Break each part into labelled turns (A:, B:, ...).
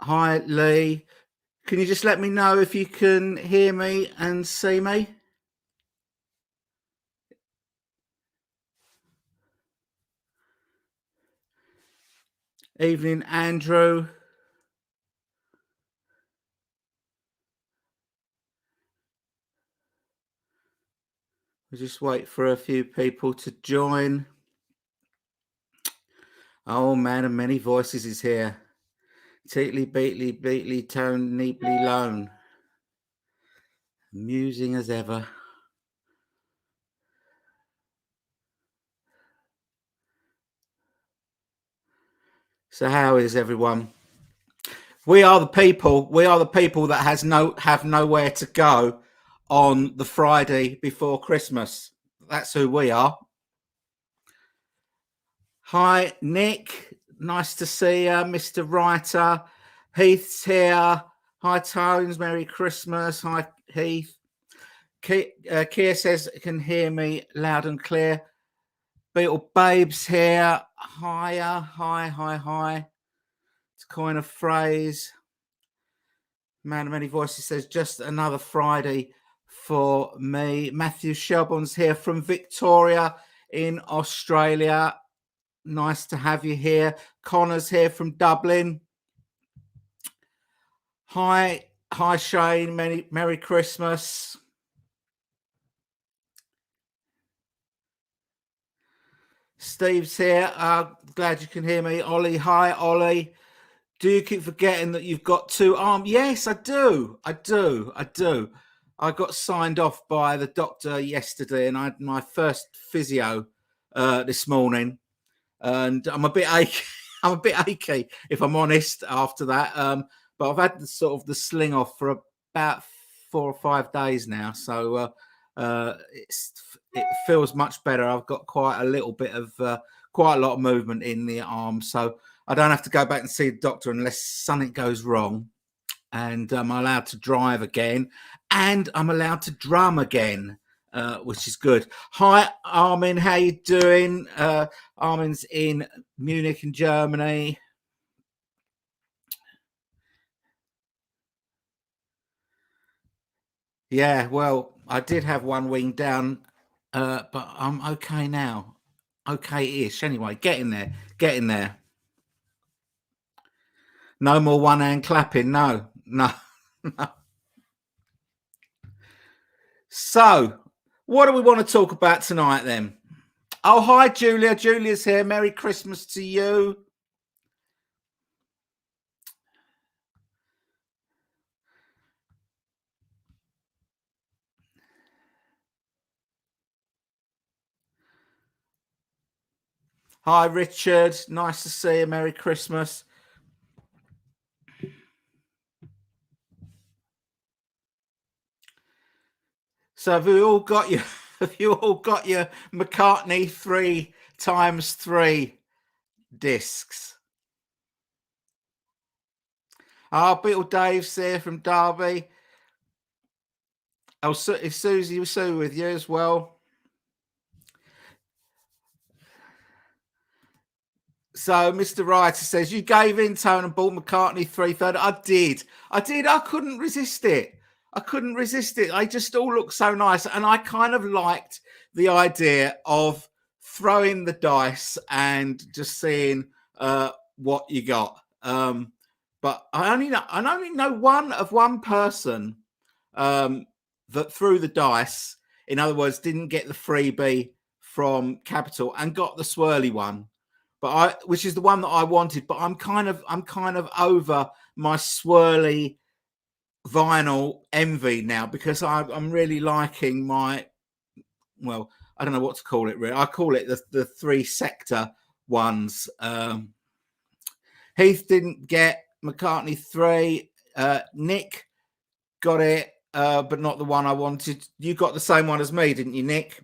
A: Hi, Lee. Can you just let me know if you can hear me and see me? Evening, Andrew. We'll just wait for a few people to join. Oh, man of many voices is here. Teatley, Beatley, Tone, Neeply, Lone. Amusing as ever. So how is everyone? We are the people. We are the people that have nowhere to go on the Friday before Christmas. That's who we are. Hi, Nick. Nice to see you, Mr. Writer. Heath's here. Hi, Tones. Merry Christmas. Hi, Heath. Kia says can hear me loud and clear. Beetle Babes here. Hiya. Hi. It's a coin of phrase. Man of many voices says just another Friday for me. Matthew Shelbourne's here from Victoria in Australia. Nice to have you here. Connor's here from Dublin. Hi, Shane. Merry Christmas. Steve's here. Glad you can hear me. Ollie, hi, Ollie. Do you keep forgetting that you've got two arms? Yes, I do. I got signed off by the doctor yesterday, and I had my first physio this morning, and I'm a bit achy. I'm a bit achy, if I'm honest, after that. But I've had the sling off for about 4 or 5 days now, so it feels much better. I've got quite a lot of movement in the arm, so I don't have to go back and see the doctor unless something goes wrong. And I'm allowed to drive again, and I'm allowed to drum again. Which is good. Hi, Armin. How you doing? Armin's in Munich in Germany. Yeah, well, I did have one wing down, but I'm okay now. Okay-ish. Anyway, getting there. No more one hand clapping. No. no. So, what do we want to talk about tonight then? Oh, hi, Julia. Julia's here. Merry Christmas to you. Hi, Richard. Nice to see you. Merry Christmas. So have you all got your McCartney 3x3 discs? Beetle Dave's here from Derby. Oh, is Susie Sue with you as well? So Mr. Writer says you gave in, Tone, and bought McCartney 3/3. I did. I couldn't resist it. They just all look so nice, and I kind of liked the idea of throwing the dice and just seeing what you got. But I only know one person that threw the dice. In other words, didn't get the freebie from Capital and got the swirly one. Which is the one that I wanted, but I'm kind of over my swirly vinyl envy now because I'm really liking my, well, I don't know what to call it. Really, I call it the 3 sector ones. Heath didn't get McCartney 3. Nick got it, but not the one I wanted. You got the same one as me, didn't you, Nick?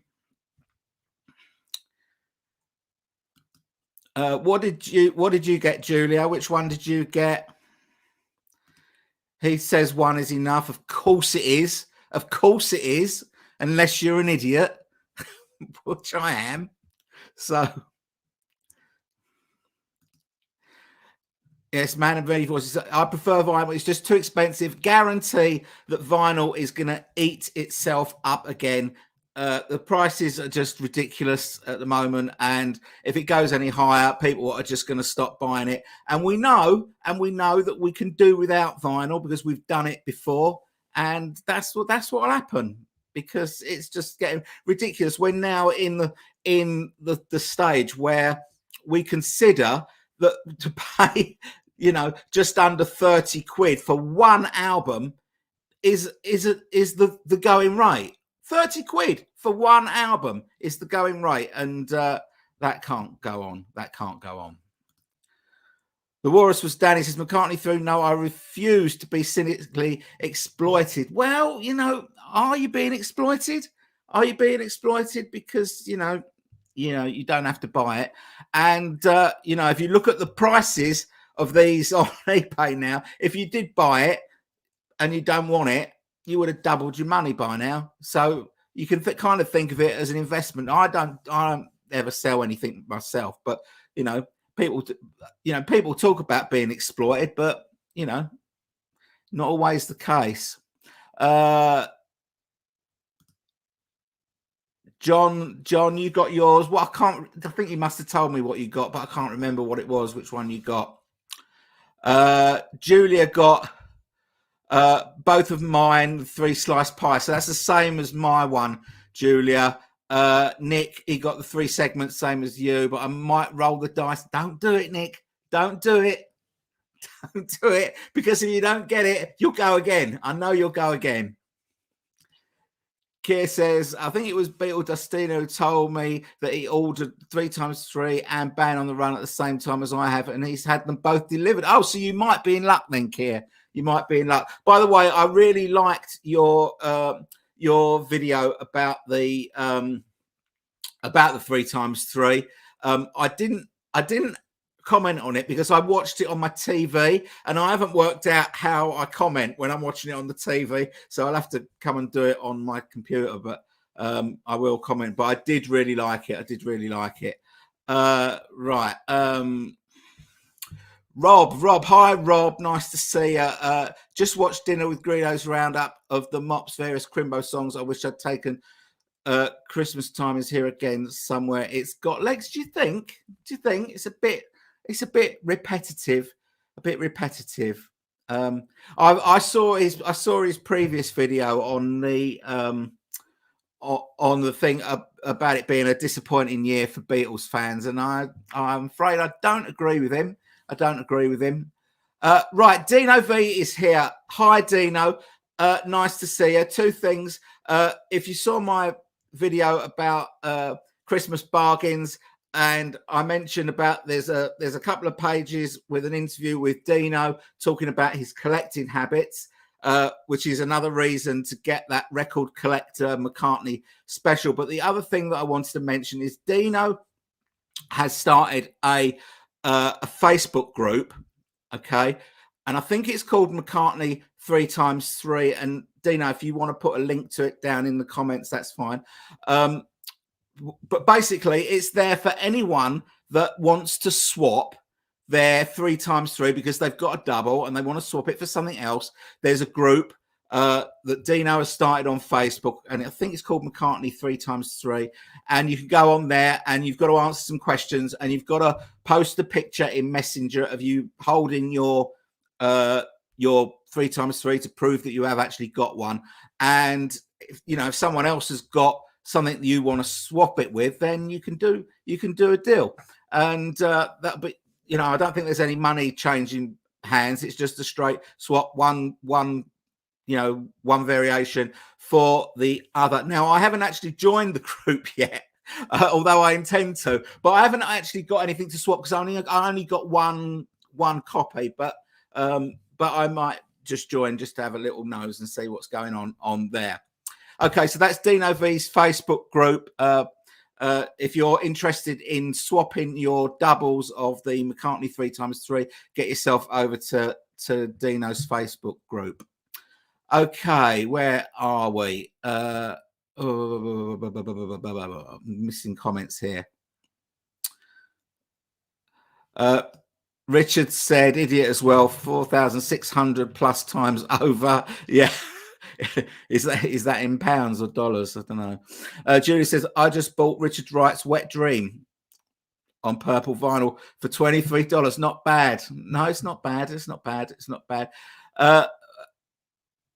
A: What did you get, Julia? Which one did you get? He says one is enough. Of course it is. Unless you're an idiot, which I am. So Yes, man and many voices. I prefer vinyl. It's just too expensive. Guarantee that vinyl is going to eat itself up again. The prices are just ridiculous at the moment, and if it goes any higher, people are just going to stop buying it. And we know that we can do without vinyl because we've done it before, and that's what will happen because it's just getting ridiculous. We're now in the stage where we consider that to pay just under 30 quid for one album is the going rate. 30 quid for one album is the going rate, and that can't go on. The Walrus was Danny says McCartney through. No, I refuse to be cynically exploited. Well, are you being exploited? Are you being exploited because you don't have to buy it, and if you look at the prices of these on eBay now, if you did buy it and you don't want it, you would have doubled your money by now. So you can kind of think of it as an investment. I don't ever sell anything myself, but people talk about being exploited, but not always the case. John, you got yours. Well, I think you must have told me what you got, but I can't remember what it was, which one you got. Julia got both of mine 3 sliced pie, so that's the same as my one, Julia. Nick, he got the 3 segments, same as you, but I might roll the dice. Don't do it, Nick. Don't do it. Don't do it, because if you don't get it, you'll go again. I know you'll go again. Keir says, I think it was Beatle Dustino who told me that he ordered 3x3 and Bang on the Run at the same time as I have, and he's had them both delivered. Oh, so you might be in luck then, Keir. You might be in luck. By the way, I really liked your video about the 3x3. I didn't comment on it because I watched it on my TV and I haven't worked out how I comment when I'm watching it on the TV, so I'll have to come and do it on my computer, but I will comment. But I did really like it. Right. Rob, hi Rob, nice to see you. Just watched Dinner with Greedo's roundup of the Mops various Crimbo songs. I wish I'd taken Christmas Time Is Here Again somewhere. It's got legs. Do you think it's a bit repetitive? I saw his previous video on the thing about it being a disappointing year for Beatles fans, and I'm afraid I don't agree with him. Right, Dino V is here. Hi, Dino. Nice to see you. 2 things. If you saw my video about Christmas bargains, and I mentioned about there's a couple of pages with an interview with Dino talking about his collecting habits, which is another reason to get that record collector McCartney special. But the other thing that I wanted to mention is Dino has started a Facebook group, okay, and I think it's called McCartney 3x3. And Dino, if you want to put a link to it down in the comments, that's fine. But basically, it's there for anyone that wants to swap their 3x3 because they've got a double and they want to swap it for something else. There's a group that Dino has started on Facebook, and I think it's called McCartney 3x3. And you can go on there and you've got to answer some questions, and you've got to post a picture in Messenger of you holding your 3x3 to prove that you have actually got one. And if someone else has got something that you want to swap it with, then you can do a deal. And but I don't think there's any money changing hands. It's just a straight swap, one variation for the other. Now, I haven't actually joined the group yet, although I intend to, but I haven't actually got anything to swap because I only got one copy. But I might just join just to have a little nose and see what's going on there. Okay, so that's Dino V's Facebook group. If you're interested in swapping your doubles of the McCartney 3x3, get yourself over to Dino's Facebook group. Okay, where are we? Missing comments here. Richard said idiot as well, 4,600 plus times over. Yeah. Is that in pounds or dollars? I don't know. Julie says, I just bought Richard Wright's Wet Dream on purple vinyl for $23. Not bad. No, it's not bad. It's not bad. It's not bad. I'm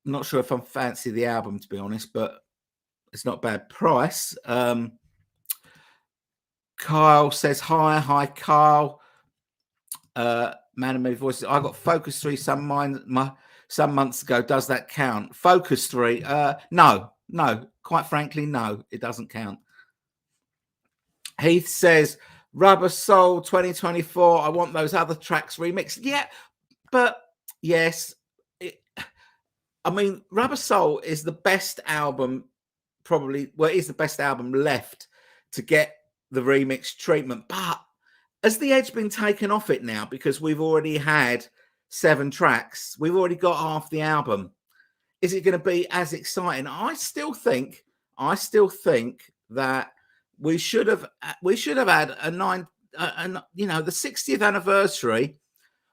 A: not sure if I fancy the album, to be honest, but it's not bad price. Kyle says, hi, Kyle. Man of many voices. I got Focus 3 some months ago. Does that count? Focus 3? No. Quite frankly, no. It doesn't count. Heath says, Rubber Soul 2024. I want those other tracks remixed. Yeah, but yes. I mean, Rubber Soul is the best album, probably. Well, it is the best album left to get the remix treatment. But has the edge been taken off it now because we've already had 7 tracks? We've already got half the album. Is it going to be as exciting? I still think that we should have had the 60th anniversary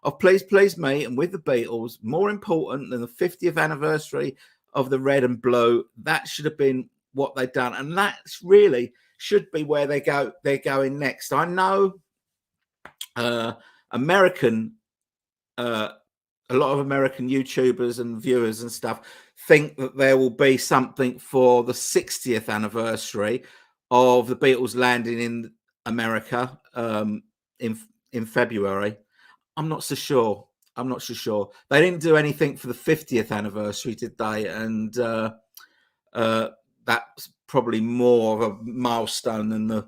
A: of Please Please Me and With the Beatles more important than the 50th anniversary of the Red and Blue. That should have been what they've done, and that's really should be where they're going next. I know American a lot of American YouTubers and viewers and stuff think that there will be something for the 60th anniversary of the Beatles landing in America in February. I'm not so sure. They didn't do anything for the 50th anniversary, did they? And that's probably more of a milestone than the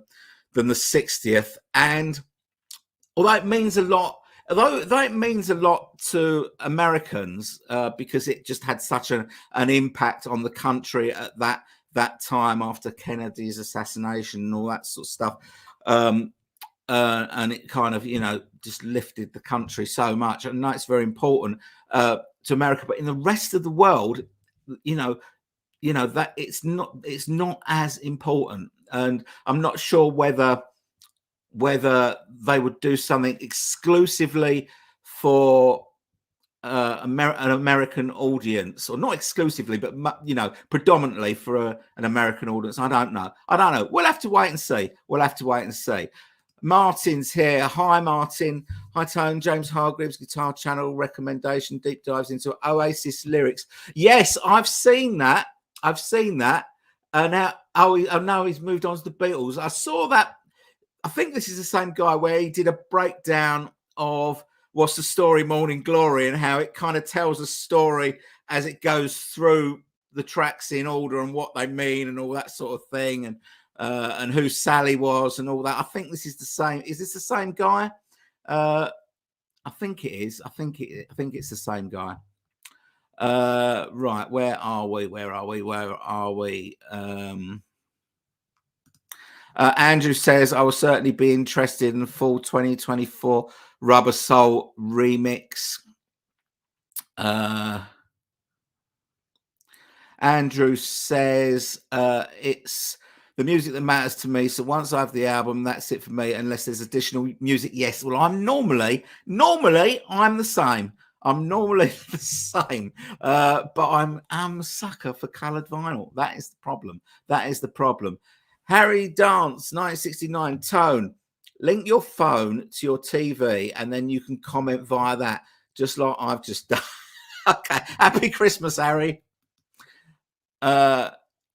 A: 60th. And although it means a lot to Americans because it just had such an impact on the country at that time after Kennedy's assassination and all that sort of stuff, and it kind of just lifted the country so much. And that's very important to America, but in the rest of the world, that it's not as important. And I'm not sure whether they would do something exclusively for an American audience, or not exclusively, but predominantly for an American audience. I don't know. We'll have to wait and see. Martin's here. Hi, Martin. Hi, Tone. James Hargreaves Guitar Channel recommendation, deep dives into Oasis lyrics. Yes, I've seen that. Now, now he's moved on to the Beatles. I saw that. I think this is the same guy where he did a breakdown of What's the Story, Morning Glory, and how it kind of tells a story as it goes through the tracks in order and what they mean and all that sort of thing, and who Sally was and all that. I think this is the same. Is this the same guy? I think it is. I think it's the same guy. Right, where are we? Andrew says, I will certainly be interested in the full 2024 Rubber Soul remix. Andrew says, it's the music that matters to me. So once I have the album, that's it for me, unless there's additional music. Yes, well, I'm normally I'm the same. I'm normally the same, but I'm a sucker for coloured vinyl. That is the problem. Harry Dance 1969 Tone. Link your phone to your TV, and then you can comment via that, just like I've just done. Okay. Happy Christmas, Harry.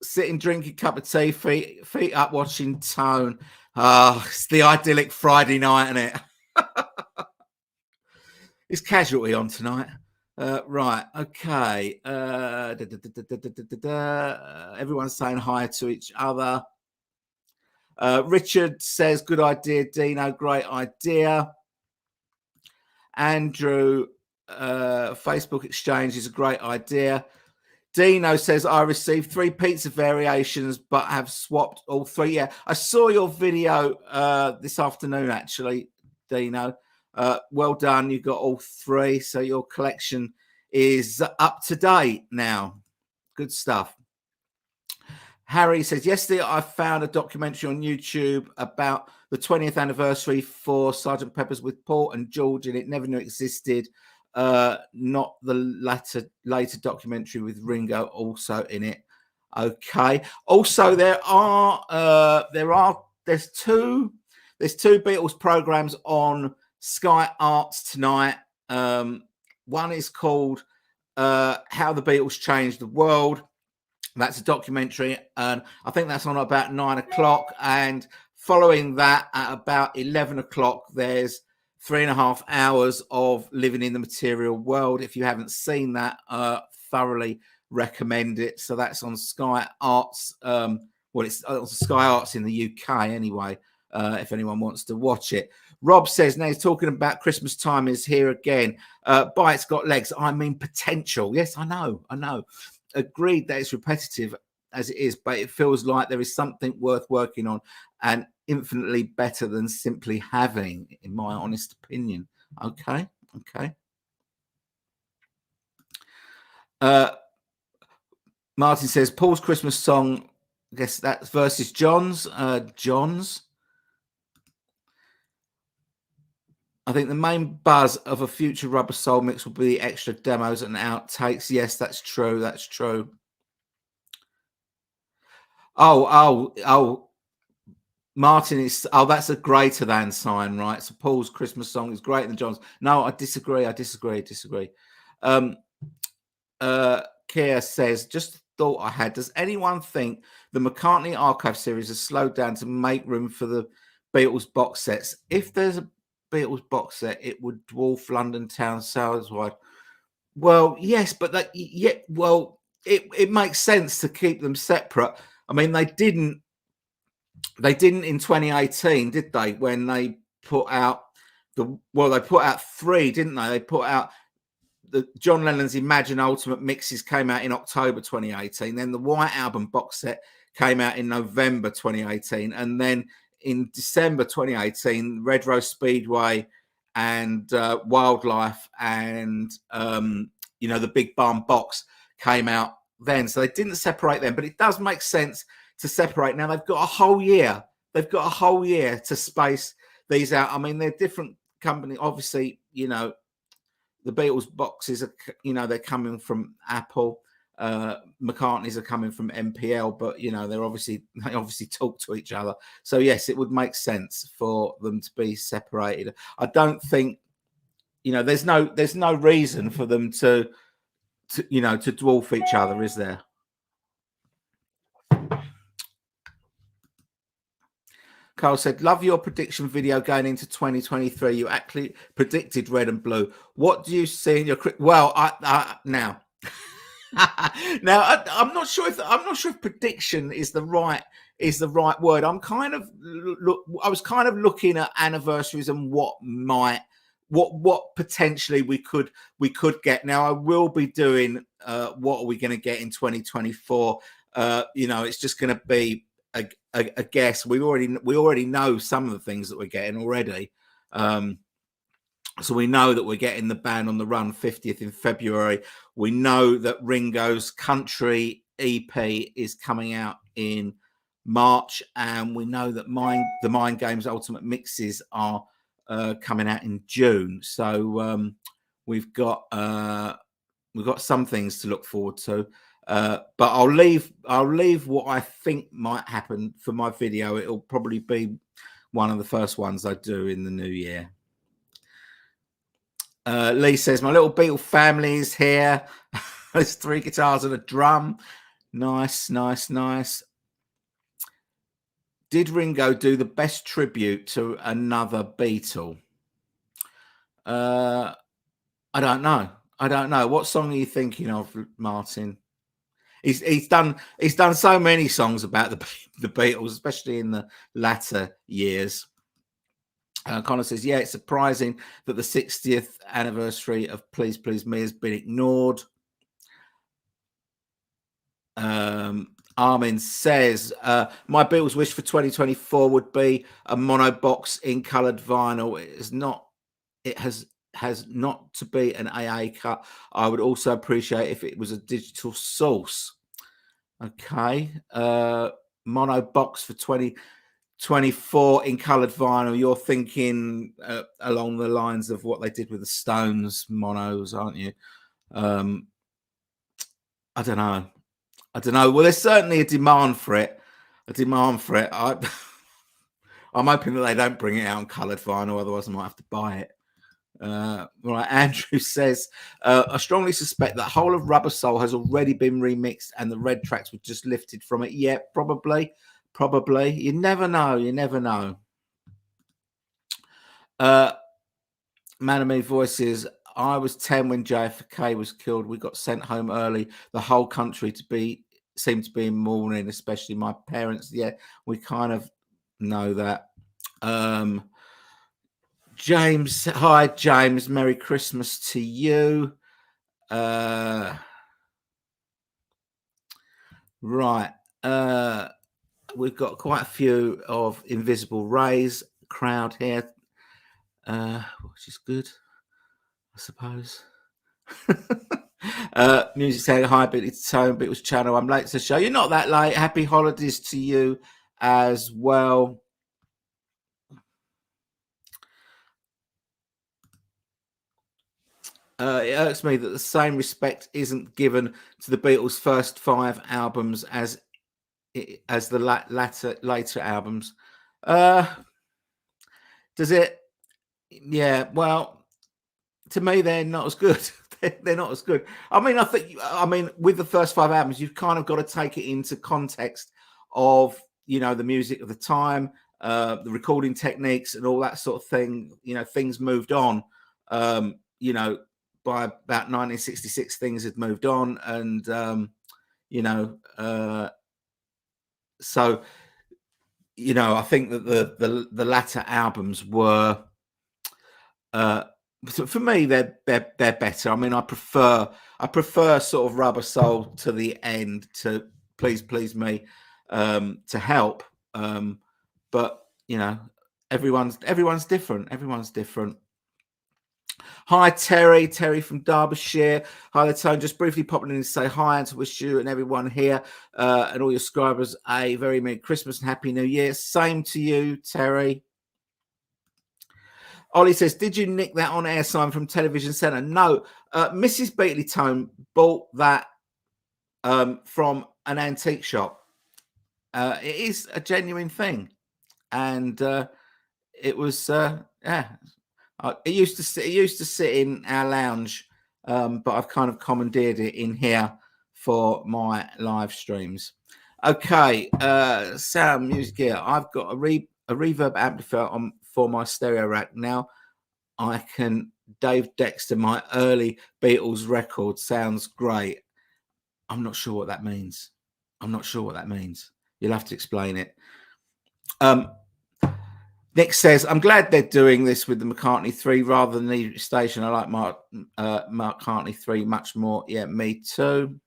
A: Sitting, drinking cup of tea, feet up, watching Tone. It's the idyllic Friday night, isn't it? Is Casualty on tonight? Right, okay. Everyone's saying hi to each other. Richard says, good idea, Dino, great idea. Andrew, Facebook exchange is a great idea. Dino says, I received 3 pizza variations, but have swapped all 3. Yeah, I saw your video this afternoon, actually, Dino. Well done. You got all 3. So your collection is up to date now. Good stuff. Harry says, yesterday I found a documentary on YouTube about the 20th anniversary for Sergeant Pepper's with Paul and George in it. Never knew it existed. Not the later documentary with Ringo also in it. Okay. Also, there's two Beatles programs on Sky Arts tonight. One is called How the Beatles Changed the World. That's a documentary, and I think that's on about 9 o'clock. And following that, at about 11 o'clock, there's 3.5 hours of Living in the Material World. If you haven't seen that, thoroughly recommend it. So that's on Sky Arts. It's on Sky Arts in the UK anyway, if anyone wants to watch it. Rob says, now he's talking about Christmas time is here again. It's got legs. I mean potential. Yes, I know. Agreed that it's repetitive as it is, but it feels like there is something worth working on and infinitely better than simply having, in my honest opinion. Okay. Martin says, Paul's Christmas song, I guess that's versus John's. I think the main buzz of a future Rubber Soul mix will be extra demos and outtakes. Yes, that's true. Oh, Martin is. Oh, that's a greater than sign, right? So Paul's Christmas song is greater than John's. No, I disagree. Kia says, just thought I had. Does anyone think the McCartney Archive series has slowed down to make room for the Beatles box sets? If there's a Beatles box set, it would dwarf London Town sales wide. Well, yes, but it makes sense to keep them separate. I mean, they didn't in 2018, did they? When they put out they put out 3, didn't they? They put out the John Lennon's Imagine Ultimate Mixes came out in October 2018. Then the White Album box set came out in November 2018, and then in December 2018, Red Rose Speedway and Wildlife and the Big Barn box came out then. So they didn't separate them, but it does make sense to separate. Now they've got a whole year. To space these out. I mean, they're different companies. Obviously, the Beatles boxes are, they're coming from Apple. McCartney's are coming from MPL, but they obviously talk to each other. So yes, it would make sense for them to be separated. I don't think there's no reason for them to dwarf each other, is there? Carl said, love your prediction video going into 2023. You actually predicted red and blue. What do you see in your... Well, now... I'm not sure if prediction is the right word. I was kind of looking at anniversaries and what potentially we could get. Now I will be doing what are we going to get in 2024. It's just going to be a guess. We already know some of the things that we're getting already. So we know that we're getting the Band on the Run 50th in February. We know that Ringo's Country EP is coming out in March, and we know that the Mind Games Ultimate Mixes are coming out in June. So we've got some things to look forward to. But I'll leave what I think might happen for my video. It'll probably be one of the first ones I do in the new year. Lee says, my little Beatle family is here. There's 3 guitars and a drum. Nice. Did Ringo do the best tribute to another Beatle? I don't know. What song are you thinking of, Martin? He's done so many songs about the Beatles, especially in the latter years. Connor says, yeah, it's surprising that the 60th anniversary of Please Please Me has been ignored. Armin says, my Beatles wish for 2024 would be a mono box in coloured vinyl. It has not to be an AA cut. I would also appreciate if it was a digital source. Okay. Mono box for 24 in coloured vinyl. You're thinking along the lines of what they did with the Stones monos, aren't you? I don't know. Well, there's certainly a demand for it. I'm hoping that they don't bring it out in coloured vinyl, otherwise I might have to buy it. Right, Andrew says, I strongly suspect that whole of Rubber Soul has already been remixed and the red tracks were just lifted from it. Yeah, probably. You never know. Man of Many Voices. I was 10 when JFK was killed. We got sent home early. The whole country seemed to be in mourning, especially my parents. Yeah, we kind of know that. James, hi James, Merry Christmas to you. Right, we've got quite a few of Invisible Rays crowd here, which is good, I suppose. Music saying hi, Beatley Tone, Beatles channel. I'm late to the show. You're not that late. Happy holidays to you as well. It irks me that the same respect isn't given to the Beatles' first 5 albums as the later albums. Does it? Yeah. Well, to me, they're not as good. They're not as good. I mean, with the first 5 albums, you've kind of got to take it into context of, the music of the time, the recording techniques and all that sort of thing. Things moved on. By about 1966, things had moved on, and so I think that the latter albums were, for me, they're better. I mean, I prefer sort of Rubber Soul to the end, to Please Me, to Help, but everyone's different. Hi Terry from Derbyshire. Hi there, Tone. Just briefly popping in to say hi and to wish you and everyone here and all your subscribers a very Merry Christmas and Happy New Year. Same to you, Terry. Ollie says, did you nick that on-air sign from Television Centre? No. Mrs. Beatley Tone bought that from an antique shop. It is a genuine thing. And it was, it used to sit in our lounge, but I've kind of commandeered it in here for my live streams. Okay, sound music here. I've got a reverb amplifier for my stereo rack now. I can Dave Dexter my early Beatles record. Sounds great. I'm not sure what that means. You'll have to explain it. Nick says, I'm glad they're doing this with the McCartney 3 rather than the station. I like McCartney 3 much more. Yeah, me too.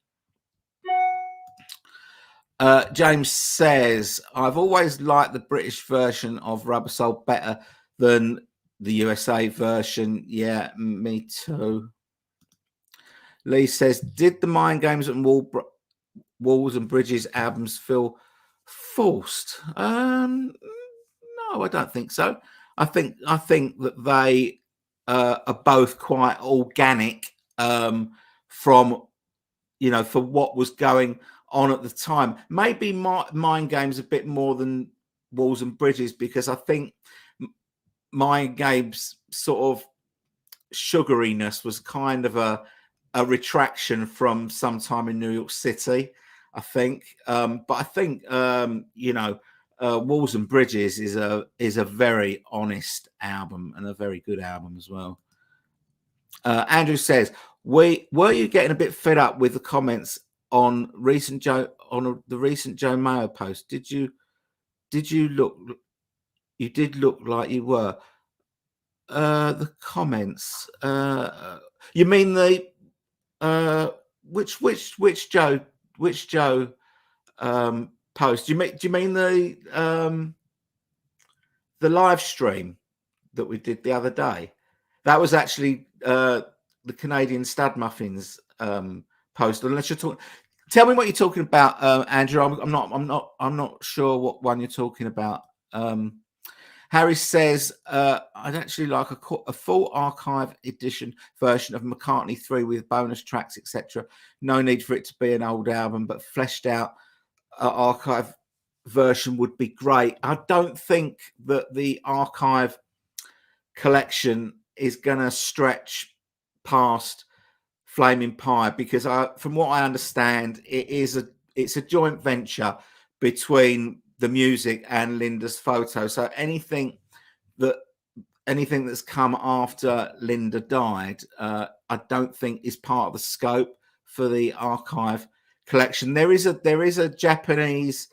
A: James says, I've always liked the British version of Rubber Soul better than the USA version. Yeah, me too. Lee says, did the Mind Games and Walls and Bridges albums feel forced? No, I don't think so. I think that they are both quite organic from for what was going on at the time. Maybe Mind Games a bit more than Walls and Bridges, because I think Mind Games sort of sugariness was kind of a retraction from Sometime in New York City, I think. But I think Walls and Bridges is a very honest album and a very good album as well. Andrew says, were you getting a bit fed up with the comments on the recent Joe Mayo post? Did you look? You did look like you were. The comments. You mean the which Joe post? Do you mean the live stream that we did the other day? That was actually the Canadian Stud Muffins post. Unless you're talking, tell me what you're talking about, Andrew. I'm not sure what one you're talking about. Harry says, I'd actually like a full archive edition version of McCartney 3 with bonus tracks, etc. No need for it to be an old album, but fleshed out archive version would be great. I don't think that the archive collection is going to stretch past Flaming Pie, because from what I understand, it's a joint venture between the music and Linda's photo. So anything that's come after Linda died, I don't think is part of the scope for the archive collection. There is a Japanese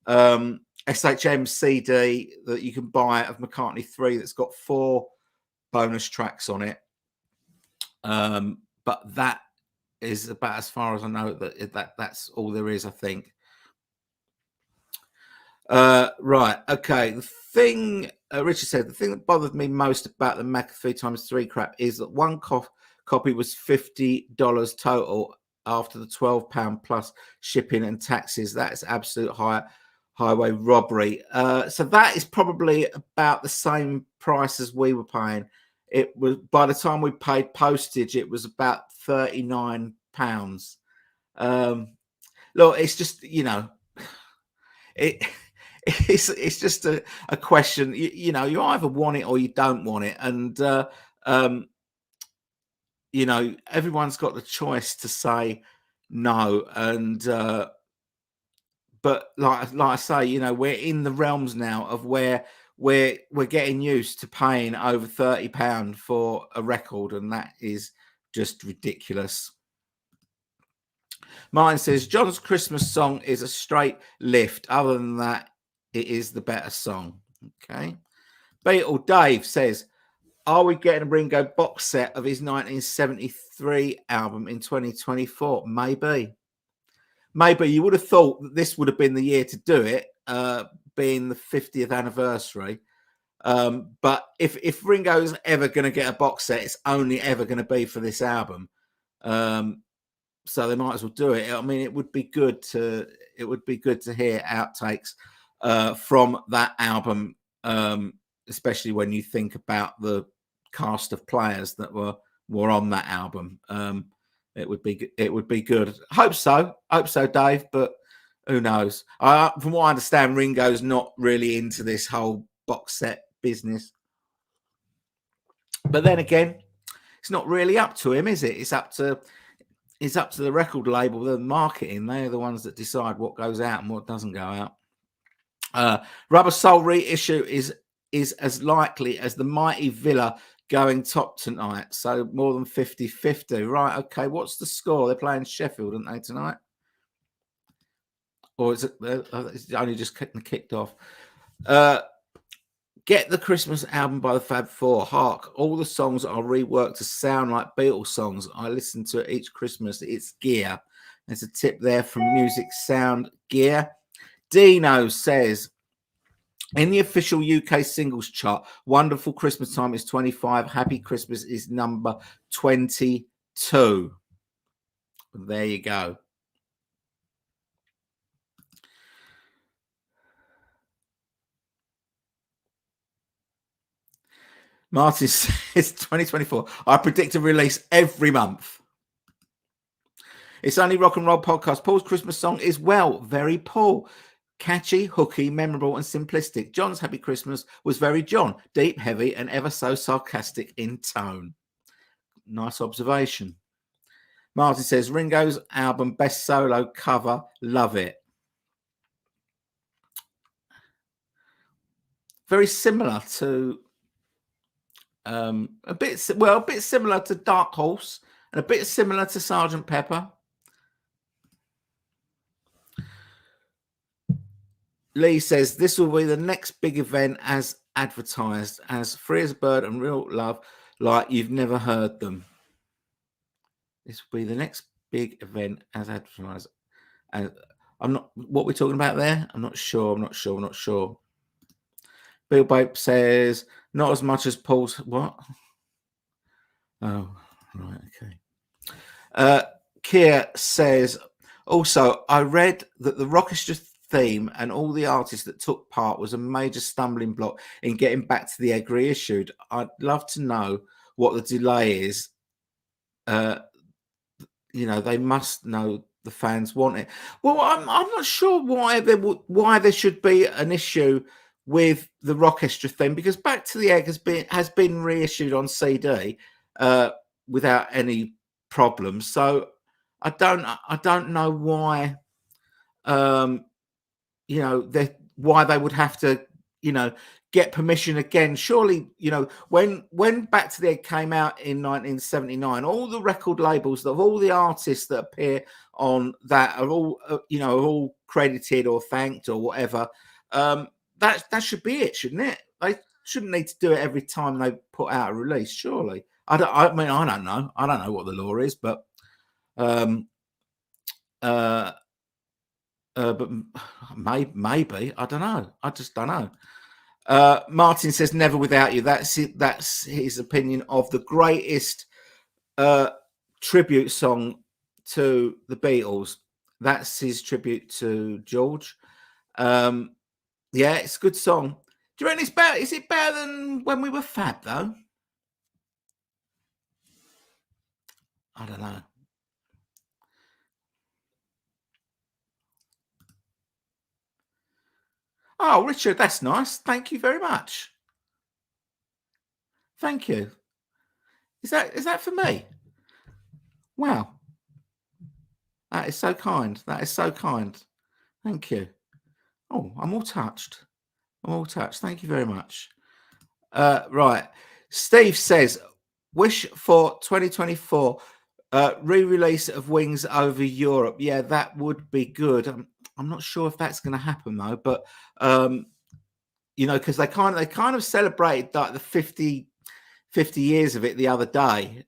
A: SHM CD that you can buy of McCartney 3 that's got 4 bonus tracks on it. But that is about as far as I know. That's all there is, I think. Right, okay. The thing Richard said, the thing that bothered me most about the Mac 3x3 crap is that one copy was $50 total after the £12 plus shipping and taxes. That's absolute highway robbery. So that is probably about the same price as we were paying. It was, by the time we paid postage, it was about £39. Look, it's just, it's just a question. You either want it or you don't want it, and everyone's got the choice to say no. And but like I say, we're in the realms now of where we're getting used to paying over £30 for a record, and that is just ridiculous. Mine says John's Christmas song is a straight lift. Other than that, it is the better song. Okay. Beatle Dave says, are we getting a Ringo box set of his 1973 album in 2024? Maybe. You would have thought that this would have been the year to do it, being the 50th anniversary. But if Ringo's ever going to get a box set, it's only ever going to be for this album. So they might as well do it. I mean, it would be good to hear outtakes from that album, especially when you think about the cast of players that were on that album. It would be good. Hope so, Dave. But who knows? From what I understand, Ringo's not really into this whole box set business. But then again, it's not really up to him, is it? It's up to the record label, the marketing. They are the ones that decide what goes out and what doesn't go out. Rubber Soul reissue is as likely as the mighty Villa going top tonight. So more than 50-50. Right, okay. What's the score? They're playing Sheffield, aren't they, tonight? Or is it it's only just kicked off? Get the Christmas album by the Fab Four. Hark, all the songs are reworked to sound like Beatles songs. I listen to it each Christmas. It's gear. There's a tip there from Music Sound Gear. Dino says, in the official UK singles chart, Wonderful Christmas Time is 25. Happy Christmas is number 22. There you go. Martin says 2024. I predict a release every month. It's only rock and roll podcast. Paul's Christmas song is, well, very Paul. Catchy, hooky, memorable, and simplistic. John's Happy Christmas was very John. Deep, heavy, and ever so sarcastic in tone. Nice observation. Martin says, Ringo's album, best solo cover. Love it. Very similar to... a bit similar to Dark Horse and a bit similar to Sgt. Pepper. Lee says this will be the next big event as advertised, as Free as a Bird and Real Love like you've never heard them. This will be the next big event as advertised. And I'm not what we're talking about there. I'm not sure. Bill Bape says not as much as Paul's. What? Oh, right, okay. Keir says also, I read that the Rockestra theme and all the artists that took part was a major stumbling block in getting back to the egg reissued. I'd love to know what the delay is. They must know the fans want it. Well, I'm not sure why there should be an issue with the Rockestra theme, because Back to the Egg has been reissued on CD without any problems. So I don't know why why they would have to get permission again. Surely, when Back to the Egg came out in 1979, all the record labels of all the artists that appear on that are all credited or thanked or whatever. That should be it, shouldn't it? They shouldn't need to do it every time they put out a release. Surely, I don't know. I don't know what the law is, but maybe I don't know. I just don't know. Martin says never without you. That's it. That's his opinion of the greatest tribute song to the Beatles. That's his tribute to George. Yeah, it's a good song. Do you reckon it's better? Is it better than When We Were Fab though? I don't know. Oh, Richard, that's nice. Thank you very much. Thank you. Is that for me? Wow. That is so kind. That is so kind. Thank you. Oh, I'm all touched. I'm all touched. Thank you very much. Right. Steve says, wish for 2024 re-release of Wings over Europe. Yeah, that would be good. I'm not sure if that's going to happen though, but because they kind of celebrated like the 50 years of it the other day.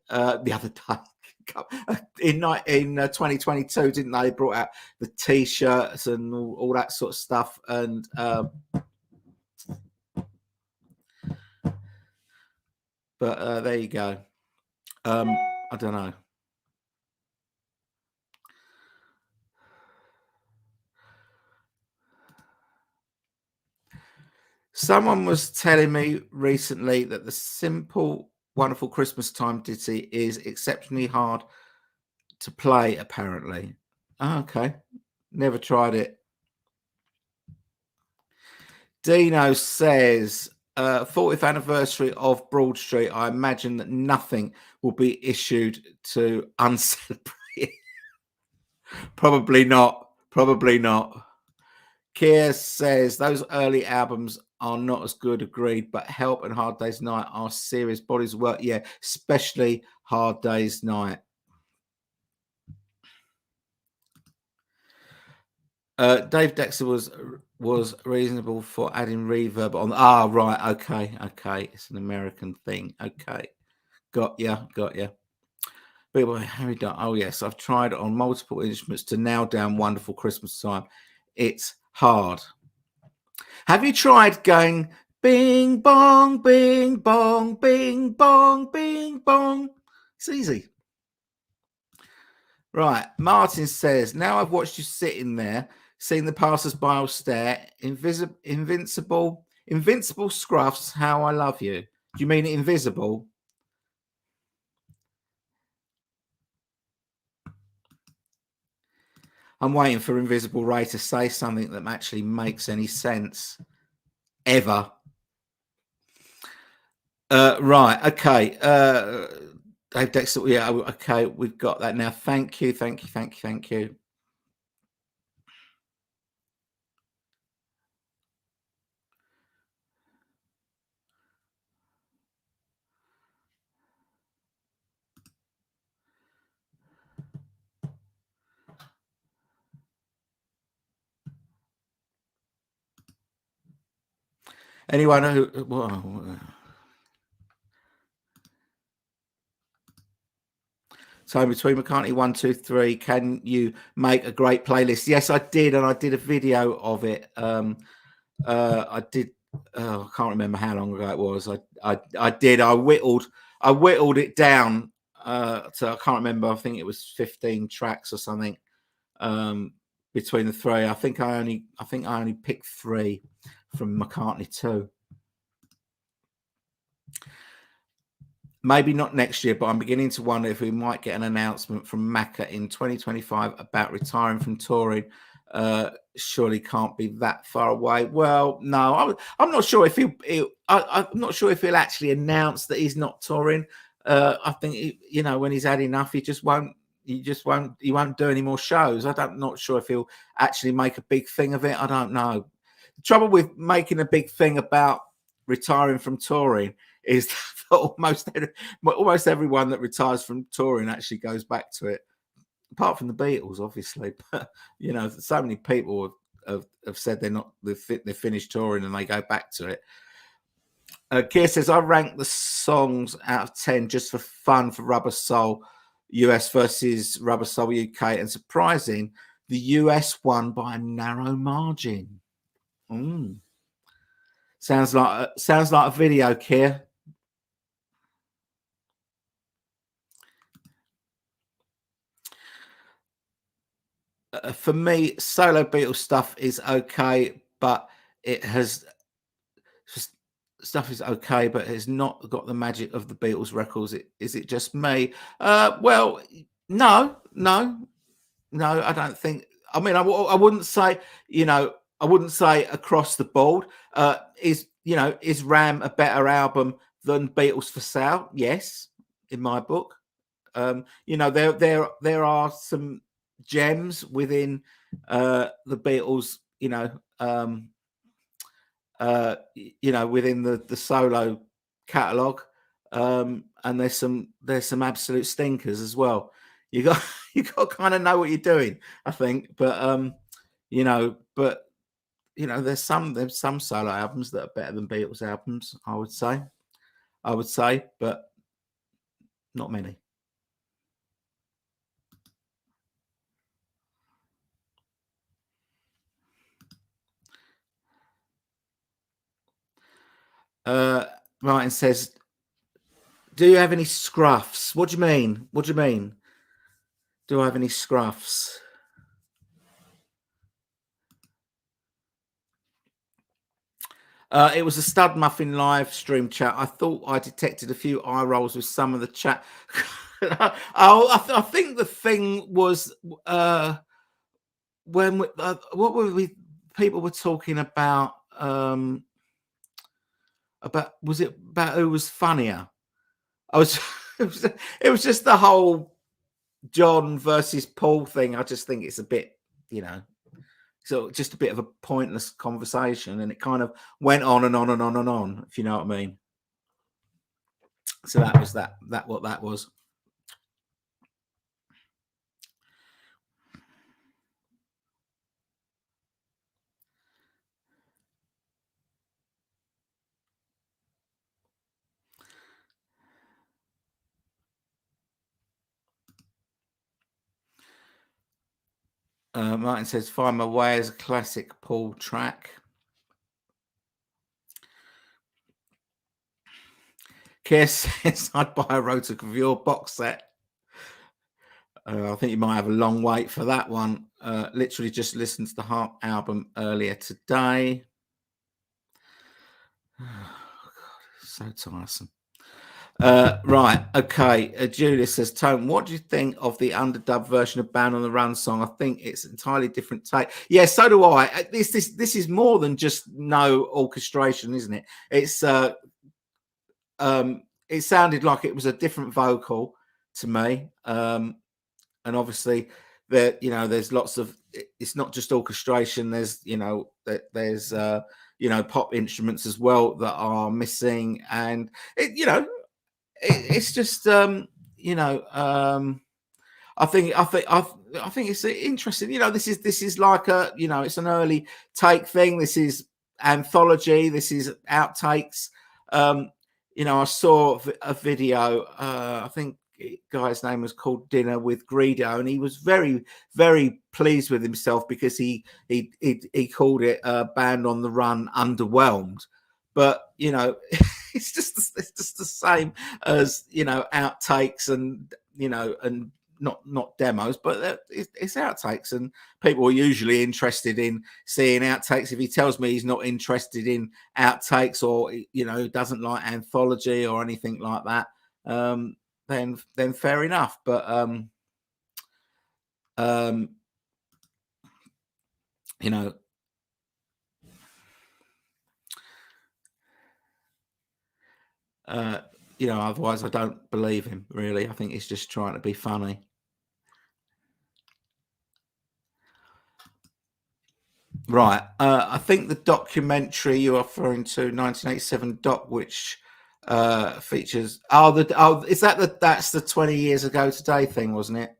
A: In 2022, didn't they? They brought out the T-shirts and all that sort of stuff, and but there you go. I don't know. Someone was telling me recently that the Simple Wonderful Christmas Time ditty is exceptionally hard to play, apparently. Oh, okay. Never tried it. Dino says, 40th anniversary of Broad Street. I imagine that nothing will be issued to uncelebrate. Probably not. Probably not. Keir says, those early albums are not as good, agreed, but Help and Hard Day's Night are serious bodies of work. Yeah, especially Hard Day's Night. Dave Dexter was reasonable for adding reverb on. Ah, right. Okay. It's an American thing. Okay. Got ya. Oh, yes. I've tried on multiple instruments to nail down Wonderful Christmas Time. It's hard. Have you tried going bing, bong, bing, bong, bing, bong, bing, bong? It's easy. Right. Martin says, now I've watched you sitting there, seeing the passers-by all stare. Invincible scruffs, how I love you. Do you mean invisible? I'm waiting for Invisible Ray to say something that actually makes any sense. Ever. Right. Okay. Dave Dexter. Yeah. Okay. We've got that now. Thank you. Anyone who? So between McCartney 1, 2, 3, can you make a great playlist? Yes, I did, and I did a video of it. I did. I can't remember how long ago it was. I did. I whittled it down. So I can't remember. I think it was 15 tracks or something. between the three. I think I only picked 3 from McCartney 2. Maybe not next year, but I'm beginning to wonder if we might get an announcement from Macca in 2025 about retiring from touring. Surely can't be that far away. Well, no, I'm not sure if I'm not sure if he'll actually announce that he's not touring. I think when he's had enough, he won't do any more shows. I'm not sure if he'll actually make a big thing of it. I don't know. The trouble with making a big thing about retiring from touring is that almost everyone that retires from touring actually goes back to it, apart from the Beatles, obviously. But so many people have said they've finished touring and they go back to it. Keir says, I rank the songs out of 10 just for fun for Rubber Soul US versus Rubber Soul UK, and surprising, the US won by a narrow margin. Sounds like a video, Keir. For me, solo Beatles stuff is okay, but it has not got the magic of the Beatles records. Is it just me? Well, no, I don't think. I mean, I wouldn't say, I wouldn't say across the board. Is Ram a better album than Beatles for Sale? Yes, in my book. There are some gems within the Beatles, within the solo catalog, and there's some absolute stinkers as well. You got to kind of know what you're doing, I think. But there's some solo albums that are better than Beatles albums. I would say, but not many. Martin says, do you have any scruffs? What do you mean? Do I have any scruffs? It was a Stud Muffin live stream chat. I thought I detected a few eye rolls with some of the chat. I think the thing was when what were we? People were talking about was it about who was funnier? It was just the whole John versus Paul thing. I just think it's a bit, so just a bit of a pointless conversation, and it kind of went on and on and on and on, if you know what I mean. So that was what that was. Martin says, Find My Way is a classic Paul track. Keir says, I'd buy a Rotor Gravure box set. I think you might have a long wait for that one. Literally just listened to the Heart album earlier today. Oh, God, so tiresome. Right, okay. Julia says, Tone, what do you think of the underdubbed version of Band on the Run song? I think it's an entirely different take. Yeah, so do I. This is more than just no orchestration, isn't it? It's it sounded like it was a different vocal to me, and obviously there's lots of. It's not just orchestration. There's there's pop instruments as well that are missing, and it's just I think it's interesting. This is like a it's an early take thing. This is anthology. This is outtakes. I saw a video. I think the guy's name was called Dinner with Greedo, and he was very, very pleased with himself because he called it Band on the Run Underwhelmed. But it's just the same as outtakes and not demos, but it's outtakes, and people are usually interested in seeing outtakes. If he tells me he's not interested in outtakes, or doesn't like Anthology or anything like that, then fair enough. But otherwise I don't believe him, really. I think he's just trying to be funny. Right. I think the documentary you're referring to, 1987 doc, which features that's the 20 years ago today thing, wasn't it?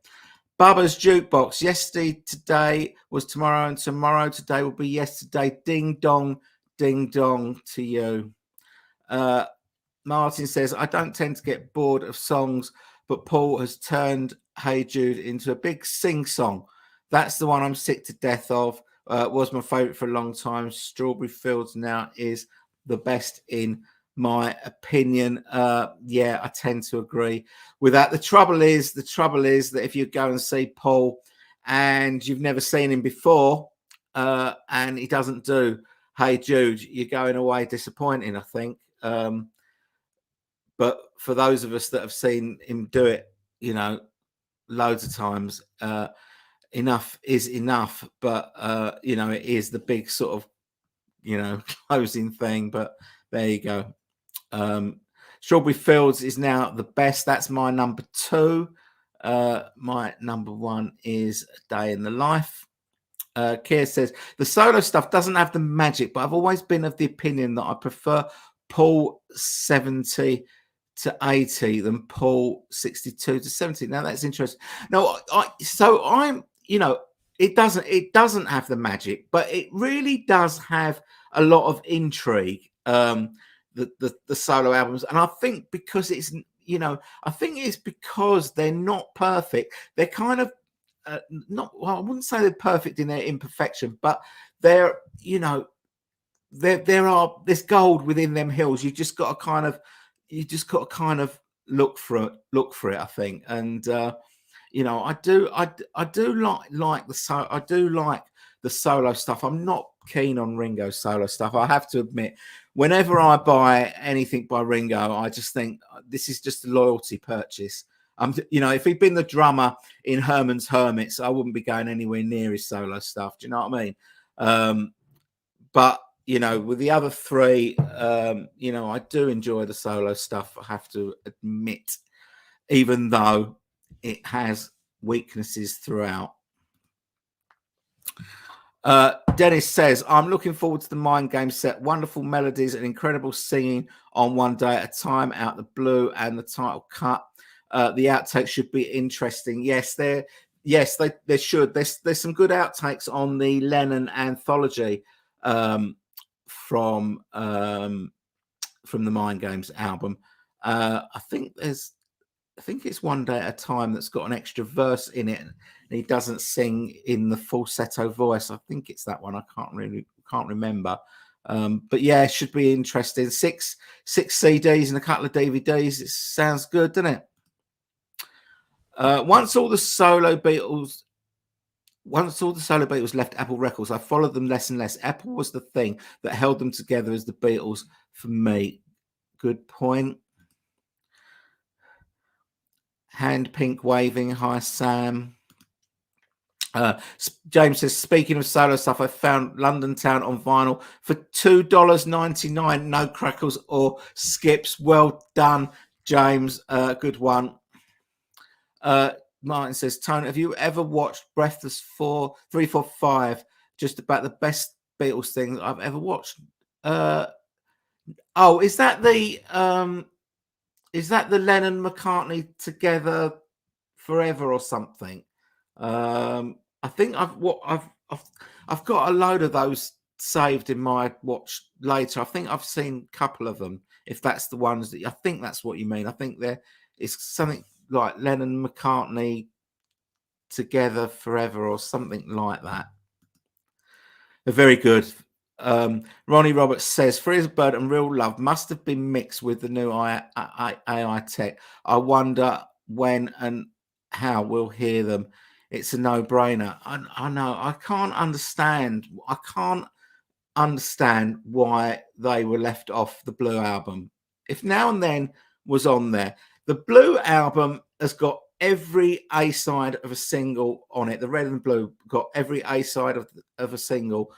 A: Bubba's Jukebox. Yesterday today was tomorrow, and tomorrow today will be yesterday. Ding dong to you. Martin says, I don't tend to get bored of songs, but Paul has turned Hey Jude into a big sing song. That's the one I'm sick to death of. Was my favourite for a long time. Strawberry Fields now is the best in my opinion. Yeah, I tend to agree with that. The trouble is that if you go and see Paul and you've never seen him before, and he doesn't do Hey Jude, you're going away disappointing, I think. But for those of us that have seen him do it, loads of times, enough is enough. But it is the big sort of closing thing. But there you go. Strawberry Fields is now the best. That's my number 2. My number 1 is A Day in the Life. Keir says the solo stuff doesn't have the magic, but I've always been of the opinion that I prefer Paul 70 to 80 than Paul 62 to 70. Now that's interesting. No, it doesn't have the magic, but it really does have a lot of intrigue. The solo albums, and I think because it's because they're not perfect. They're kind of not. Well, I wouldn't say they're perfect in their imperfection, but they're there's gold within them hills. You just got to kind of look for it. I think, and I do like the solo stuff. I'm not keen on Ringo's solo stuff. I have to admit, whenever I buy anything by Ringo, I just think this is just a loyalty purchase. If he'd been the drummer in Herman's Hermits, I wouldn't be going anywhere near his solo stuff. Do you know what I mean? But with the other 3, I do enjoy the solo stuff, I have to admit, even though it has weaknesses throughout. Dennis says, I'm looking forward to the Mind Game set. Wonderful melodies and incredible singing on One Day at a Time, Out the Blue, and the title cut. The outtakes should be interesting. Yes, they should. There's some good outtakes on the Lennon Anthology from the Mind Games album. I think it's One Day at a Time that's got an extra verse in it, and he doesn't sing in the falsetto voice. I think it's that one. I can't remember. But yeah, it should be interesting. 6 CDs and a couple of DVDs. It sounds good, doesn't it? Once all the solo Beatles left Apple Records, I followed them less and less. Apple was the thing that held them together as the Beatles for me. Good point. Hand pink waving. Hi, Sam. James says, speaking of solo stuff, I found London Town on vinyl for $2.99. No crackles or skips. Well done, James. Good one. Martin says, Tony, have you ever watched Breathless 3, 4, 5? Just about the best Beatles thing I've ever watched. Is that the Lennon McCartney together forever or something? I think I've got a load of those saved in my watch later. I think I've seen a couple of them. If that's the ones that I think that's what you mean. I think it's something like Lennon McCartney together forever or something like that. They're very good. Ronnie Roberts says, Free as a Bird and Real Love must have been mixed with the new AI tech. I wonder when and how we'll hear them. It's a no-brainer. I know. I can't understand why they were left off the Blue album. If Now and Then was on there, the Blue album has got every A side of a single on it. The Red and Blue got every A side of a single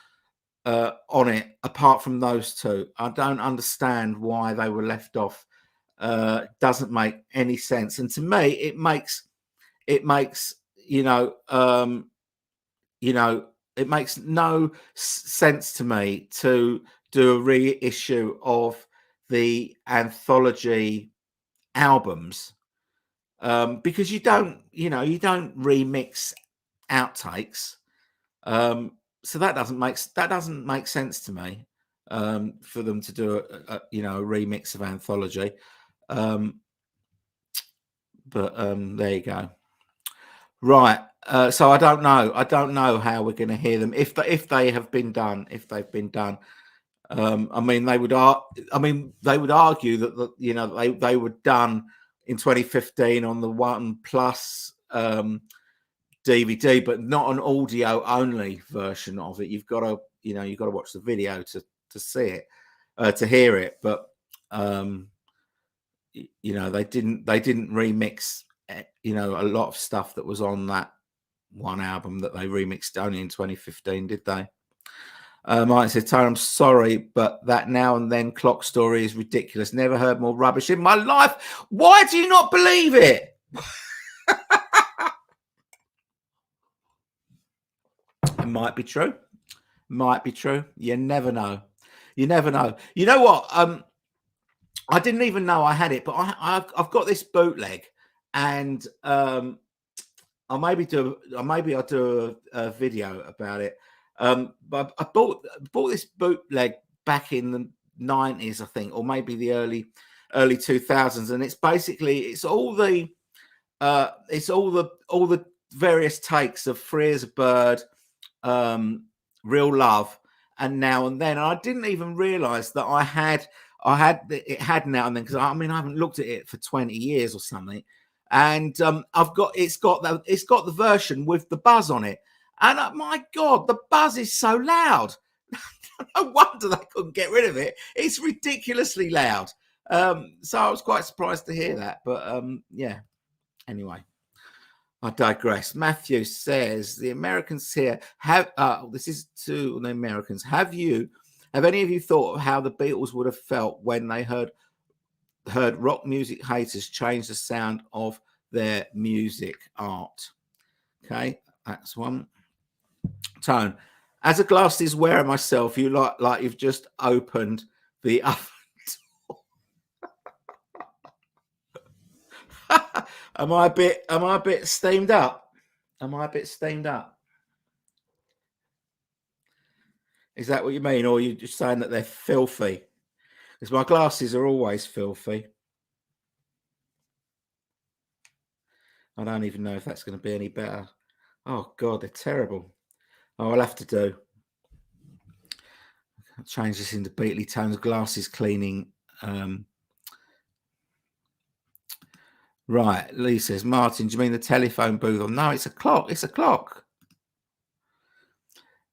A: on it, apart from those two. I don't understand why they were left off. Doesn't make any sense. And to me, it makes it makes no sense to me to do a reissue of the anthology albums, because you don't remix outtakes. So that doesn't make sense to me, for them to do a remix of Anthology. But there you go. Right. So I don't know how we're going to hear them if they have been done. If they've been done, I mean, they would argue that they were done in 2015 on the One Plus DVD, but not an audio only version of it. You've got to watch the video to see it, to hear it. But they didn't remix a lot of stuff that was on that one album that they remixed only in 2015, did they? Mike said, Tony, I'm sorry, but that Now and Then clock story is ridiculous. Never heard more rubbish in my life. Why do you not believe it? It might be true. You never know. You know what? I didn't even know I had it, but I've got this bootleg, and I'll do a video about it. But I bought this bootleg back in the 90s, I think, or maybe the early 2000s, and it's all the various takes of Free as a Bird, Real Love, and Now and Then. And I didn't even realize that it had Now and Then, because I haven't looked at it for 20 years or something. And it's got the version with the buzz on it, and my God, the buzz is so loud. No wonder they couldn't get rid of it. It's ridiculously loud. So I was quite surprised to hear that. But yeah. Anyway, I digress. Matthew says the Americans here have. This is to the Americans. Have any of you thought of how the Beatles would have felt when they heard rock music haters change the sound of their music art? Okay, that's one. Tone, as a glasses wearer myself, you like you've just opened the oven door. Am I a bit steamed up? Is that what you mean, or are you just saying that they're filthy? Because my glasses are always filthy. I don't even know if that's going to be any better. Oh God, they're terrible. Oh, I'll have to change this into Beatley Tones glasses cleaning. Right, Lee says, Martin, do you mean the telephone booth? Oh, no, it's a clock. It's a clock.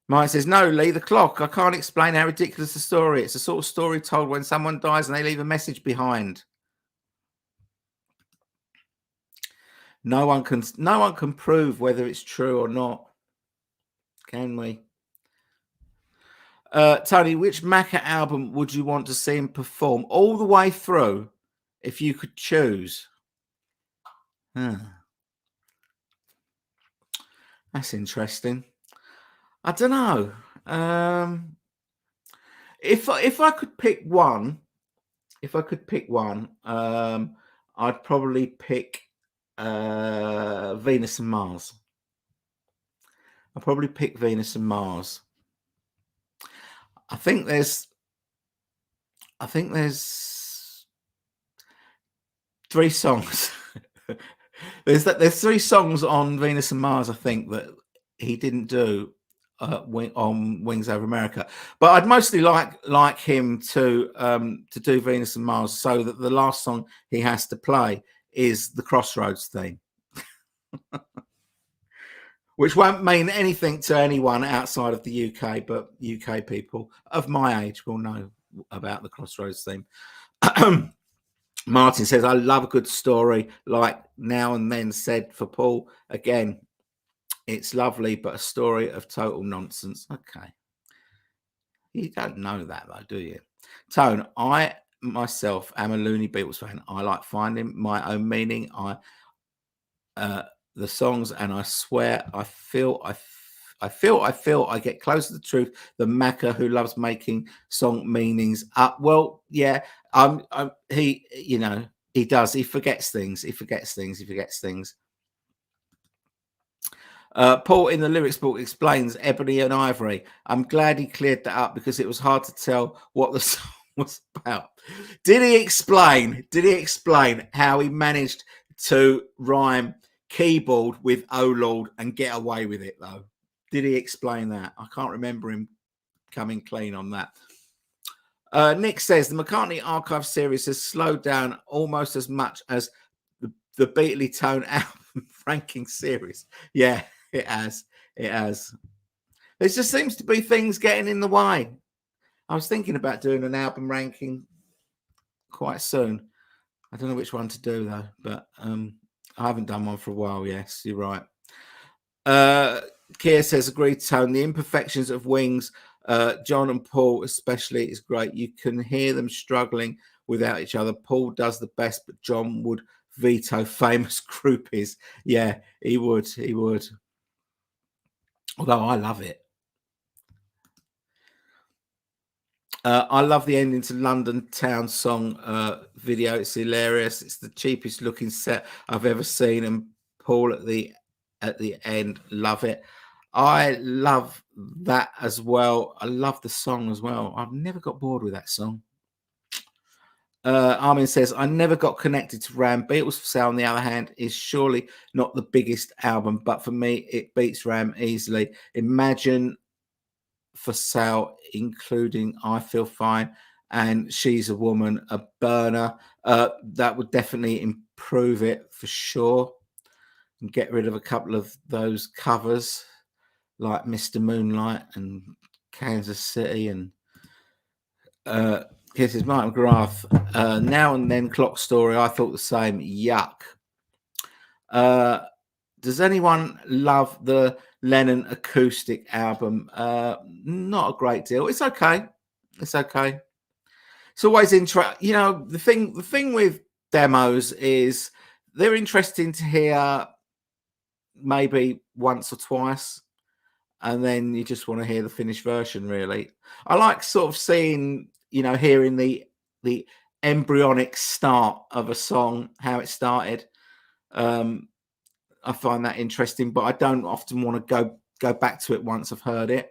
A: Mike says, no, Lee, the clock. I can't explain how ridiculous the story. It's the sort of story told when someone dies and they leave a message behind. No one can prove whether it's true or not, can we? Tony, which Macca album would you want to see him perform all the way through if you could choose? That's interesting. I don't know. If I could pick one, I'd probably pick Venus and Mars. I'll probably pick Venus and Mars. I think there's 3 songs. there's 3 songs on Venus and Mars, I think, that he didn't do on Wings Over America. But I'd mostly like him to do Venus and Mars, so that the last song he has to play is the Crossroads theme. Which won't mean anything to anyone outside of the UK, but UK people of my age will know about the Crossroads theme. Martin says, I love a good story, like Now and Then said for Paul. Again, it's lovely, but a story of total nonsense. Okay. You don't know that, though, do you? Tone, I myself am a loony Beatles fan. I like finding my own meaning. The songs, and I swear I feel I get closer to the truth than Macca, who loves making song meanings up. Well, yeah, he, you know, he does. He forgets things. He forgets things. Paul in the lyrics book explains Ebony and Ivory. I'm glad he cleared that up because it was hard to tell what the song was about. Did he explain how he managed to rhyme keyboard with Oh Lord and get away with it, though? Did he explain that? I can't remember him coming clean on that. Nick says the McCartney Archive series has slowed down almost as much as the Beatley Tone album ranking series. Yeah, it has. There just seems to be things getting in the way. I was thinking about doing an album ranking quite soon. I don't know which one to do, though, but I haven't done one for a while. Yes, you're right. Keir says, agreed, Tone. The imperfections of Wings, John and Paul especially, is great. You can hear them struggling without each other. Paul does the best, but John would veto famous groupies. Yeah, he would. Although I love it. I love the ending to London Town song video. It's hilarious. It's the cheapest looking set I've ever seen. And Paul at the end, love it. I love that as well. I love the song as well. I've never got bored with that song. Armin says, I never got connected to Ram. Beatles for Sale, on the other hand, is surely not the biggest album, but for me, it beats Ram easily. Imagine for Sale, including I Feel Fine and She's a Woman, a burner. That would definitely improve it for sure. And get rid of a couple of those covers like Mr. Moonlight and Kansas City and Kisses Martin McGrath. Now and Then Clock Story. I thought the same. Yuck. Does anyone love the Lennon acoustic album? Not a great deal. It's okay. It's always interesting. You know, the thing with demos is they're interesting to hear maybe once or twice, and then you just want to hear the finished version. Really, I like sort of seeing, you know, hearing the embryonic start of a song, how it started. I find that interesting, but I don't often want to go back to it once I've heard it.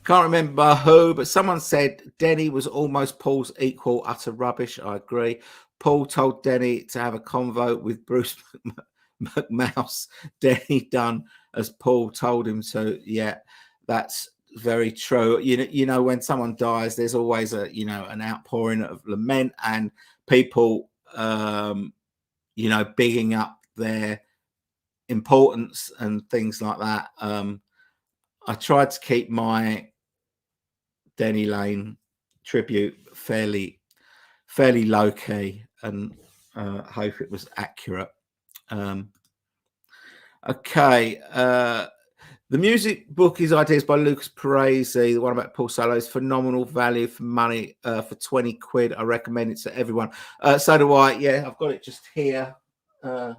A: Can't remember who, but someone said Denny was almost Paul's equal. Utter rubbish. I agree. Paul told Denny to have a convo with Bruce McMouse. Denny done as Paul told him to. Yeah, that's very true. You know, when someone dies, there's always an outpouring of lament and people you know, bigging up their importance and things like that. I tried to keep my Denny Lane tribute fairly low key and hope it was accurate. Okay. The music book is Ideas by Lucas Parisi. The one about Paul Solo is phenomenal value for money for 20 quid. I recommend it to everyone. So do I. Yeah, I've got it just here. This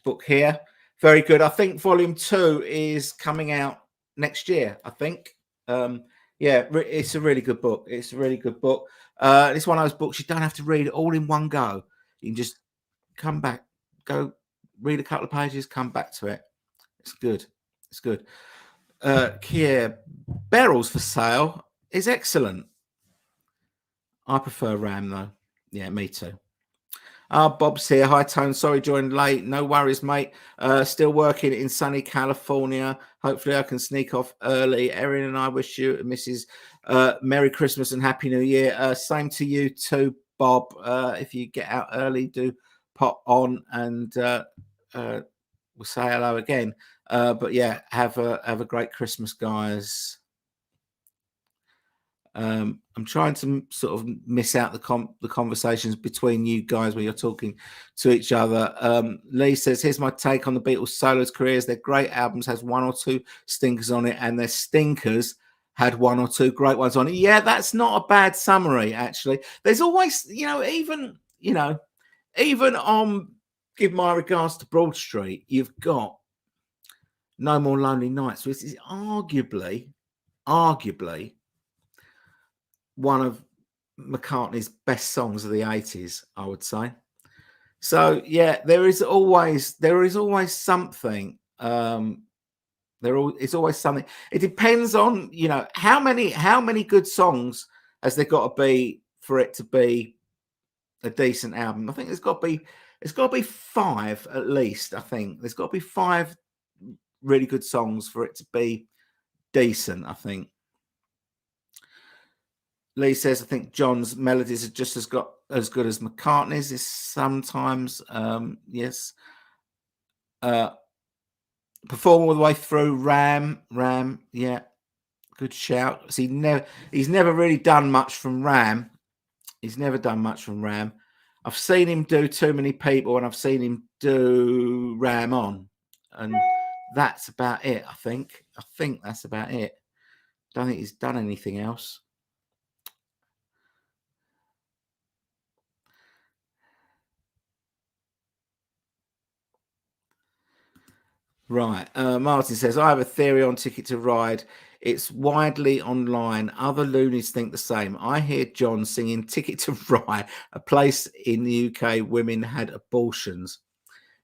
A: book here. Very good. I think volume 2 is coming out next year, I think. Yeah, it's a really good book. It's one of those books you don't have to read it all in one go. You can just come back, go read a couple of pages, come back to it. It's good. Kia Barrels for Sale is excellent. I prefer Ram though. Yeah, me too. Bob's here. Hi, Tone. Sorry, joined late. No worries, mate. Still working in sunny California. Hopefully, I can sneak off early. Erin and I wish you and Mrs. Merry Christmas and Happy New Year. Same to you too, Bob. If you get out early, do pop on and we'll say hello again. But yeah, have a great Christmas, guys. I'm trying to sort of miss out the conversations between you guys where you're talking to each other. Lee says, here's my take on the Beatles solos careers. They're great albums, has one or two stinkers on it, and their stinkers had one or two great ones on it. Yeah, that's not a bad summary, actually. There's always, even on Give My Regards to Broad Street, you've got No More Lonely Nights, which is arguably one of McCartney's best songs of the 80s, I would say. So yeah, there is always something. It's always something. It depends on how many good songs has there got to be for it to be a decent album. I think it's got to be 5 at least. I think there's got to be 5 really good songs for it to be decent, I think. Lee says, I think John's melodies are just as good as McCartney's is sometimes. Yes. Perform all the way through. Ram. Yeah, good shout. So he's never really done much from Ram. He's never done much from Ram. I've seen him do Too Many People, and I've seen him do Ram On, and that's about it. I think that's about it. Don't think he's done anything else. Right. Martin says, I have a theory on Ticket to Ride. It's widely online. Other loonies think the same. I hear John singing Ticket to Ride, a place in the UK women had abortions.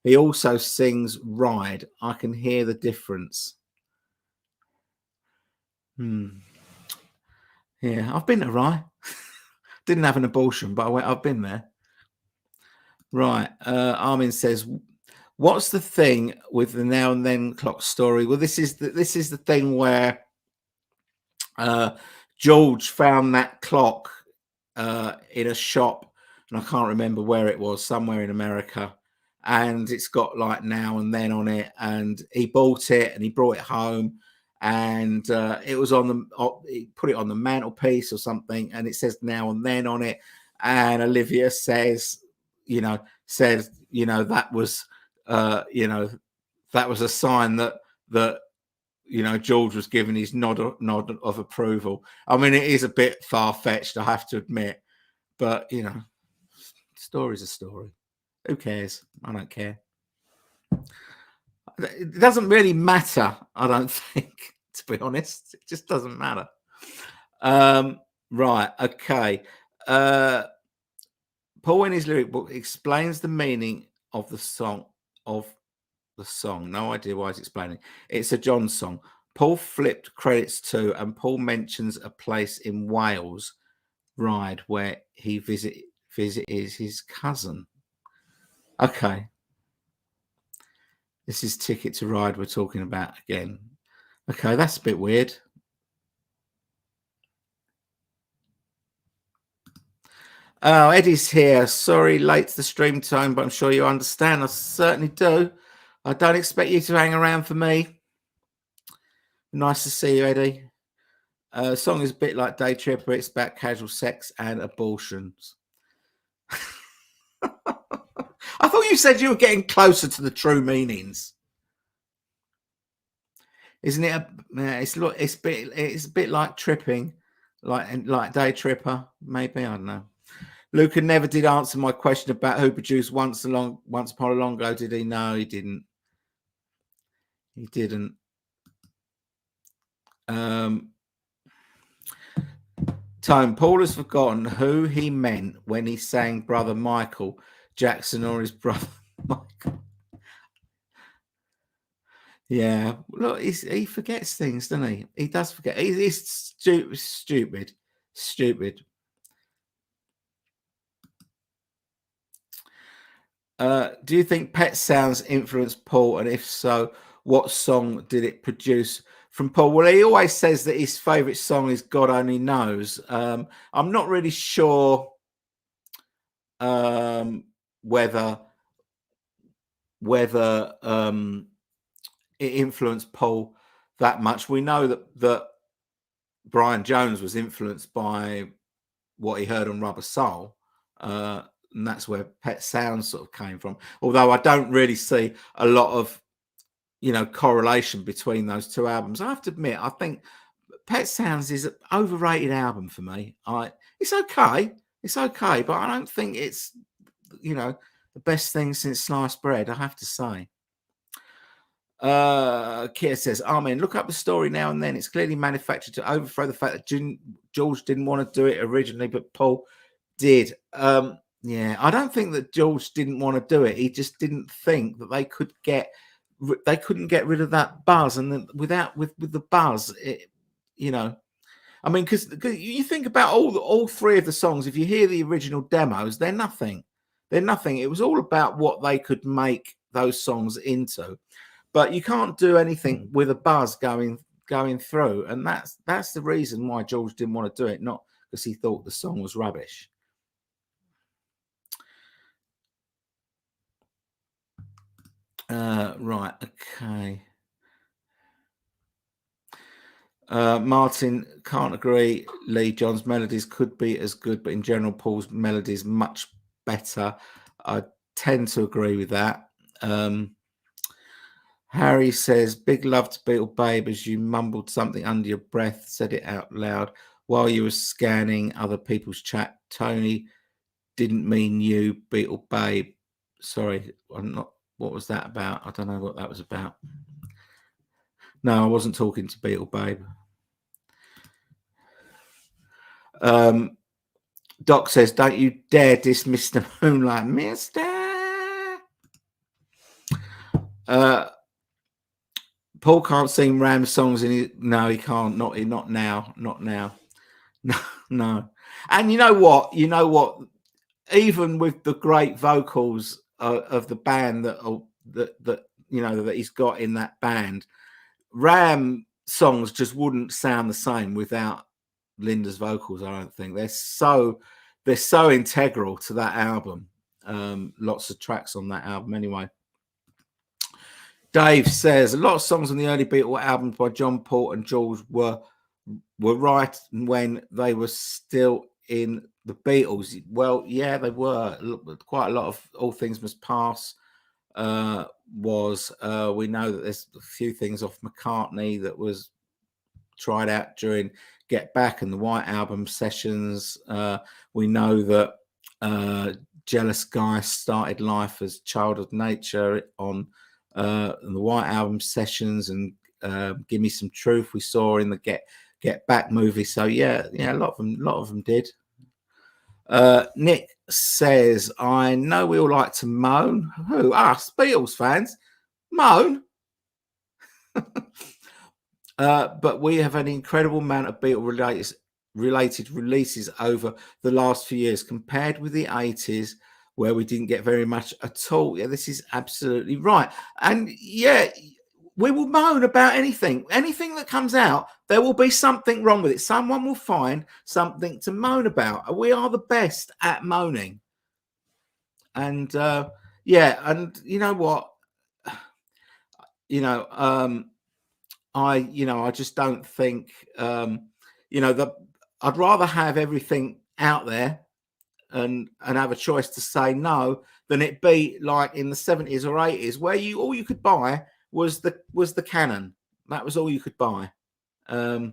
A: He also sings Ride. I can hear the difference. Yeah, I've been to Rye. Didn't have an abortion, but I've been there. Right. Armin says, what's the thing with the now and then clock story? Well, this is the thing where George found that clock in a shop, and I can't remember where it was, somewhere in America, and it's got like now and then on it, and he bought it and he brought it home, and it was he put it on the mantelpiece or something, and it says now and then on it, and Olivia says that was that was a sign that George was giving his nod of approval. I mean, it is a bit far-fetched, I have to admit, but story's a story. Who cares? I don't care. It doesn't really matter, I don't think, to be honest. It just doesn't matter. Right, okay. Paul in his lyric book explains the meaning of the song. No idea why he's explaining. It's a John song. Paul flipped credits to, and Paul mentions a place in Wales, Ride, where he visited his cousin. Okay. This is Ticket to Ride we're talking about again. Okay, that's a bit weird. Oh, Eddie's here. Sorry, late to the stream time, but I'm sure you understand. I certainly do. I don't expect you to hang around for me. Nice to see you, Eddie. The song is a bit like Day Tripper. It's about casual sex and abortions. I thought you said you were getting closer to the true meanings. Isn't it? It's a bit like tripping, like Day Tripper. Maybe, I don't know. Luca never did answer my question about who produced Once Upon a Long Ago. Did he? No, he didn't. He didn't. Tone, Paul has forgotten who he meant when he sang Brother Michael Jackson or his brother Michael. Yeah, look, he forgets things, doesn't he? He does forget. He's stupid. Do you think Pet Sounds influenced Paul? And if so, what song did it produce from Paul? Well, he always says that his favourite song is God Only Knows. I'm not really sure whether it influenced Paul that much. We know that Brian Jones was influenced by what he heard on Rubber Soul, and that's where Pet Sounds sort of came from. Although I don't really see a lot of correlation between those two albums. I have to admit, I think Pet Sounds is an overrated album for me. It's okay, but I don't think it's the best thing since sliced bread, I have to say. Kia says, Amen. Look up the story now and then. It's clearly manufactured to overthrow the fact that George didn't want to do it originally, but Paul did. Yeah, I don't think that George didn't want to do it. He just didn't think that they couldn't get rid of that buzz, and then with the buzz, I mean, because you think about all three of the songs. If you hear the original demos, they're nothing. It was all about what they could make those songs into. But you can't do anything with a buzz going through, and that's the reason why George didn't want to do it, not because he thought the song was rubbish. Right, okay. Martin, can't agree. Lee, John's melodies could be as good, but in general, Paul's melodies much better. I tend to agree with that. Harry says, big love to Beatle Babe as you mumbled something under your breath, said it out loud while you were scanning other people's chat. Tony didn't mean you, Beatle Babe. Sorry, I'm not. What was that about? I don't know what that was about. No, I wasn't talking to Beatle Babe. Doc says, don't you dare dismiss the Moonlight, mister. Paul can't sing Ram songs no, he can't. Not now. No. And you know what? Even with the great vocals of the band that he's got in that band, Ram songs just wouldn't sound the same without Linda's vocals. I don't think they're so integral to that album. Lots of tracks on that album anyway. Dave says a lot of songs on the early Beatles albums by John, Paul and George were right when they were still in the Beatles. Well, yeah, they were. Quite a lot of All Things Must Pass we know that there's a few things off McCartney that was tried out during Get Back and the White Album sessions. We know that Jealous Guy started life as Child of Nature on the White Album sessions, and Give Me Some Truth we saw in the Get Back movie. So yeah, a lot of them did. Nick says, I know we all like to moan. Who? Us, Beatles fans? Moan? But we have an incredible amount of Beatles related releases over the last few years compared with the 80s, where we didn't get very much at all. Yeah, this is absolutely right. And yeah, we will moan about anything that comes out. There will be something wrong with it. Someone will find something to moan about. We are the best at moaning. And and you know what? I just don't think that I'd rather have everything out there and have a choice to say no than it be like in the 70s or 80s where all you could buy was the Canon. That was all you could buy. You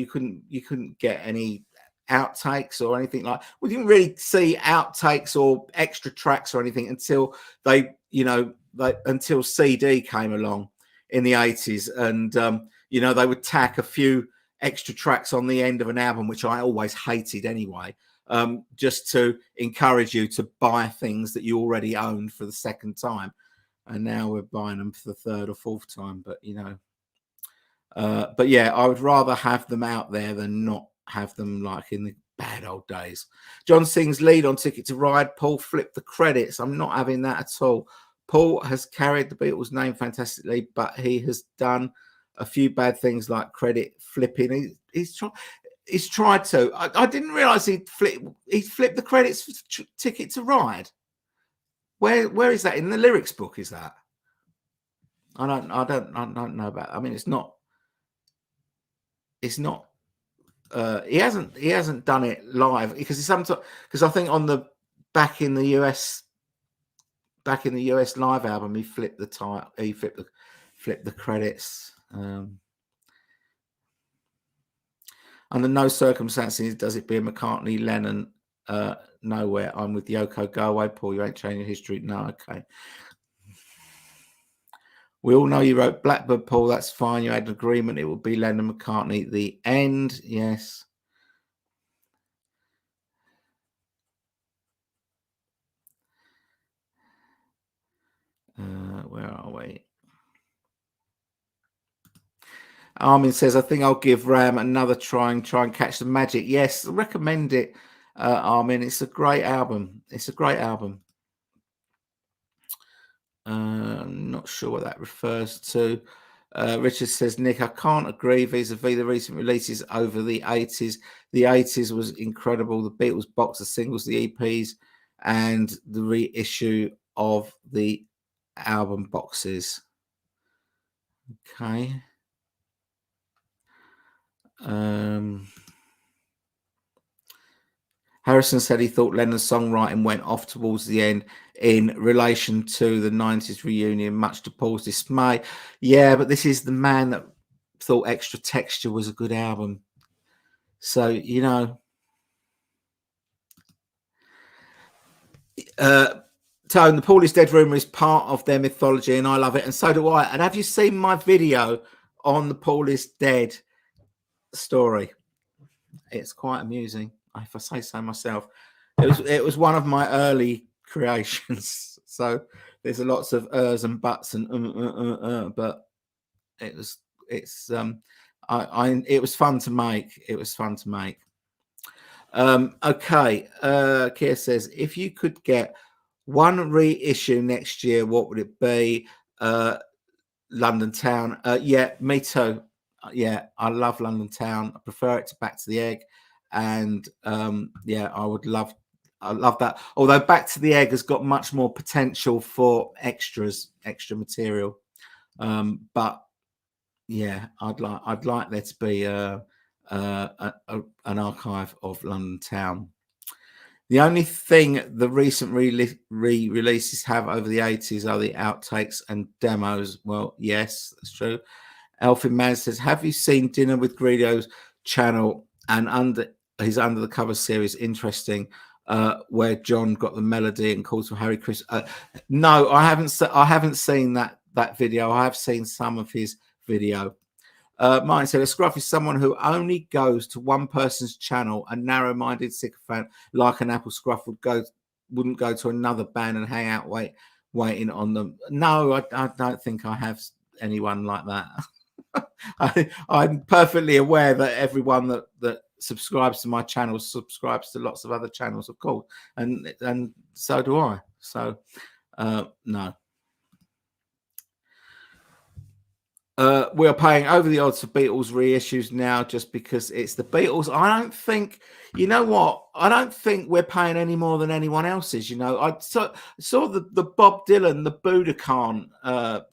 A: couldn't get any outtakes or anything like. We didn't really see outtakes or extra tracks or anything until until CD came along in the 80s, and they would tack a few extra tracks on the end of an album, which I always hated anyway, just to encourage you to buy things that you already owned for the second time. And now we're buying them for the third or fourth time. But I would rather have them out there than not have them like in the bad old days. John sings lead on Ticket to Ride. Paul flipped the credits. I'm not having that at all. Paul has carried the Beatles name fantastically, but he has done a few bad things like credit flipping. He's trying. He's tried to. I didn't realise he flipped the credits for Ticket to Ride. Where is that in the lyrics book? Is that? I don't know about. I mean, it's not. He hasn't done it live because I think on the back in the US live album he flipped the title. He flipped the credits. Under no circumstances does it be a McCartney, Lennon, nowhere. I'm with Yoko. Go away, Paul. You ain't changing history. No, okay. We all know you wrote Blackbird, Paul. That's fine. You had an agreement. It would be Lennon, McCartney. The end. Yes. Where are we? Armin says, I think I'll give Ram another try and catch the magic. Yes, recommend it, Armin. It's a great album. Not sure what that refers to. Richard says, Nick, I can't agree vis-a-vis the recent releases over the 80s. The 80s was incredible. The Beatles box, the singles, the EPs, and the reissue of the album boxes. Okay. Harrison said he thought Lennon's songwriting went off towards the end in relation to the 90s reunion, much to Paul's dismay. Yeah, but this is the man that thought Extra Texture was a good album. So, you know. Tone, the Paul is Dead rumour is part of their mythology, and I love it, and so do I. And have you seen my video on the Paul is Dead story? It's quite amusing, if I say so myself. It was one of my early creations, so there's lots of and buts and but it was fun to make. It was fun to make. Okay, Kia says, if you could get one reissue next year, what would it be? London Town. Yeah, me too. Yeah, I love London Town. I prefer it to Back to the Egg, and yeah, I love that. Although Back to the Egg has got much more potential for extra material, but yeah, I'd like there to be an archive of London Town. The only thing the recent re-releases have over the 80s are the outtakes and demos. Well, yes, that's true. Elfin Man says, have you seen Dinner with Greedo's channel and his Under the Cover series? Interesting, where John got the melody and calls for Harry Chris. No, I haven't seen that video. I have seen some of his video. Martin said, a scruff is someone who only goes to one person's channel. A narrow-minded sycophant like an Apple scruff wouldn't go to another band and hang out waiting on them. No, I don't think I have anyone like that. I'm perfectly aware that everyone that subscribes to my channel subscribes to lots of other channels, of course, and so do I. So no. We are paying over the odds for Beatles reissues now just because it's the Beatles. I don't think, you know what? I don't think we're paying any more than anyone else is. You know, I saw the Bob Dylan, the Budokan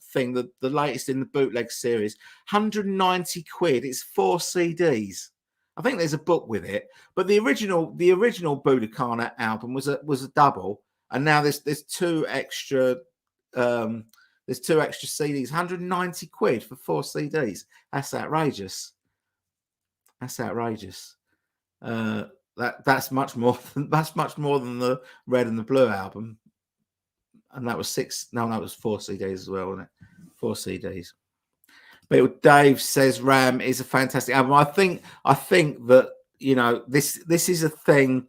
A: thing, the latest in the bootleg series, 190 quid. It's 4 CDs. I think there's a book with it, but the original Budokan album was a double, and now there's two extra. There's 2 extra CDs, 190 quid for 4 CDs. That's outrageous. That's outrageous. That's much more than the Red and the Blue album. And that was 4 CDs as well, wasn't it? 4 CDs. But Dave says Ram is a fantastic album. I think that, you know, this is a thing.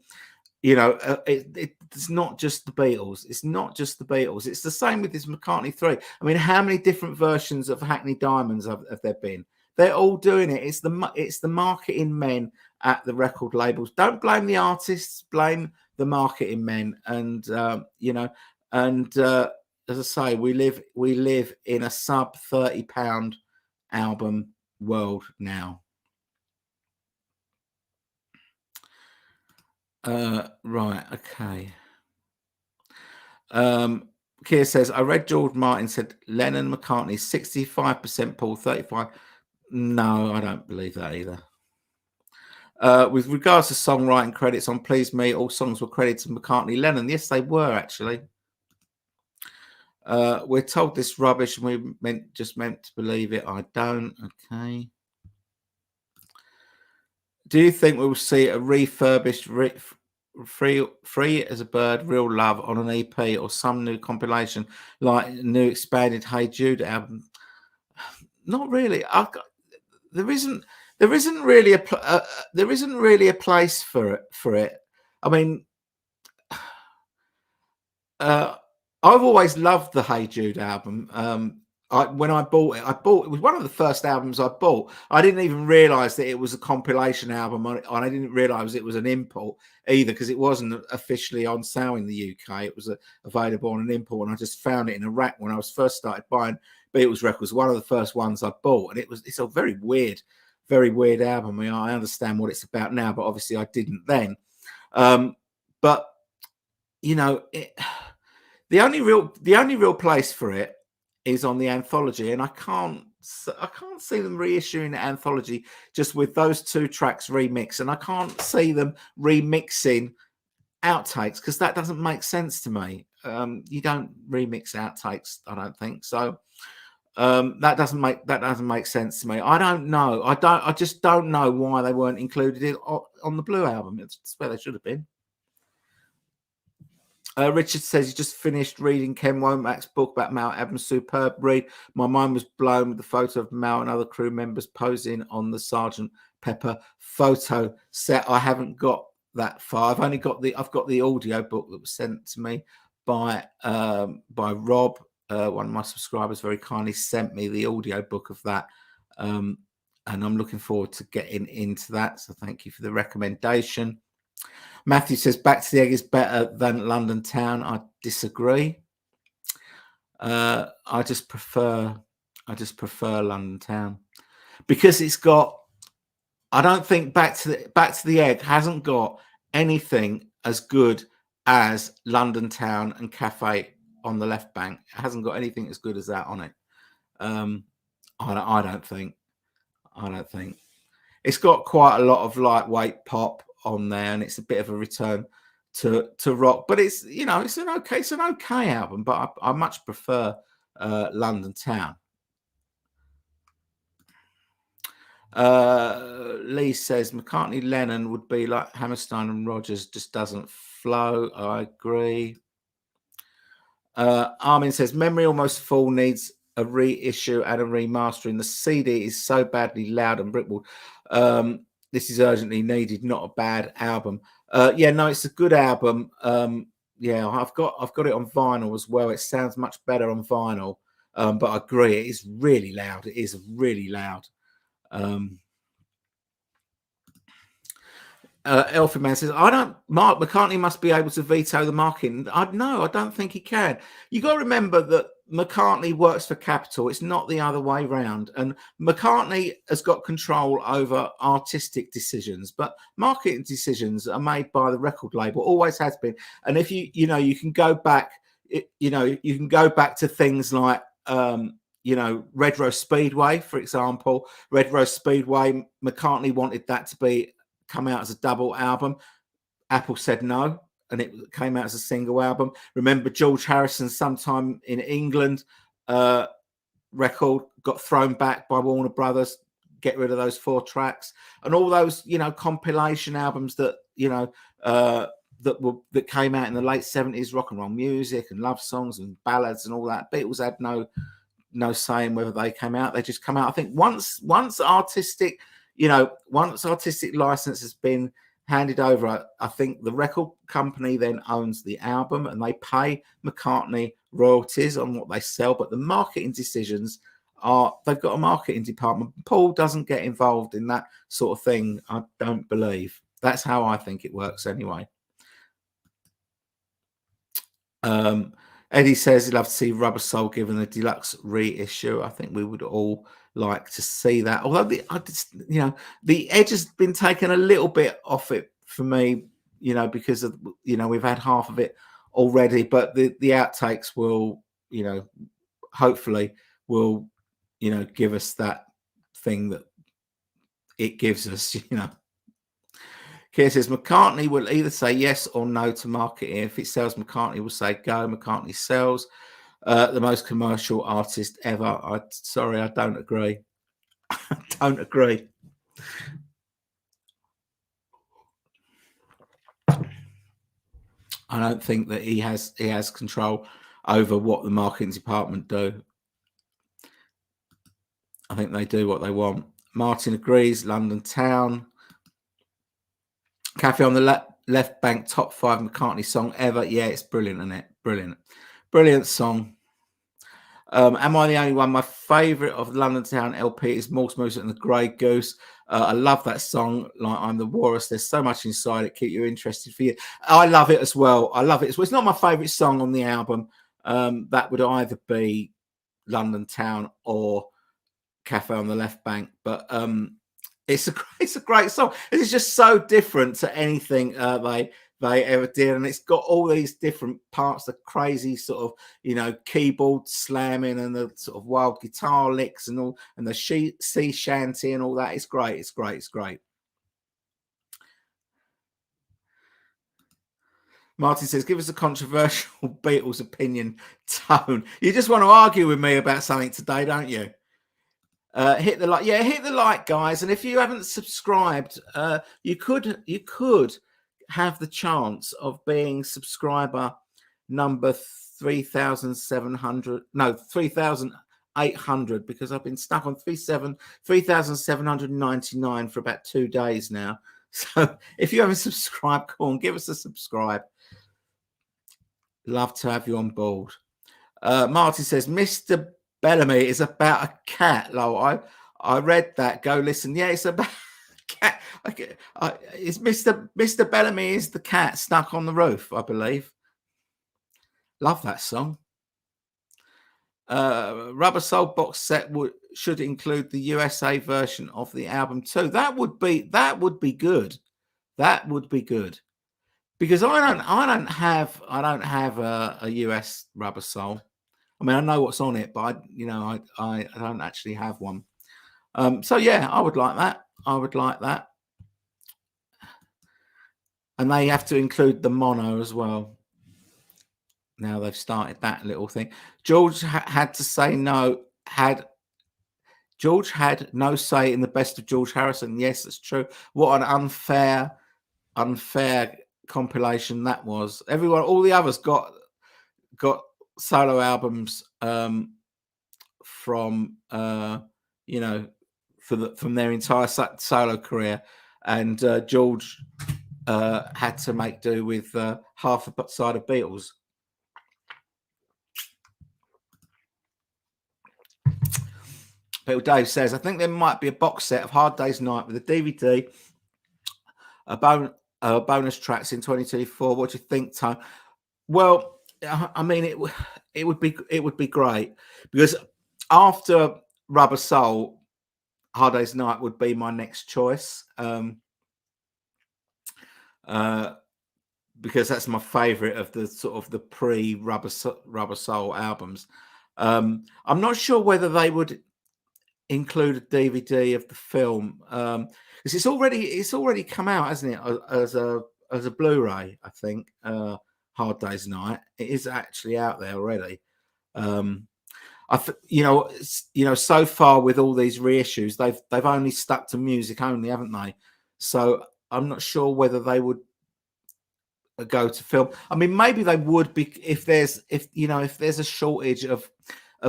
A: You know, it's not just the Beatles. It's not just the Beatles. It's the same with this McCartney 3. I mean, how many different versions of Hackney Diamonds have there been? They're all doing it. It's the marketing men at the record labels. Don't blame the artists. Blame the marketing men. And you know, and as I say, we live in a sub £30 album world now. Right, okay. Keir says, I read George Martin said Lennon McCartney 65% Paul, 35. No, I don't believe that either. With regards to songwriting credits on Please Me, all songs were credited to McCartney Lennon. Yes, they were actually. We're told this rubbish and we just meant to believe it. I don't. Okay. Do you think we will see a refurbished free as a Bird, Real Love on an EP or some new compilation like a new expanded Hey Jude album? Not really. There isn't really there isn't really a place for it. I mean, I've always loved the Hey Jude album. When I bought it was one of the first albums I bought. I didn't even realise that it was a compilation album, and I didn't realise it was an import either because it wasn't officially on sale in the UK. It was available on an import, and I just found it in a rack when I was first started buying Beatles records. One of the first ones I bought, and it's a very weird album. I mean, I understand what it's about now, but obviously I didn't then. But you know, the only real place for it is on the Anthology, and I can't see them reissuing the Anthology just with those two tracks remixed, and I can't see them remixing outtakes because that doesn't make sense to me. You don't remix outtakes, I don't think so. That doesn't make sense to me. I don't know. I just don't know why they weren't included on the Blue album. It's where they should have been. Richard says he just finished reading Ken Womack's book about Mal Evans. Superb read. My mind was blown with the photo of Mal and other crew members posing on the Sergeant Pepper photo set. I haven't got that far. I've got the audio book that was sent to me by Rob. One of my subscribers very kindly sent me the audio book of that. And I'm looking forward to getting into that. So thank you for the recommendation. Matthew says Back to the Egg is better than London Town. I disagree. I just prefer London Town because it's got. I don't think Back to the Egg hasn't got anything as good as London Town and Cafe on the Left Bank. It hasn't got anything as good as that on it. I don't think. It's got quite a lot of lightweight pop on there, and it's a bit of a return to rock. But it's it's an okay album. But I much prefer London Town. Lee says McCartney Lennon would be like Hammerstein and Rogers, just doesn't flow. I agree. Armin says Memory Almost Full needs a reissue and a remastering. The CD is so badly loud and brittled. This is urgently needed, not a bad album. Yeah, no, it's a good album. Yeah, I've got it on vinyl as well. It sounds much better on vinyl. But I agree, it is really loud. It is really loud. Elfie Man says, Mark McCartney must be able to veto the marketing. I don't think he can. You got to remember that McCartney works for Capitol. It's not the other way round. And McCartney has got control over artistic decisions, but marketing decisions are made by the record label, always has been. And if you can go back, you can go back to things like, Red Rose Speedway, for example. Red Rose Speedway, McCartney wanted that to come out as a double album. Apple said no, and it came out as a single album. Remember George Harrison's Sometime in England record got thrown back by Warner Brothers, get rid of those 4 tracks, and all those compilation albums that that came out in the late 70s, rock and roll music and love songs and ballads and all that. Beatles had no saying whether they came out. They just come out. I think once artistic license has been handed over, I think the record company then owns the album and they pay McCartney royalties on what they sell. But the marketing decisions they've got a marketing department. Paul doesn't get involved in that sort of thing, I don't believe. That's how I think it works anyway. Eddie says he'd love to see Rubber Soul given a deluxe reissue. I think we would all like to see that. Although the edge has been taken a little bit off it for me you know, because of, you know, we've had half of it already, but the outtakes will, you know, hopefully will, you know, give us that thing that it gives us, you know. Keir says McCartney will either say yes or no to marketing. If it sells, McCartney will say go. McCartney sells. The most commercial artist ever. Sorry, I don't agree. I don't agree. I don't think that he has control over what the marketing department do. I think they do what they want. Martin agrees. London Town. Cafe on the left bank, top 5 McCartney song ever. Yeah, it's brilliant, isn't it? Brilliant song. Am I the only one? My favourite of the London Town LP is Morse Music and the Grey Goose. I love that song. Like I'm the Walrus. There's so much inside it. Keep you interested for you. I love it as well. It's not my favourite song on the album. That would either be London Town or Cafe on the Left Bank, but it's a great song. It's just so different to anything they ever did, and it's got all these different parts, the crazy sort of, you know, keyboard slamming and the sort of wild guitar licks and all, and the sea shanty and all that. It's great. It's great. Martin says, give us a controversial Beatles opinion tone. You just want to argue with me about something today, don't you? Hit the like, hit the like, guys. And if you haven't subscribed, you could have the chance of being subscriber number 3,800, because I've been stuck on 3,799 for about 2 days now. So if you haven't subscribed, come on, give us a subscribe. Love to have you on board. Martin says, Mr. Bellamy is about a cat. Lol, I read that. Go listen. Yeah, it's about a cat. It's Mr. Bellamy is the cat stuck on the roof, I believe. Love that song. Rubber Soul box set should include the USA version of the album too. That would be good. That would be good. Because I don't have a US Rubber Soul. I mean, I know what's on it, but I don't actually have one. So yeah, I would like that. And they have to include the mono as well. Now they've started that little thing. George had to say no. George had no say in the best of George Harrison. Yes, that's true. What an unfair compilation that was. All the others got solo albums from from their entire solo career, and George had to make do with half the side of Beatles. Bill Dave says, I think there might be a box set of Hard Day's Night with a DVD, bonus tracks in 2024. What do you think, Tone? Well, I mean, it would be great, because after Rubber Soul, Hard Day's Night would be my next choice, because that's my favorite of the sort of the pre Rubber Soul albums. I'm not sure whether they would include a DVD of the film, because it's already come out, hasn't it, as a Blu-ray, I think. Hard Day's Night, it is actually out there already. So far with all these reissues, they've only stuck to music only, haven't they? So I'm not sure whether they would go to film. I mean, maybe they would be if there's a shortage of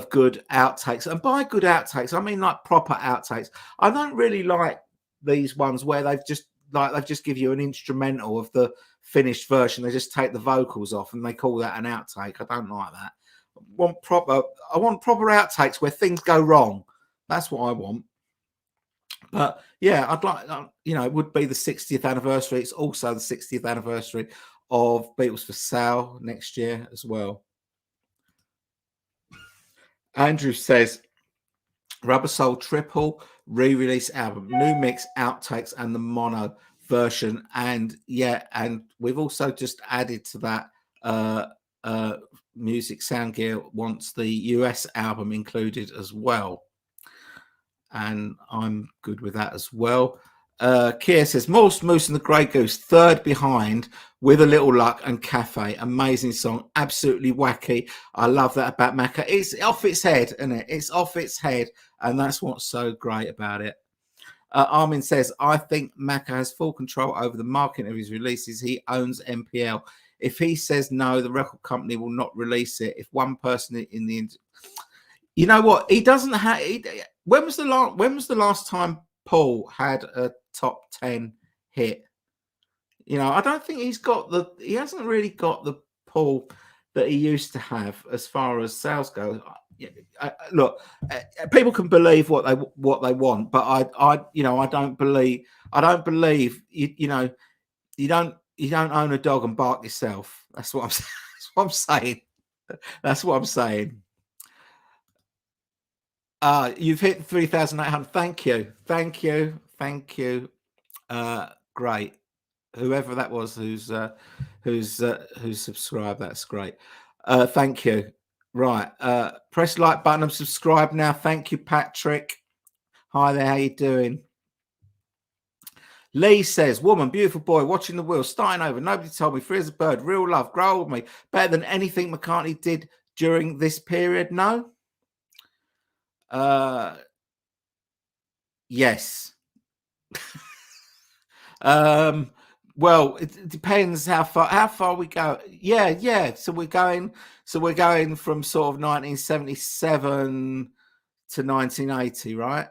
A: good outtakes. And by good outtakes, I mean like proper outtakes. I don't really like these ones where they've just give you an instrumental of the finished version. They just take the vocals off and they call that an outtake. I don't like that. I want proper outtakes where things go wrong. That's what I want. But yeah, I'd like, it would be the 60th anniversary. It's also the 60th anniversary of Beatles for Sale next year as well. Andrew says, Rubber Soul triple re-release album, new mix, outtakes, and the mono version, and and we've also just added to that. Music Sound Gear wants the US album included as well, and I'm good with that as well. Kia says Morse Moose and the Grey Goose, third behind with a little luck and Cafe. Amazing song, absolutely wacky. I love that about Macca. It's off its head, isn't it? It's off its head, and that's what's so great about it. Armin says, I think Macca has full control over the marketing of his releases. He owns MPL. If he says no, the record company will not release it. If one person in the, you know what, he doesn't have. When was the last time Paul had a top 10 hit? You know, I don't think he hasn't really got the Paul that he used to have as far as sales go. Look, people can believe what they want, but I don't believe you don't own a dog and bark yourself. That's what I'm saying. That's what I'm saying. You've hit 3,800. Thank you. Great. Whoever that was who's subscribed, that's great. Thank you. Right. Press like button and subscribe now. Thank you, Patrick. Hi there, how you doing? Lee says, woman, beautiful boy, watching the wheel, starting over. Nobody told me, free as a bird, real love, grow with me. Better than anything McCartney did during this period? No. Yes. Well, it depends how far we go. Yeah. So we're going from sort of 1977 to 1980, right?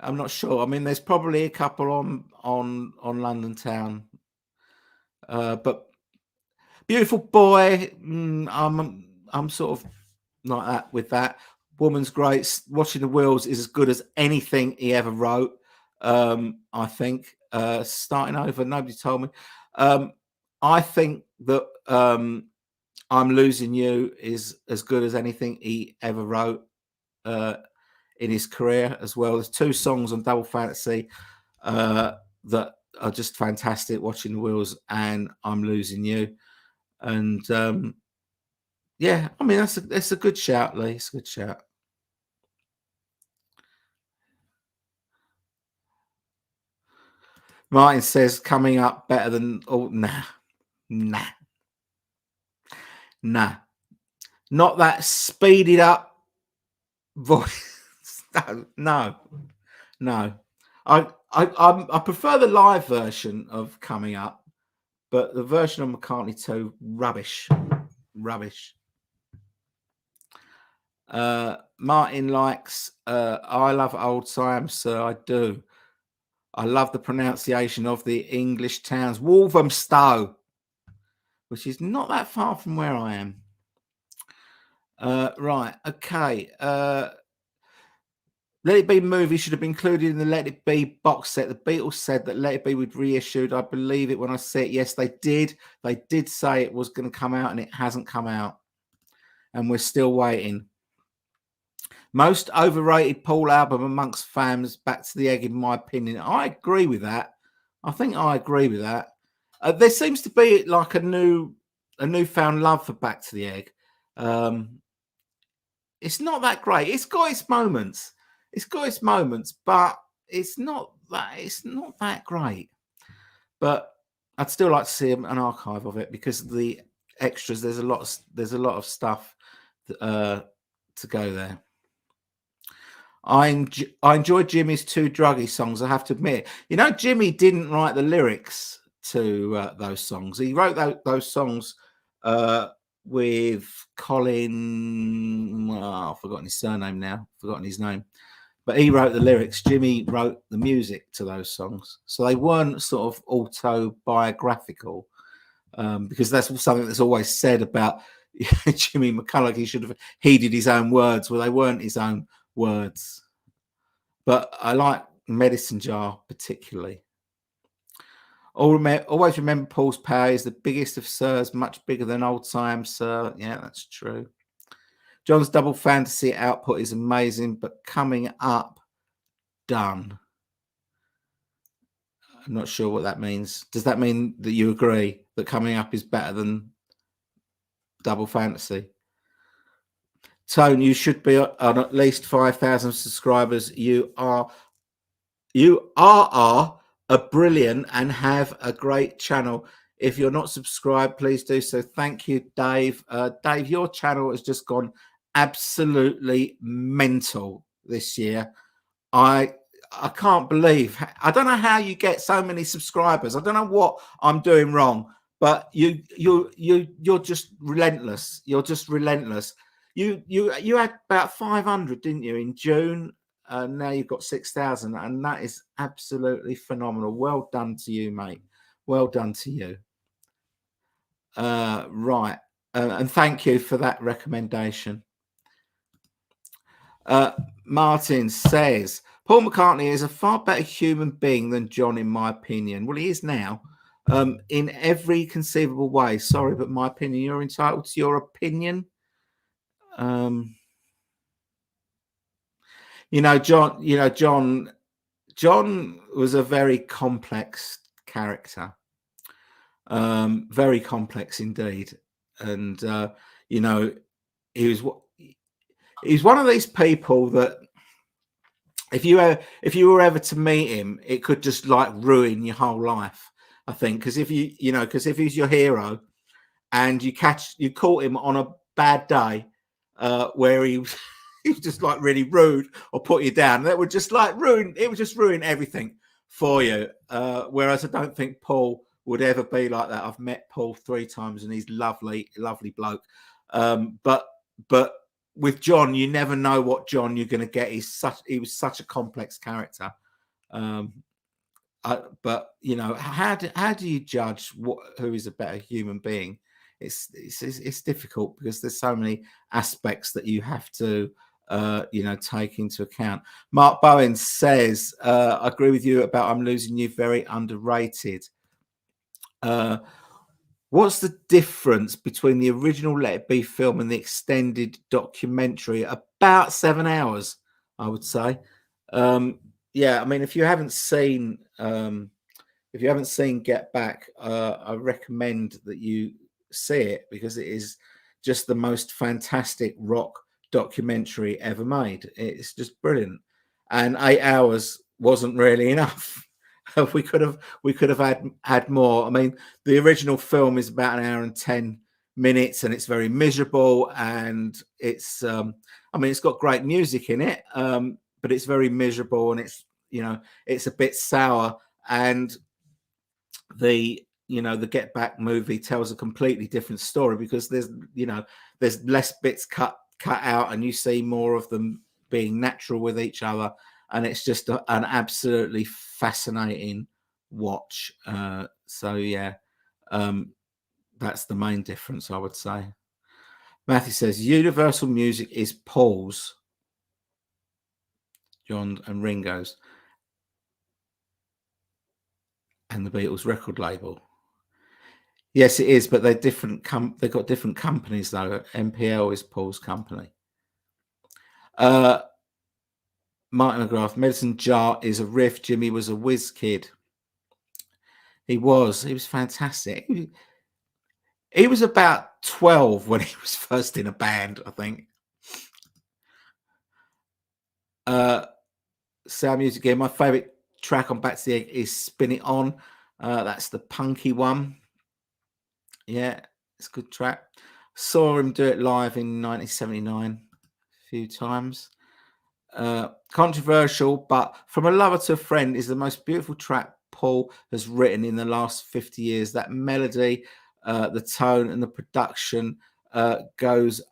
A: I'm not sure. I mean, there's probably a couple on London Town, but beautiful boy. I'm sort of like that with that. Woman's great. Watching the Wheels is as good as anything he ever wrote. I think. Starting over. Nobody told me. I think that I'm Losing You is as good as anything he ever wrote in his career as well. There's two songs on Double Fantasy that are just fantastic. Watching the Wheels and I'm Losing You, and yeah, I mean that's a good shout, Lee. It's a good shout. Martin says coming up better than nah, not that speeded up voice. No. I prefer the live version of Coming Up, but the version of McCartney 2, rubbish. Martin likes I love Old Siam, sir. I do. I love the pronunciation of the English towns. Walthamstow, which is not that far from where I am. Right. Okay. Let It Be movie should have been included in the Let It Be box set. The Beatles said that Let It Be would reissued. I believe it when I say it. Yes, they did. They did say it was going to come out, and it hasn't come out. And we're still waiting. Most overrated Paul album amongst fans, Back to the Egg, in my opinion. I agree with that. I think I agree with that. There seems to be like a newfound love for Back to the Egg. It's not that great. It's got its moments. But it's not that great. But I'd still like to see an archive of it because of the extras. There's a lot of stuff to go there. I enjoyed Jimmy's two druggy songs, I have to admit. You know, Jimmy didn't write the lyrics to those songs. He wrote those songs with Colin. I've forgotten his surname now. Forgotten his name. But he wrote the lyrics. Jimmy wrote the music to those songs. So they weren't sort of autobiographical because that's something that's always said about Jimmy McCulloch. He should have heeded his own words. Well, they weren't his own words. But I like Medicine Jar particularly. Always remember Paul's power is the biggest of sirs, much bigger than Old Siam, sir. Yeah, that's true. John's double fantasy output is amazing, but coming up, done. I'm not sure what that means. Does that mean that you agree that coming up is better than double fantasy? Tone, you should be on at least 5,000 subscribers. You are a brilliant and have a great channel. If you're not subscribed, please do so. Thank you, Dave. Dave, your channel has just gone absolutely mental this year. I can't believe. I don't know how you get so many subscribers. I don't know what I'm doing wrong, but you're just relentless. You're just relentless. You had about 500, didn't you, in June? Now you've got 6,000, and that is absolutely phenomenal. Well done to you, mate. Well done to you. Right, and thank you for that recommendation. Martin says Paul McCartney is a far better human being than John, in my opinion. Well, he is now, in every conceivable way. Sorry, but my opinion. You're entitled to your opinion. John was a very complex character, very complex indeed, and he was one of these people that if you were ever to meet him, it could just like ruin your whole life. I think because if he's your hero and you caught him on a bad day where he was just like really rude or put you down, that would just like ruin everything for you. Whereas I don't think Paul would ever be like that. I've met Paul 3 times and he's lovely bloke. But with John, you never know what John you're going to get. He was such a complex character. But how do you judge who is a better human being? It's difficult because there's so many aspects that you have to take into account. Mark Bowen says, I agree with you about I'm Losing You, very underrated. What's the difference between the original Let It Be film and the extended documentary? About 7 hours, I would say. Yeah, I mean, if you haven't seen Get Back, I recommend that you see it because it is just the most fantastic rock documentary ever made. It's just brilliant, and 8 hours wasn't really enough. We could have had more. I mean, the original film is about 1 hour and 10 minutes, and it's very miserable, and it's it's got great music in it, but it's very miserable, and it's a bit sour. And the Get Back movie tells a completely different story because there's less bits cut out, and you see more of them being natural with each other, and it's just an absolutely fascinating watch. So yeah, that's the main difference, I would say. Matthew says Universal Music is Paul's, John and Ringo's, and the Beatles record label. Yes, it is, but they're different. They've got different companies though. MPL is Paul's company. Martin McGrath, Medicine Jar is a riff. Jimmy was a whiz kid. He was fantastic. He was about 12 when he was first in a band, I think. Sound music again. My favorite track on Back to the Egg is Spin It On. That's the punky one. Yeah, it's a good track. Saw him do it live in 1979 a few times. Controversial, but From a Lover to a Friend is the most beautiful track Paul has written in the last 50 years. That melody, the tone, and the production goes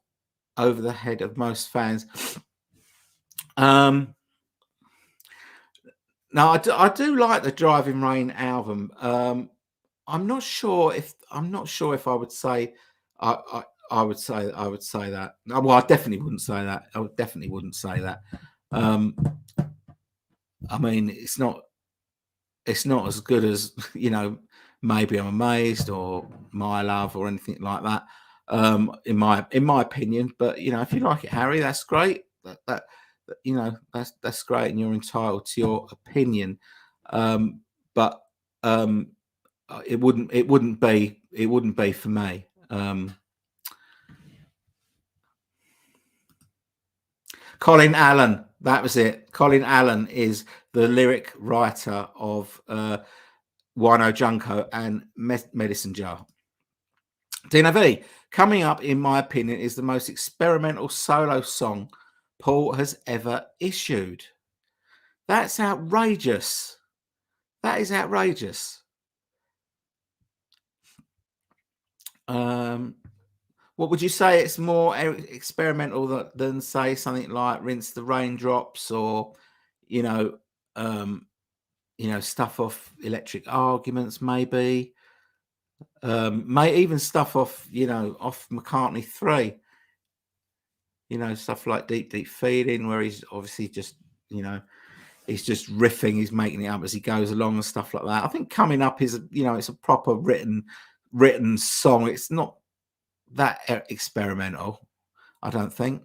A: over the head of most fans. Now, I do like the Driving Rain album. I'm not sure if I would say I would say that. Well, I definitely wouldn't say that. I definitely wouldn't say that. I mean, it's not as good as maybe I'm Amazed or My Love or anything like that. in my opinion. But you know, if you like it, Harry, that's great. That you know, that's great, and you're entitled to your opinion. But it wouldn't be for me. Colin Allen, that was it. Colin Allen is the lyric writer of Wino Junko and Medicine Jar. Dina V, coming up, in my opinion, is the most experimental solo song Paul has ever issued. That's outrageous. That is outrageous. What would you say? It's more experimental than say something like Rinse the Raindrops, or you know, stuff off Electric Arguments, maybe. May even stuff off, off McCartney 3. Stuff like Deep Deep Feeling, where he's obviously just, he's just riffing, he's making it up as he goes along and stuff like that. I think Coming Up is, it's a proper written song. It's not that experimental, I don't think.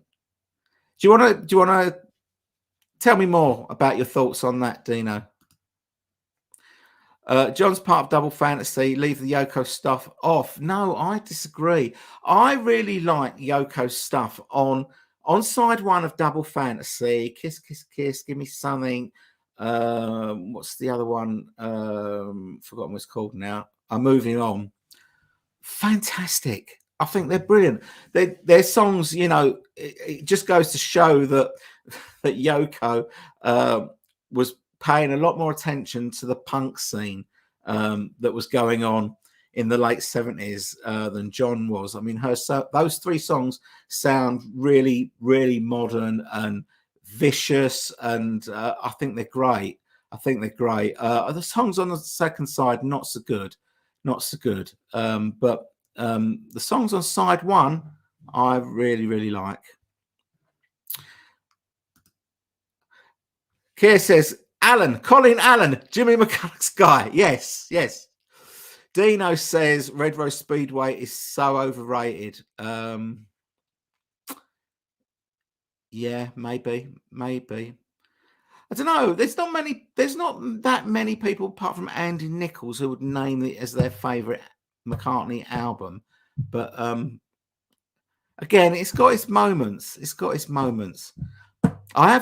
A: Do you want to tell me more about your thoughts on that, Dino? John's part of Double Fantasy. Leave the Yoko stuff off. No, I disagree. I really like Yoko's stuff on side one of Double Fantasy. Kiss, Kiss, Kiss. Give Me Something. What's the other one? Forgotten what it's called now. I'm moving on. Fantastic. I think they're brilliant. Their songs, it just goes to show that Yoko was paying a lot more attention to the punk scene that was going on in the late 70s than John was. I mean, those 3 songs sound really, really modern and vicious, and I think they're great. The songs on the second side, not so good. But the songs on side one, I really, really like. Keir says, Colin Allen, Jimmy McCulloch's guy. Yes. Dino says Red Rose Speedway is so overrated. Yeah, maybe. I don't know. There's not that many people apart from Andy Nichols who would name it as their favorite McCartney album. But again, it's got its moments. I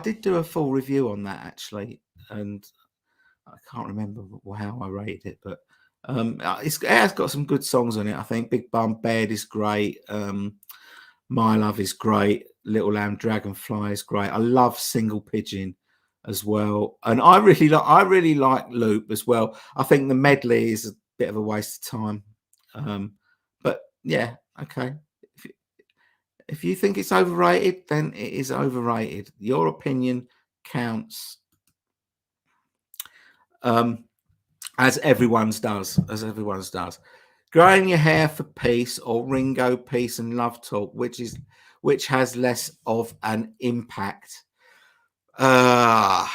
A: did do a full review on that actually, and I can't remember how I rated it, but it has got some good songs on it. I think Big Bum Bed is great. My Love is great. Little Lamb Dragonfly is great. I love Single Pigeon as well, and I really like Loop as well. I think the medley is a bit of a waste of time, but yeah, okay. If you think it's overrated, then it is overrated. Your opinion counts. As everyone's does. Growing Your Hair for Peace or Ringo Peace and Love Talk, which has less of an impact. I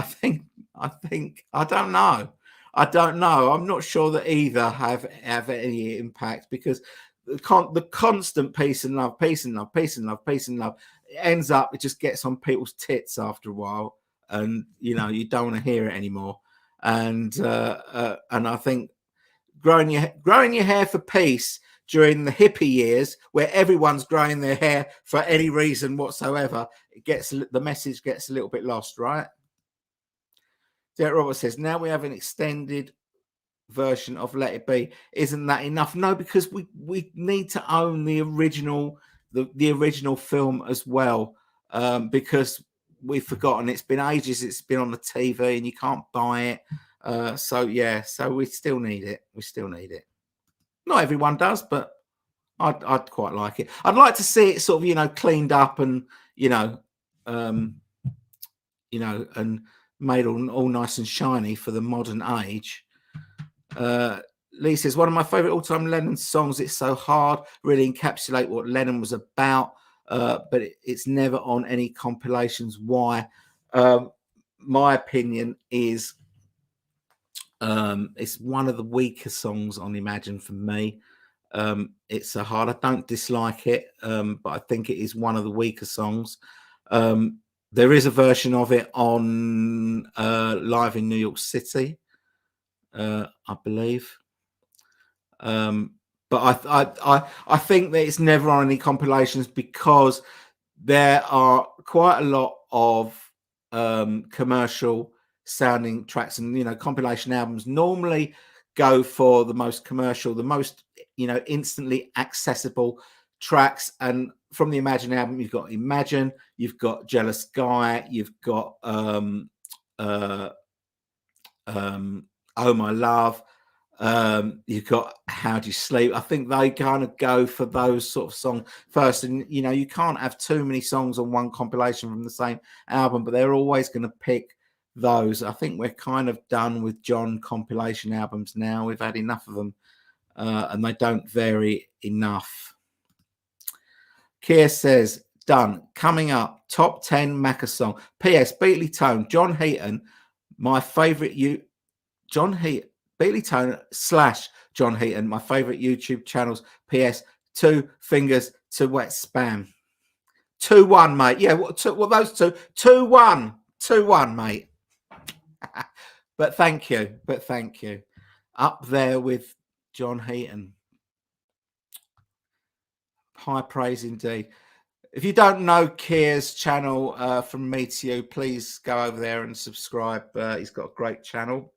A: think I don't know. I'm not sure that either have any impact, because the constant peace and love it ends up, it just gets on people's tits after a while, and you don't want to hear it anymore. And I think growing your hair for peace during the hippie years, where everyone's growing their hair for any reason whatsoever, the message gets a little bit lost, right? Derek Roberts says, now we have an extended version of Let It Be. Isn't that enough? No, because we need to own the original film as well, because we've forgotten. It's been ages. It's been on the TV and you can't buy it. So we still need it. Not everyone does, but I'd quite like it. I'd like to see it sort of, cleaned up and, and made all nice and shiny for the modern age. Lee says, one of my favorite all-time Lennon songs, It's So Hard, really encapsulate what Lennon was about, but it's never on any compilations. Why? My opinion is It's one of the weaker songs on Imagine for me. It's a hard. I don't dislike it, but I think it is one of the weaker songs. There is a version of it on Live in New York City, I believe. But I think that it's never on any compilations because there are quite a lot of commercial sounding tracks, and compilation albums normally go for the most commercial, the most instantly accessible tracks. And from the Imagine album, you've got Imagine, you've got Jealous Guy, you've got Oh My Love, you've got How Do You Sleep. I think they kind of go for those sort of songs first, and you can't have too many songs on one compilation from the same album, but they're always going to pick those. I think we're kind of done with John compilation albums now. We've had enough of them, and they don't vary enough. Keir says, done. Coming up, top 10 Macca song. P.S. Beatley Tone, John Heaton, my favourite John Heaton, Beatley Tone / John Heaton, my favourite YouTube channels. P.S. 2 fingers to wet spam. 2-1, mate. Yeah, what those two? 2-1. 2-1, mate. But thank you. Up there with John Heaton. High praise indeed. If you don't know Keir's channel, from me to you, please go over there and subscribe. He's got a great channel.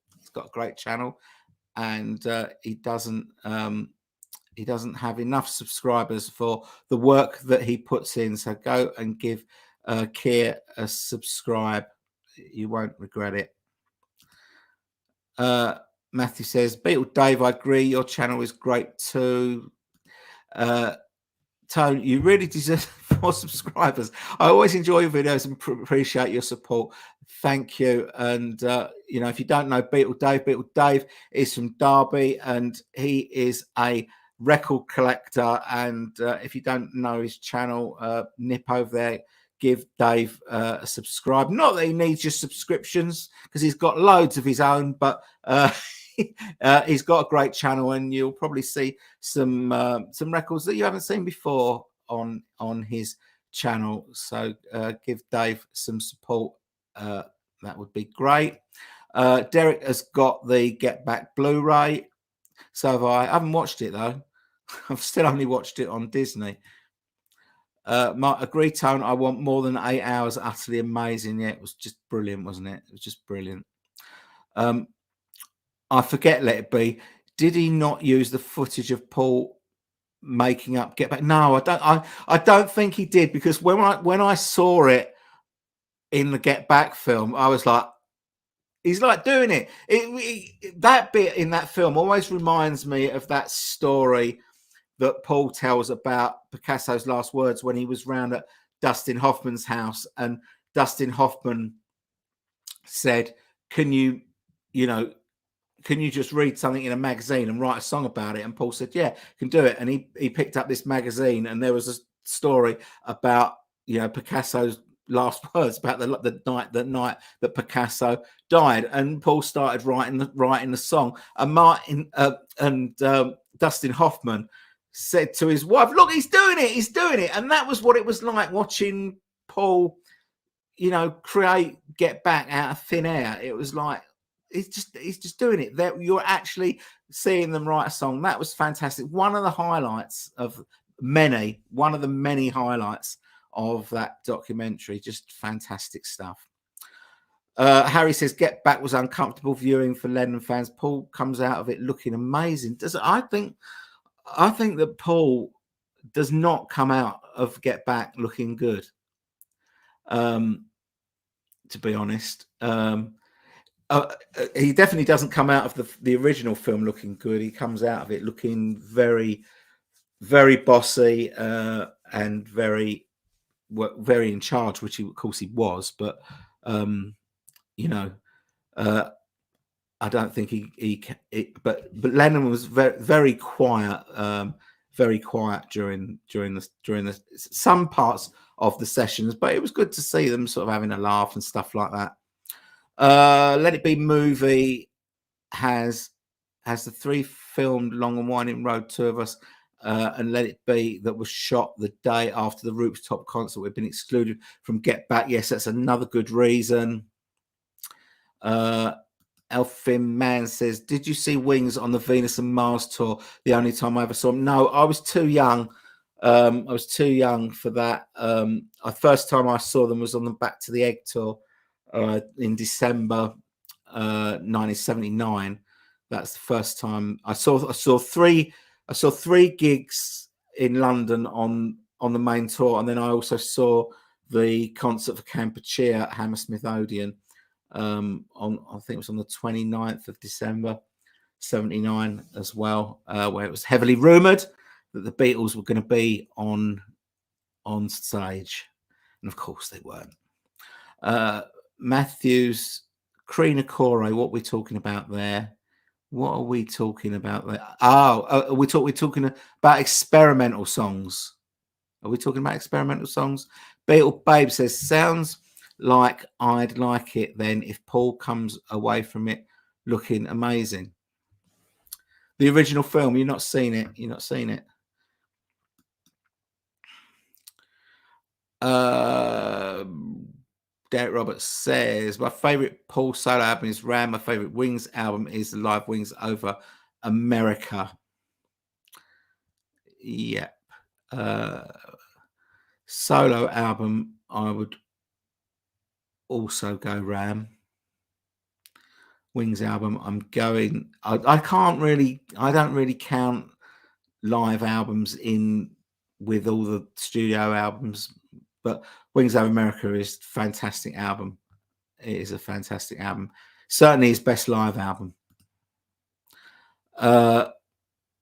A: And he doesn't have enough subscribers for the work that he puts in. So go and give Keir a subscribe. You won't regret it. Matthew says, Beatle Dave, I agree. Your channel is great too. Tone, you really deserve more subscribers. I always enjoy your videos and appreciate your support. Thank you. And if you don't know Beatle Dave is from Derby, and he is a record collector. And if you don't know his channel, nip over there, give Dave a subscribe. Not that he needs your subscriptions, because he's got loads of his own, but he's got a great channel, and you'll probably see some records that you haven't seen before on his channel. So give Dave some support. That would be great. Derek has got the Get Back Blu-ray. So have I. I haven't watched it though. I've still only watched it on Disney. Mark, agree, Tone. I want more than 8 hours. Utterly amazing. Yeah, it was just brilliant, wasn't it? It was just brilliant. I forget, Let It Be. Did he not use the footage of Paul making up Get Back? No, I don't think he did, because when I saw it in the Get Back film, I was like, he's like doing it. That bit in that film always reminds me of that story that Paul tells about Picasso's last words when he was round at Dustin Hoffman's house, and Dustin Hoffman said, can you just read something in a magazine and write a song about it? And Paul said, yeah, can do it. And he picked up this magazine, and there was a story about, Picasso's last words, about the night that Picasso died. And Paul started writing the song. And Martin and Dustin Hoffman said to his wife, look, he's doing it. And that was what it was like watching Paul, create Get Back out of thin air. It was like, he's just doing it. That you're actually seeing them write a song. That was fantastic. One of the many highlights of that documentary. Just fantastic stuff. Harry says Get Back was uncomfortable viewing for Lennon fans. Paul comes out of it looking amazing. I think that Paul does not come out of Get Back looking good. To be honest. He definitely doesn't come out of the original film looking good. He comes out of it looking very, very bossy and very in charge, which of course he was. But I don't think but Lennon was very, very quiet, during the some parts of the sessions. But it was good to see them sort of having a laugh and stuff like that. Let It Be movie has the 3 filmed Long and Winding Road, Two of Us, and Let It Be that was shot the day after the rooftop concert. We've been excluded from Get Back. Yes, that's another good reason. Elfin Man says, did you see Wings on the Venus and Mars tour? The only time I ever saw them. No, I was too young. I was too young for that. The first time I saw them was on the Back to the Egg tour in December 1979. That's the first time I saw three gigs in London on the main tour, and then I also saw the concert for Kampuchea at Hammersmith Odeon on, I think it was on the 29th of December 79 as well, where it was heavily rumored that the Beatles were going to be on stage, and of course they weren't. Matthews, Krina Core, what are we talking about there? What are we talking about there? Oh, we're talking about experimental songs. Are we talking about experimental songs? Beatle Babe says, sounds like I'd like it then if Paul comes away from it looking amazing. The original film, you've not seen it. You've not seen it. Derek Roberts says, my favorite Paul solo album is Ram. My favorite Wings album is the live Wings over America. Yeah. Solo album, I would also go Ram. Wings album, I don't really count live albums in with all the studio albums, but Wings Over America is a fantastic album. It is a fantastic album. Certainly his best live album. I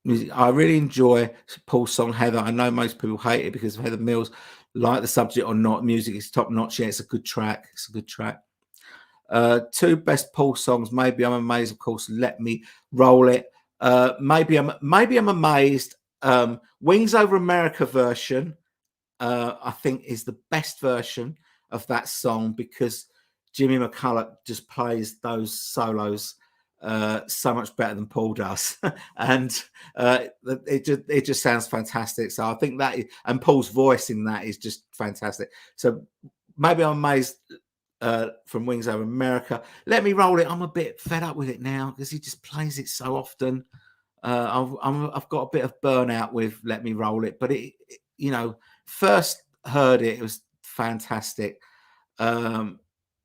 A: really enjoy Paul's song Heather. I know most people hate it because of Heather Mills. Like the subject or not, music is top notch. Yeah, it's a good track. It's a good track. 2 best Paul songs. Maybe I'm Amazed, of course. Let Me Roll It. Maybe I'm Amazed. Wings Over America version, I think, is the best version of that song because Jimmy McCulloch just plays those solos so much better than Paul does, and it just sounds fantastic. So I think that, and Paul's voice in that is just fantastic. So maybe I'm Amazed from Wings Over America. Let Me Roll It. I'm a bit fed up with it now because he just plays it so often. I've got a bit of burnout with Let Me Roll It, but it first heard it was fantastic. I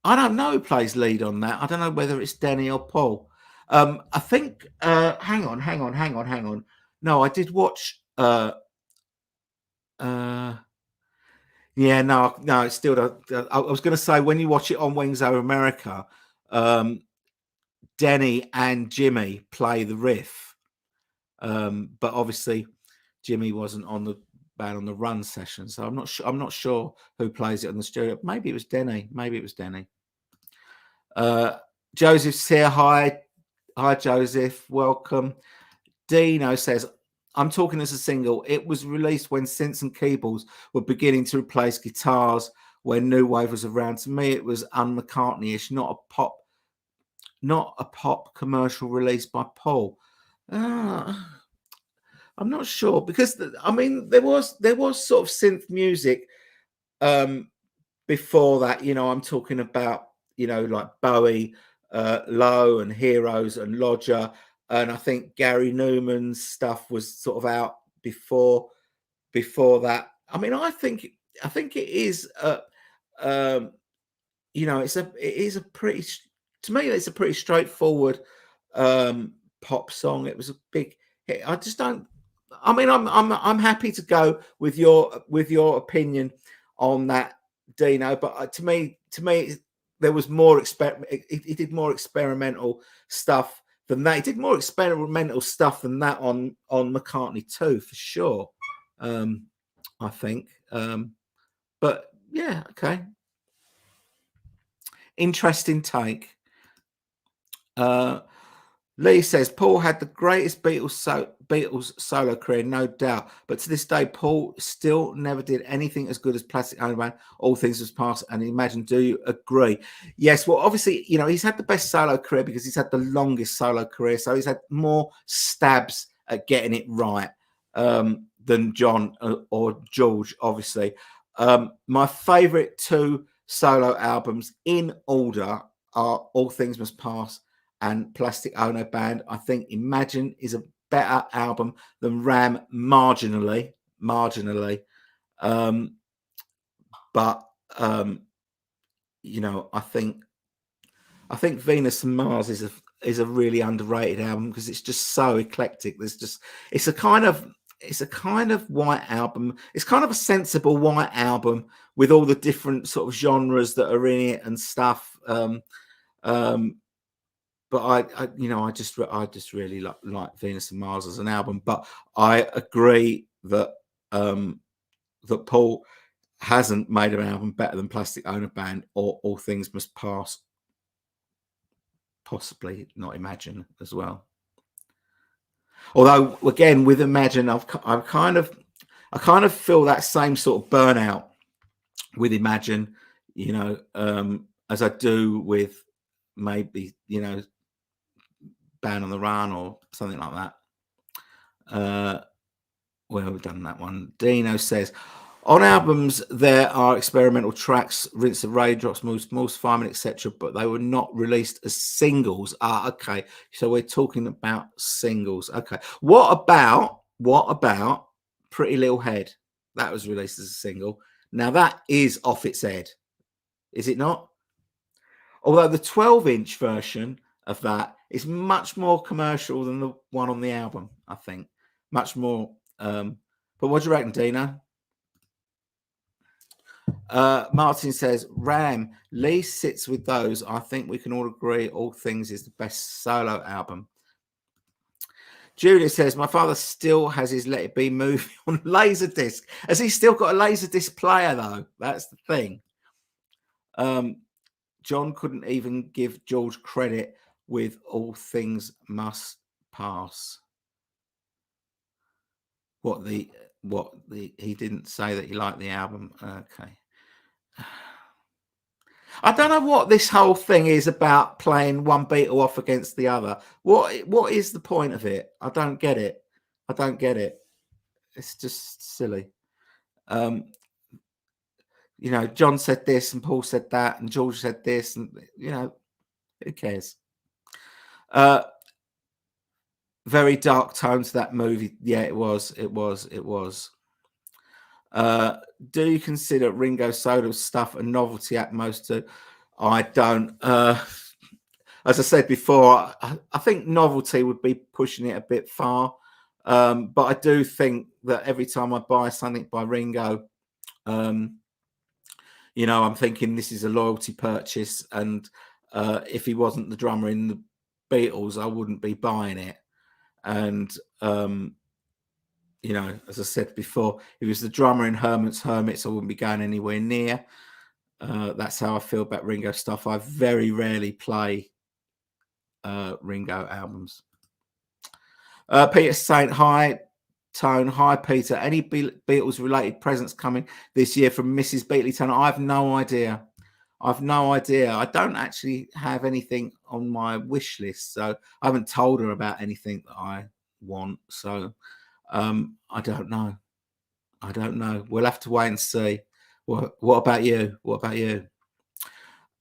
A: don't know who plays lead on that. I don't know whether it's Denny or Paul. I think. Hang on. No, I did watch. Yeah, no, it's still. I was going to say when you watch it on Wings Over America, Denny and Jimmy play the riff, but obviously Jimmy wasn't on the band on the Run session, so I'm not sure who plays it on the studio. Maybe it was Denny. Joseph's here. Hi, Joseph. Welcome. Dino says, I'm talking as a single. It was released when synths and keyboards were beginning to replace guitars when new wave was around. To me, it was un-McCartney-ish, not a pop commercial release by Paul. I'm not sure because there was sort of synth music before that. I'm talking about like Bowie, Low, and Heroes, and Lodger. And I think Gary Newman's stuff was sort of out before that. I think it is to me it's a pretty straightforward pop song. It was a big hit. I just don't. I'm happy to go with your opinion on that, Dino. But to me, there was more he did more experimental stuff than that. He did more experimental stuff than that on McCartney too, for sure. I think. But yeah, okay. Interesting take. Lee says Paul had the greatest Beatles solo career, no doubt. But to this day, Paul still never did anything as good as Plastic Ono Band. All things was past. And Imagine, do you agree? Yes. Well, obviously, he's had the best solo career because he's had the longest solo career, so he's had more stabs at getting it right than John or George. Obviously, my favourite two solo albums in order are All Things Must Pass and Plastic Ono Band. I think Imagine is a better album than Ram marginally. But I think Venus and Mars is a really underrated album because it's just so eclectic. It's a kind of white album. It's kind of a sensible white album with all the different sort of genres that are in it and stuff. But I just really like Venus and Mars as an album. But I agree that that Paul hasn't made an album better than Plastic Ono Band or All Things Must Pass. Possibly not Imagine as well. Although again with Imagine, I kind of feel that same sort of burnout with Imagine, as I do with maybe Band on the Run or something like that. Well, we've done that one. Dino says, on albums there are experimental tracks, Rinse of Raindrops, Moose Fireman, etc., but they were not released as singles. Okay. So we're talking about singles. Okay. What about Pretty Little Head? That was released as a single. Now that is off its head, is it not? Although the 12-inch version of that is much more commercial than the one on the album, I think. Much more. But what do you reckon, Dino? Martin says, Ram, Lee sits with those. I think we can all agree All Things is the best solo album. Julia says, my father still has his Let It Be movie on Laserdisc. Has he still got a Laserdisc player, though? That's the thing. John couldn't even give George credit with All Things Must Pass. He didn't say that he liked the album. Okay. I don't know what this whole thing is about, playing one Beatle off against the other. What is the point of it? I don't get it. It's just silly. John said this and Paul said that and George said this, and who cares? Very dark tone to that movie. Yeah, it was. Do you consider Ringo Solo's stuff a novelty at most too? I don't. As I said before, I think novelty would be pushing it a bit far. But I do think that every time I buy something by Ringo, I'm thinking this is a loyalty purchase. And if he wasn't the drummer in the Beatles, I wouldn't be buying it. And as I said before, if he was the drummer in Hermit's Hermits, I wouldn't be going anywhere near. That's how I feel about Ringo stuff. I very rarely play Ringo albums. Peter saying, hi, Tone. Hi, Peter. Any Beatles-related presents coming this year from Mrs. Beatley Tone? I have no idea. I don't actually have anything on my wish list, so I haven't told her about anything that I want. So I don't know. We'll have to wait and see. What about you?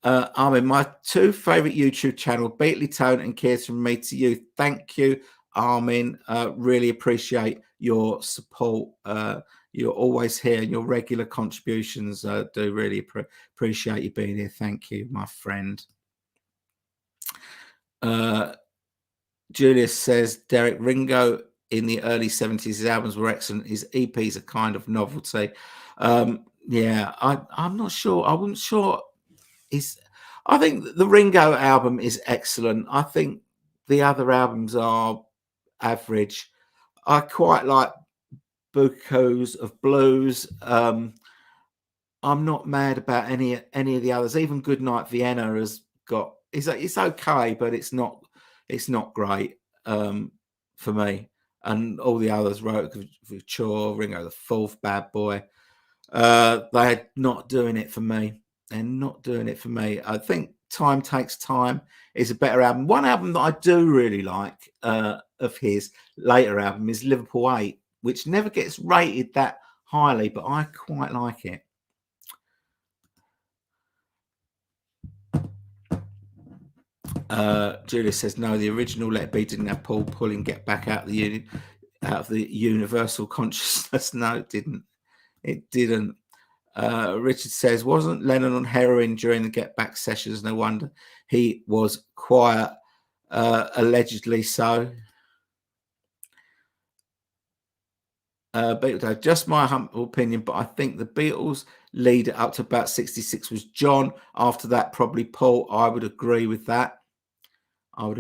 A: Armin, my two favorite YouTube channel, Beatley Tone and Cares From Me to You. Thank you, Armin. Really appreciate your support. You're always here, and your regular contributions do really appreciate you being here. Thank you, my friend. Julius says, Derek, Ringo in the early 70s, his albums were excellent. His EPs are kind of novelty. Yeah, I'm not sure. I wasn't sure. I think the Ringo album is excellent. I think the other albums are average. I quite like Bouquets of Blues. I'm not mad about any of the others. Even Goodnight Vienna has got it's okay, but it's not It's not great for me. And all the others, wrote with Chore, Ringo the Fourth, Bad Boy, they're not doing it for me. They're not doing it for me. I think Time Takes Time is a better album. One album that I do really like of his later album is Liverpool 8, which never gets rated that highly, but I quite like it. Julia says no, the original Let It Be didn't have Paul pulling Get Back out of the universal consciousness. No, it didn't. It didn't. Richard says, wasn't Lennon on heroin during the Get Back sessions? No wonder he was quiet. Allegedly so. Beatles, just my humble opinion, but I think the Beatles lead up to about 66 was John. After that, probably Paul. I would agree with that. I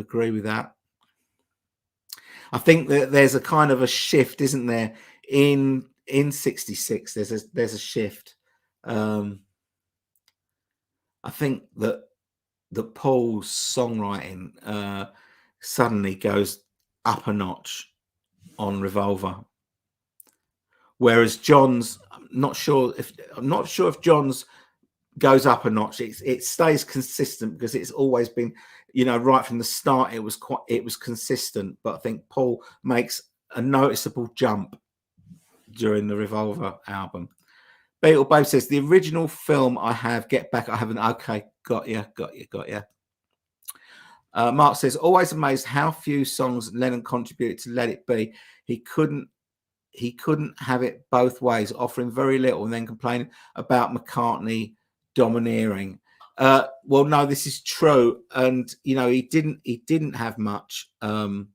A: think that there's a kind of a shift, isn't there? In 66, there's a shift. I think that Paul's songwriting suddenly goes up a notch on Revolver, whereas John's, I'm not sure if John's goes up a notch. It stays consistent because it's always been, right from the start it was consistent. But I think Paul makes a noticeable jump during the Revolver album. Beatle Babe says the original film I have, Get Back, I haven't. Okay, got you. Mark says, always amazed how few songs Lennon contributed to Let It Be. He couldn't have it both ways, offering very little and then complaining about McCartney domineering. Well, no, this is true, and he didn't have much. In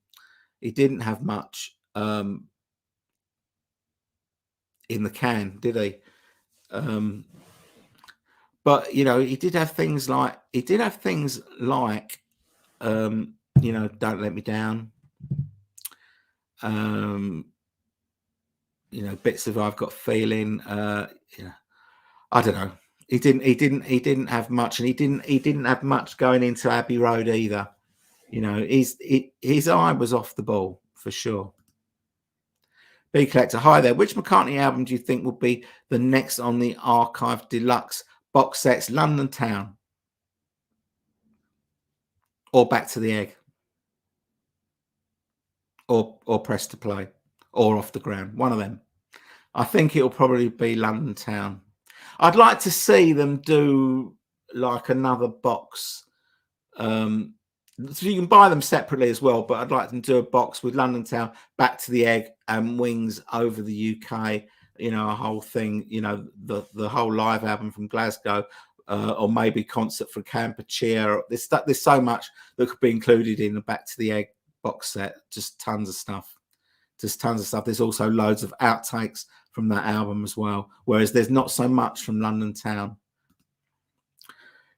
A: the can, did he? But he did have things like Don't Let Me Down. Bits of I've Got Feeling. I don't know. He didn't have much, and he didn't have much going into Abbey Road either. His eye was off the ball for sure. B Collector, hi there. Which McCartney album do you think will be the next on the Archive Deluxe box sets? London Town or Back to the Egg or Press to Play or Off the Ground? One of them. I think it'll probably be London Town. I'd like to see them do like another box. So you can buy them separately as well, but I'd like them to do a box with London Town, Back to the Egg, and Wings over the UK. A whole thing. The whole live album from Glasgow, or maybe Concert for Kampuchea. There's so much that could be included in the Back to the Egg box set. Just tons of stuff. There's also loads of outtakes from that album as well, whereas there's not so much from London Town.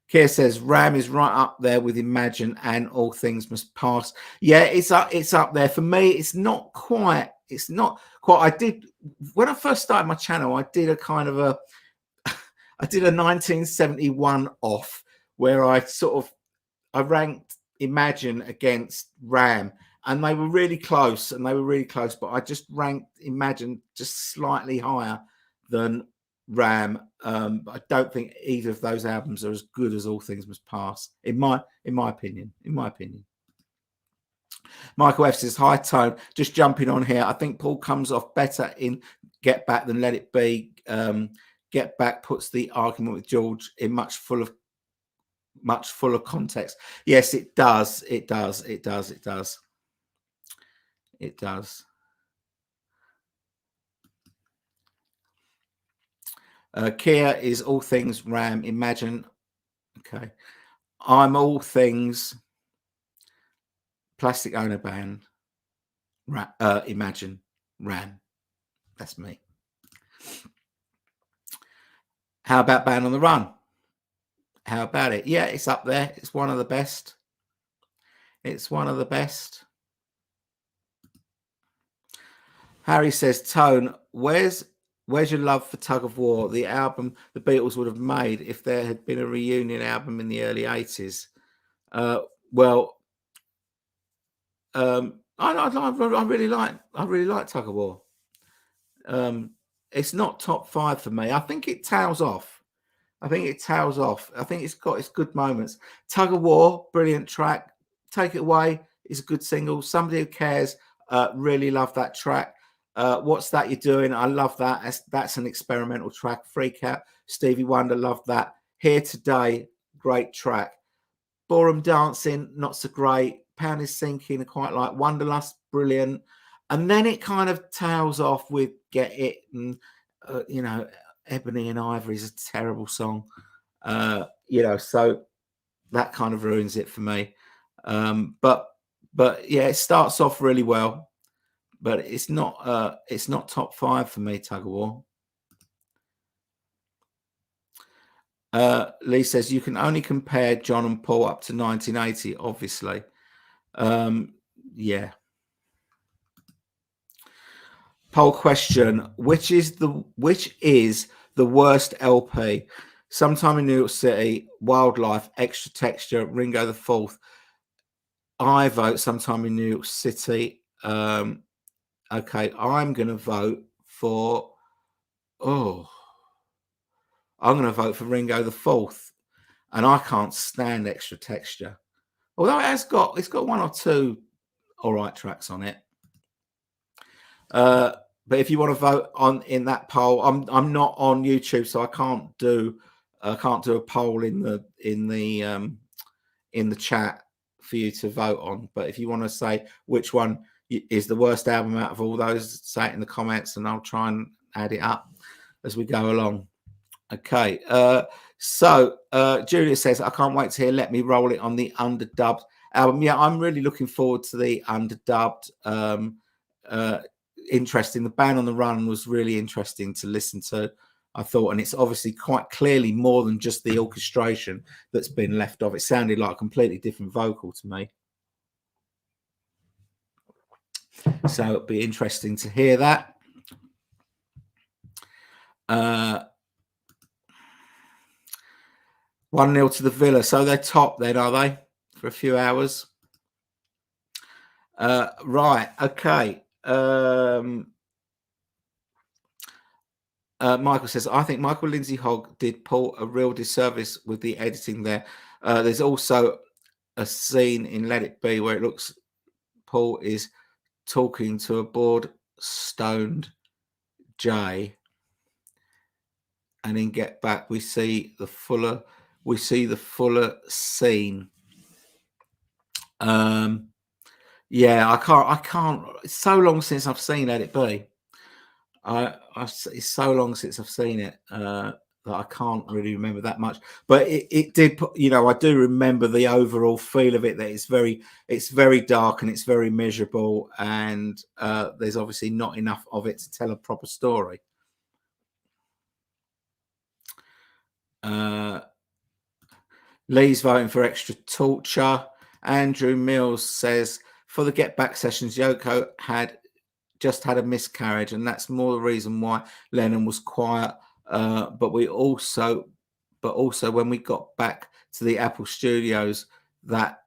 A: Keir says Ram is right up there with Imagine and All Things Must Pass. Yeah, it's up there for me. It's not quite. I did, when I first started my channel, I did a 1971 off where I ranked Imagine against Ram, and they were really close. But I just ranked Imagine just slightly higher than Ram. I don't think either of those albums are as good as All Things Must Pass, in my opinion. Michael F says, hi Tone, just jumping on here. I think Paul comes off better in Get Back than Let It Be. Get Back puts the argument with George in much fuller context. Yes, it does. Kia is All Things Ram. Imagine. Okay. I'm All Things Plastic Ono Band. Imagine. Ram. That's me. How about Band on the Run? How about it? Yeah, it's up there. It's one of the best. Harry says, Tone, where's your love for Tug of War, the album the Beatles would have made if there had been a reunion album in the early 80s? Well, I really like Tug of War. It's not top 5 for me. I think it tails off. I think it's got its good moments. Tug of War, brilliant track. Take It Away is a good single. Somebody Who Cares, really love that track. What's That You're Doing? I love that. That's an experimental track. Freak Out, Stevie Wonder, love that. Here Today, great track. Ballroom Dancing, not so great. Pound is Sinking, I quite like. Wanderlust, brilliant. And then it kind of tails off with Get It, and Ebony and Ivory is a terrible song. So that kind of ruins it for me. But yeah, it starts off really well, but it's not top 5 for me, Tug of War. Lee says you can only compare John and Paul up to 1980, obviously. Yeah. Poll question: Which is the worst LP? Sometime in New York City, Wildlife, Extra Texture, Ringo the Fourth. I vote Sometime in New York City. Okay, I'm going to vote for. I'm going to vote for Ringo the Fourth, and I can't stand Extra Texture. Although it's got one or two all right tracks on it. But if you want to vote in that poll, I'm not on YouTube, so I can't do a poll in the chat for you to vote on. But if you want to say which one is the worst album out of all those, say it in the comments, and I'll try and add it up as we go along. Okay. So Julia says, I can't wait to hear Let Me Roll It on the underdubbed album. Yeah, I'm really looking forward to the underdubbed. Interesting. The Band on the Run was really interesting to listen to, I thought, and it's obviously quite clearly more than just the orchestration that's been left off. It sounded like a completely different vocal to me. So it'll be interesting to hear that. 1-0 to the Villa. So they're top then, are they? For a few hours. Right. Okay. Michael says, I think Michael Lindsay Hogg did Paul a real disservice with the editing there. There's also a scene in Let It Be where it looks Paul is talking to a bored, stoned Jay, and in Get Back we see the fuller scene. Yeah, I can't. It's so long since I've seen Let It Be. It's so long since I've seen it that I can't really remember that much. But it did, I do remember the overall feel of it. That it's very dark and it's very miserable, and there's obviously not enough of it to tell a proper story. Lee's voting for Extra Torture. Andrew Mills says, for the Get Back sessions, Yoko had just had a miscarriage, and that's more the reason why Lennon was quiet. But also when we got back to the Apple Studios, that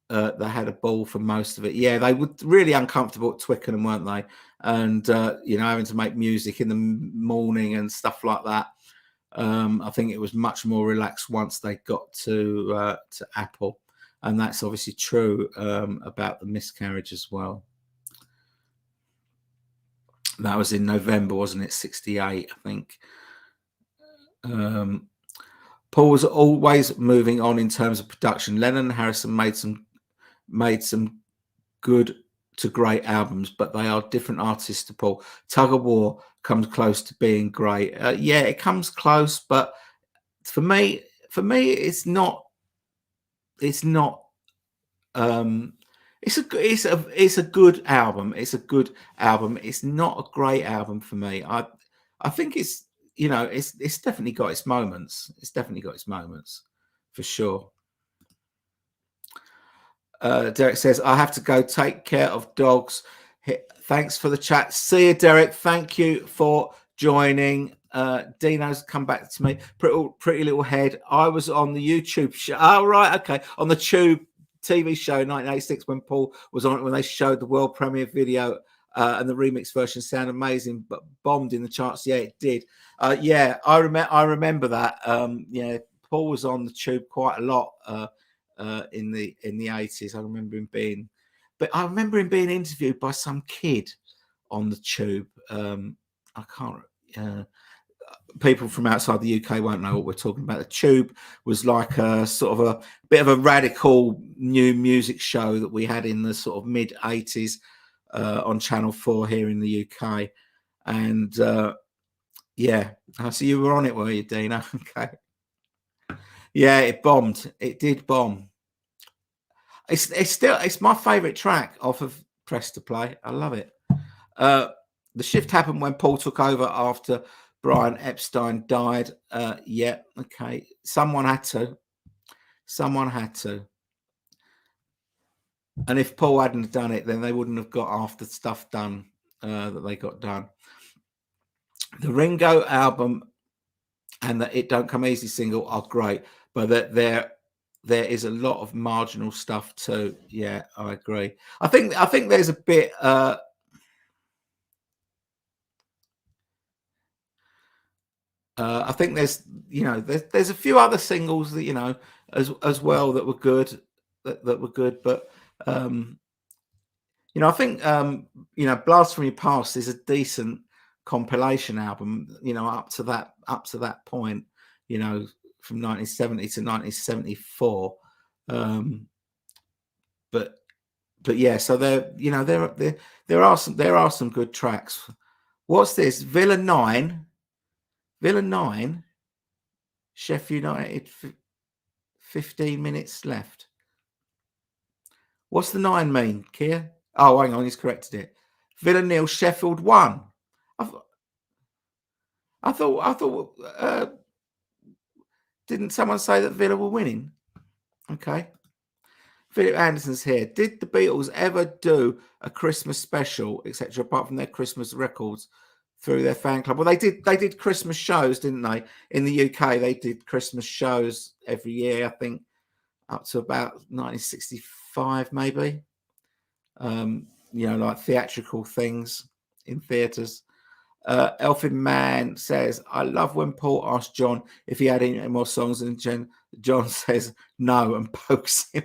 A: they had a ball for most of it. Yeah, they were really uncomfortable at Twickenham, weren't they? And having to make music in the morning and stuff like that. I think it was much more relaxed once they got to Apple, and that's obviously true about the miscarriage as well. That was in November, wasn't it? 68, I think. Paul was always moving on in terms of production. Lennon and Harrison made some good to great albums, but they are different artists to Paul. Tug of War comes close to being great. Yeah, it comes close, but for me, it's not. It's not. It's a good album. It's a good album. It's not a great album for me. I think it's it's definitely got its moments. It's definitely got its moments for sure. Derek says, I have to go take care of dogs. Thanks for the chat. See you, Derek. Thank you for joining. Dino's come back to me. Pretty little head. I was on the YouTube show. Oh, right. Okay. On the Tube TV show in 1986 when Paul was on it, when they showed the world premiere video and the remix version sounded amazing, but bombed in the charts. Yeah, it did. Yeah, I remember that. Yeah, Paul was on the tube quite a lot in the 80s. I remember him being interviewed by some kid on the tube. I can't. People from outside the UK won't know what we're talking about. The Tube was like a sort of a bit of a radical new music show that we had in the sort of mid 80s on Channel 4 here in the UK. And yeah, so you were on it, were you, Dina? Okay. Yeah, it bombed. It did bomb. It's my favourite track off of Press to Play. I love it. The shift happened when Paul took over after Brian Epstein died. Yeah, okay. Someone had to. And if Paul hadn't done it, then they wouldn't have got half the stuff done that they got done. The Ringo album and the It Don't Come Easy single are great, but that there is a lot of marginal stuff too. Yeah, I agree. I think there's a bit I think there's there's a few other singles that as well that were good that were good, but I think Blast from Your Past is a decent compilation album, up to that point, from 1970 to 1974. But yeah, so there are some good tracks. What's this? Villa 9, Sheffield United, 15 minutes left. What's the 9 mean, Keir? Oh, hang on, he's corrected it. Villa 0, Sheffield 1. I thought. Didn't someone say that Villa were winning? Okay. Philip Anderson's here. Did the Beatles ever do a Christmas special, etc., apart from their Christmas records through their fan club? Well, they did Christmas shows, didn't they? In the UK, they did Christmas shows every year, I think, up to about 1965, maybe. Like theatrical things in theatres. Elfin Man says, I love when Paul asked John if he had any more songs, and John says no and pokes him.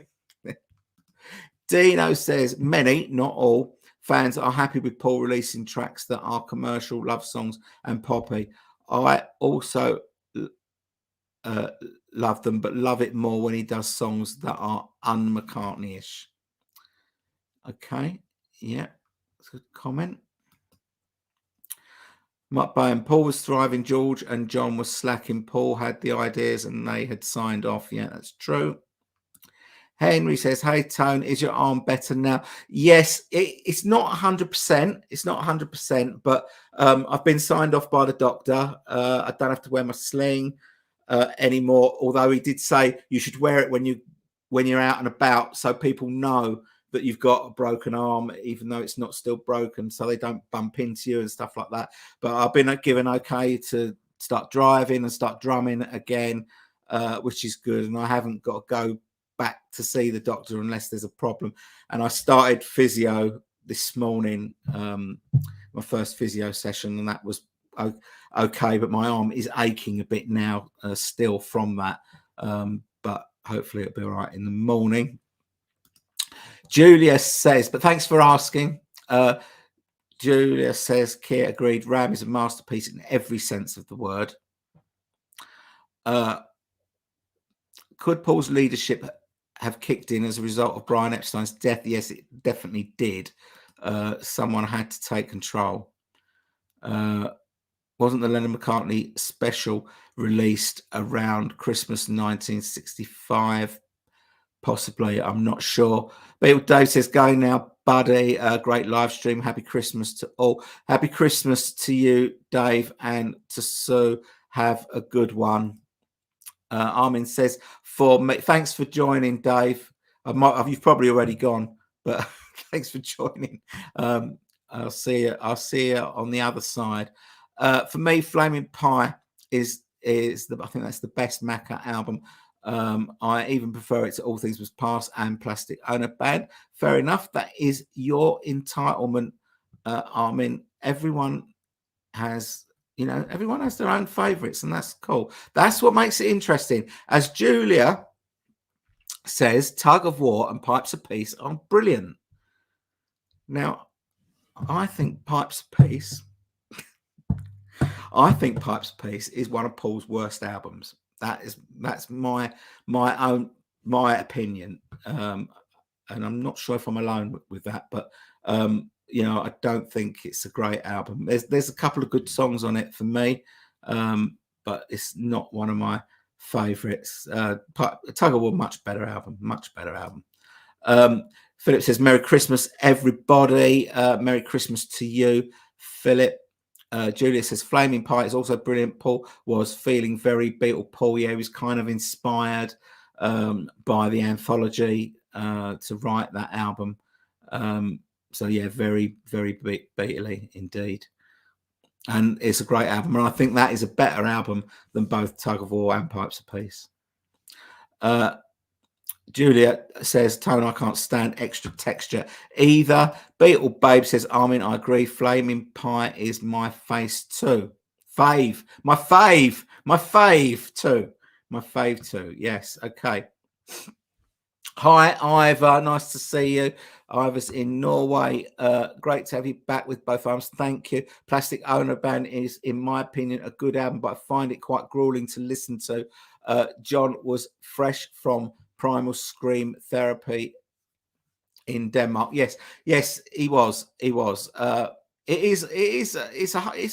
A: Dino says, many, not all, fans are happy with Paul releasing tracks that are commercial love songs and poppy. I also love them, but love it more when he does songs that are un-McCartney-ish. Okay, yeah, that's a good comment. Mark Bowen, Paul was thriving, George and John was slacking. Paul had the ideas and they had signed off. Yeah, that's true. Henry says, hey, Tone, is your arm better now? Yes, it's not 100%. It's not 100%, but I've been signed off by the doctor. I don't have to wear my sling anymore, although he did say you should wear it when you're out and about so people know that you've got a broken arm, even though it's not still broken, so they don't bump into you and stuff like that. But I've been given okay to start driving and start drumming again, which is good. And I haven't got to go back to see the doctor unless there's a problem. And I started physio this morning, my first physio session, and that was okay. But my arm is aching a bit now still from that. But hopefully it'll be all right in the morning. Julia says, but thanks for asking. Julia says, Keir agreed, Ram is a masterpiece in every sense of the word. Could Paul's leadership have kicked in as a result of Brian Epstein's death? Yes, it definitely did. Someone had to take control. Wasn't the Lennon McCartney special released around Christmas 1965? Possibly, I'm not sure. But Dave says, going now, buddy. Great live stream. Happy Christmas to all. Happy Christmas to you, Dave, and to Sue. Have a good one. Armin says, thanks for joining, Dave. You've probably already gone, but thanks for joining. I'll see you on the other side. For me, Flaming Pie is I think that's the best Macca album I even prefer it to All Things Must Pass and Plastic Ono Band. Fair enough. That is your entitlement, Armin. Everyone has, everyone has their own favourites, and that's cool. That's what makes it interesting. As Julia says, Tug of War and Pipes of Peace are brilliant. Now, I think Pipes of Peace is one of Paul's worst albums. That's my opinion, and I'm not sure if I'm alone with that. But I don't think it's a great album. There's a couple of good songs on it for me, but it's not one of my favourites. Tug of War, much better album. Philip says, Merry Christmas, everybody. Merry Christmas to you, Philip. Julia says, Flaming Pie is also brilliant. Paul was feeling very Beatle Paul. Yeah, he was kind of inspired by the Anthology to write that album. So, yeah, very, very Beatley indeed. And it's a great album. And I think that is a better album than both Tug of War and Pipes of Peace. Julia says, Tone, I can't stand Extra Texture either. Beatle Babe says, Armin, I agree. Flaming Pie is my face too. My fave too. Yes, okay. Hi, Ivor. Nice to see you. Ivor's in Norway. Great to have you back with both arms. Thank you. Plastic Ono Band is, in my opinion, a good album, but I find it quite grueling to listen to. John was fresh from Primal Scream Therapy in Denmark. Yes, he was. It's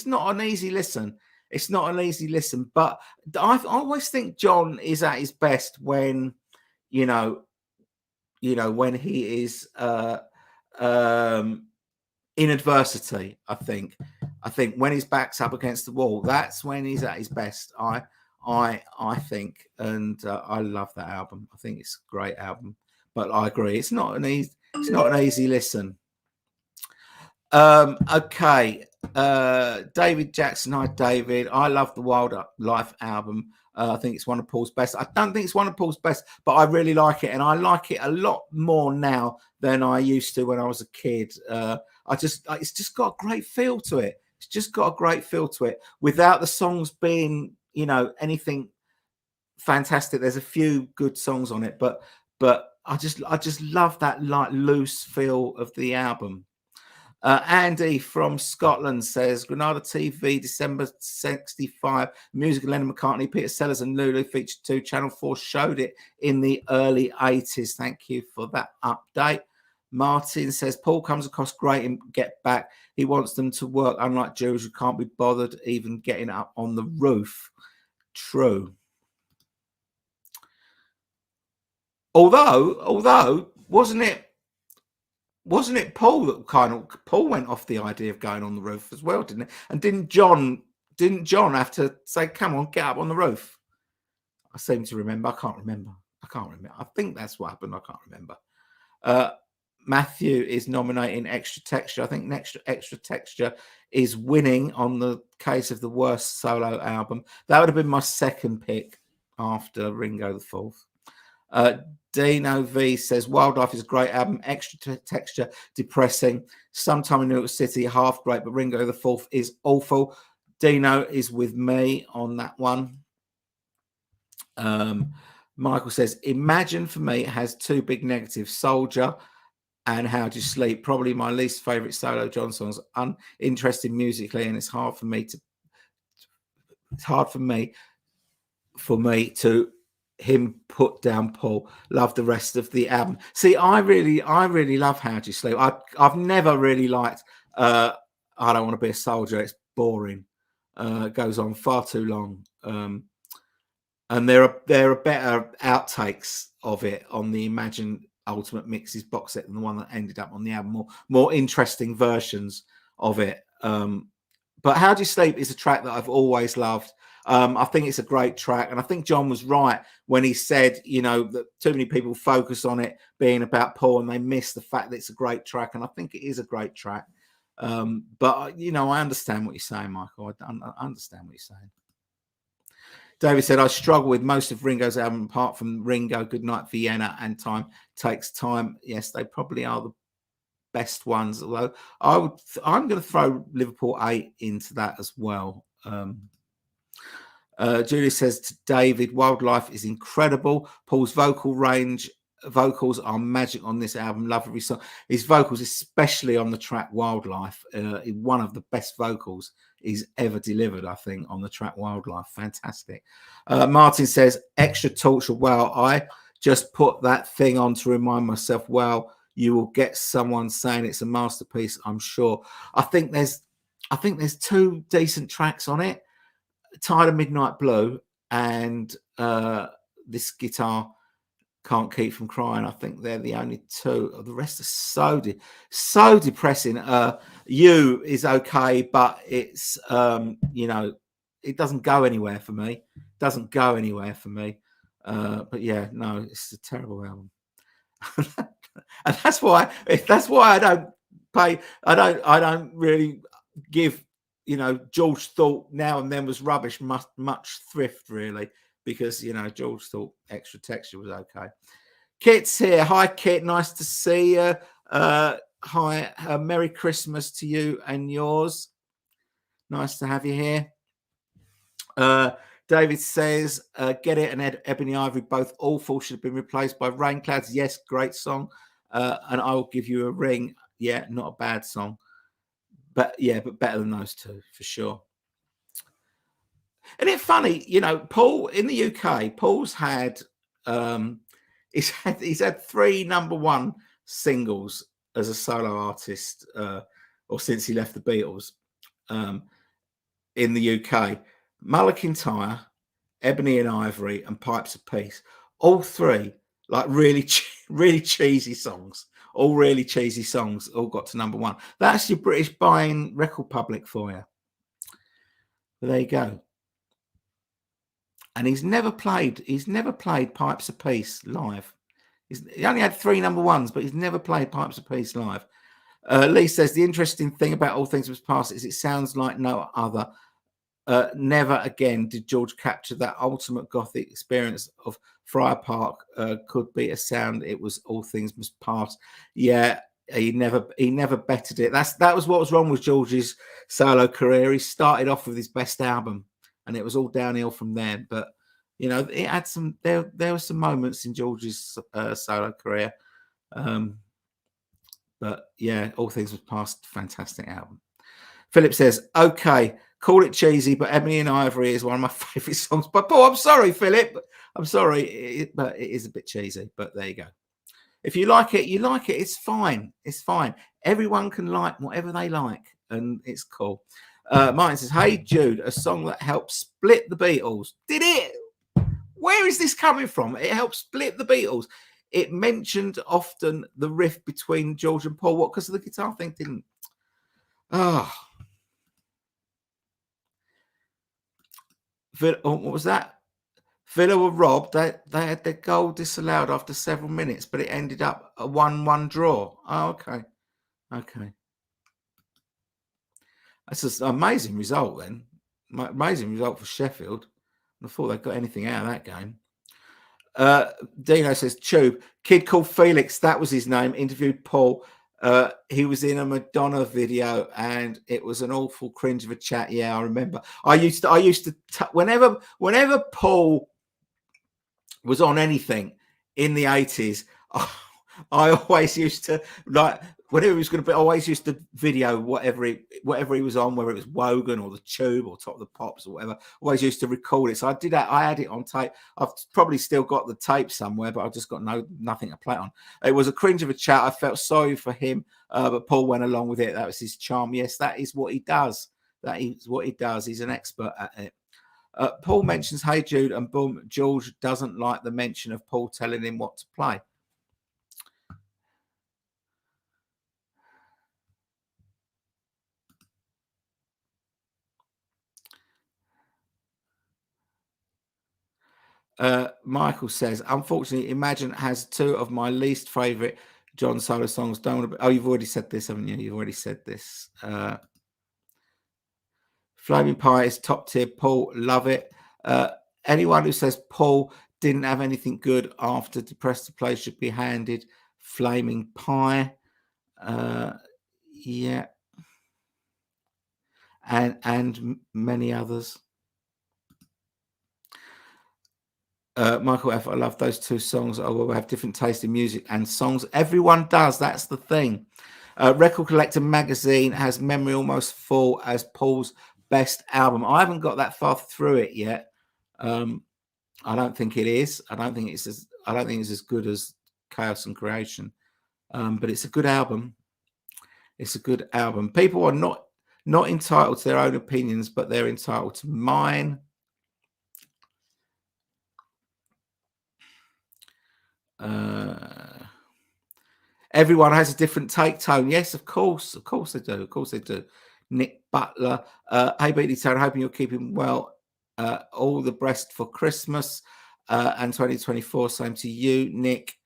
A: not an easy listen. But I always think John is at his best when, when he is in adversity. I think when his back's up against the wall, that's when he's at his best. I think, and I love that album. I think it's a great album, but I agree, it's not an easy listen. Okay, David Jackson. Hi, David. I love the Wildlife album. I think it's one of Paul's best. I don't think it's one of Paul's best, but I really like it, and I like it a lot more now than I used to when I was a kid. It's just got a great feel to it. Without the songs being, anything fantastic. There's a few good songs on it, but I just love that like loose feel of the album. Andy from Scotland says, Granada TV, December 65, music of Lennon, McCartney, Peter Sellers and Lulu featured 2. Channel 4 showed it in the early 80s. Thank you for that update. Martin says, Paul comes across great in Get Back. He wants them to work, unlike Jews who can't be bothered even getting up on the roof. True. Although, wasn't it Paul that Paul went off the idea of going on the roof as well, didn't it? And didn't John have to say, come on, get up on the roof? I seem to remember. I can't remember. I think that's what happened. I can't remember. Matthew is nominating Extra Texture. I think Extra Texture is winning on the case of the worst solo album. That would have been my second pick after Ringo the Fourth. Dino V says, Wildlife is a great album. Extra Texture, depressing. Sometime in New York City, half great, but Ringo the Fourth is awful. Dino is with me on that one. Michael says, Imagine for me has 2 big negatives, Soldier and How Do You Sleep. Probably my least favourite solo John songs. Uninteresting musically, and it's hard for me to him put down Paul. Love the rest of the album. See, I really love How Do You Sleep. I've never really liked I Don't Want to Be a Soldier. It's boring. It goes on far too long. And there are better outtakes of it on the Imagine Ultimate Mixes box set than the one that ended up on the album. More interesting versions of it. But How Do You Sleep is a track that I've always loved. I think it's a great track, and I think John was right when he said, that too many people focus on it being about Paul and they miss the fact that it's a great track, and I think it is a great track. But I understand what you're saying, Michael. I understand what you're saying. David said, I struggle with most of Ringo's album, apart from Ringo, Goodnight Vienna, and Time Takes Time. Yes, they probably are the best ones. Although I'm going to throw Liverpool 8 into that as well. Julie says to David, Wildlife is incredible. Paul's vocals are magic on this album. Love every song. His vocals, especially on the track Wildlife, one of the best vocals he's ever delivered, I think, on the track Wildlife. Fantastic. Martin says, extra torture. Wow, I just put that thing on to remind myself, wow, you will get someone saying it's a masterpiece, I'm sure. I think there's 2 decent tracks on it. Tired of Midnight Blue and this guitar Can't Keep From Crying. I think they're the only 2. The rest are so depressing. You is okay, but it's it doesn't go anywhere for me. But yeah, no, it's a terrible album. And that's why I don't really give George Thorpe Now and Then was rubbish much thrift, really, because George Thorpe Extra Texture was okay. Kit's here. Hi Kit, nice to see you. Hi, Merry Christmas to you and yours. Nice to have you here. David says, Get It and Ebony Ivory, both awful, should have been replaced by Rain Clouds. Yes, great song. And I Will Give You a Ring. Yeah, not a bad song. But better than those 2 for sure. And it's funny, Paul in the UK, Paul's had he's had 3 #1 singles as a solo artist, or since he left the Beatles, in the UK. Mulligan, Ebony and Ivory, and Pipes of Peace. All 3 like really cheesy songs. All really cheesy songs, all got to #1. That's your British buying record public for you. But there you go. And he's never played Pipes of Peace live. He only had 3 #1s, but he's never played Pipes of Peace live. Lee says, the interesting thing about All Things Must Pass is it sounds like no other. Never again did George capture that ultimate gothic experience of Friar Park. Could be a sound. It was All Things Must Pass. Yeah, he never bettered it. That was what was wrong with George's solo career. He started off with his best album, and it was all downhill from there. But it had some. There were some moments in George's solo career. But yeah, All Things Must Pass, fantastic album. Philip says, okay, call it cheesy, but Ebony and Ivory is one of my favourite songs. But Paul, I'm sorry, Philip. I'm sorry, but it is a bit cheesy. But there you go. If you like it, you like it. It's fine. It's fine. Everyone can like whatever they like, and it's cool. Martin says, hey, Jude, a song that helped split the Beatles. Did it? Where is this coming from? It helped split the Beatles. It mentioned often the riff between George and Paul. What? Because of the guitar thing didn't. Oh. What was that? Villa were robbed. They had their goal disallowed after several minutes, but it ended up a 1-1 draw. Oh, okay. That's an amazing result then. Amazing result for Sheffield. I thought they got anything out of that game. Dino says, Tube, kid called Felix, that was his name, interviewed Paul. He was in a Madonna video and it was an awful cringe of a chat. Yeah, I remember. I used to whenever Paul was on anything in the 80s, I always used to, like, whenever he was going to be, I always used to video whatever he was on, whether it was Wogan or the Tube or Top of the Pops or whatever. Always used to record it. So I did that. I had it on tape. I've probably still got the tape somewhere, but I've just got nothing to play on. It was a cringe of a chat. I felt sorry for him, but Paul went along with it. That was his charm. Yes, that is what he does. That is what he does. He's an expert at it. Paul mentions Hey Jude, and boom, George doesn't like the mention of Paul telling him what to play. Michael says, unfortunately, Imagine has 2 of my least favorite John solo songs. Don't want to. Oh, you've already said this, haven't you? You've already said this. Flaming Pie is top tier. Paul, love it. Anyone who says Paul didn't have anything good after Depressed to Play should be handed flaming pie. Yeah, and many others. Michael F. I love those two songs. Oh, we have different taste in music and songs. Everyone does. That's the thing. Record Collector Magazine has Memory Almost Full as Paul's best album. I haven't got that far through it yet. I don't think it is. I don't think it's as good as Chaos and Creation. But it's a good album. It's a good album. People are not entitled to their own opinions, but they're entitled to mine. Everyone has a different take, Tone. Yes, of course they do. Of course they do. Nick Butler. Hey, Beatley Tone, hoping you're keeping well. All the best for Christmas and 2024. Same to you, Nick.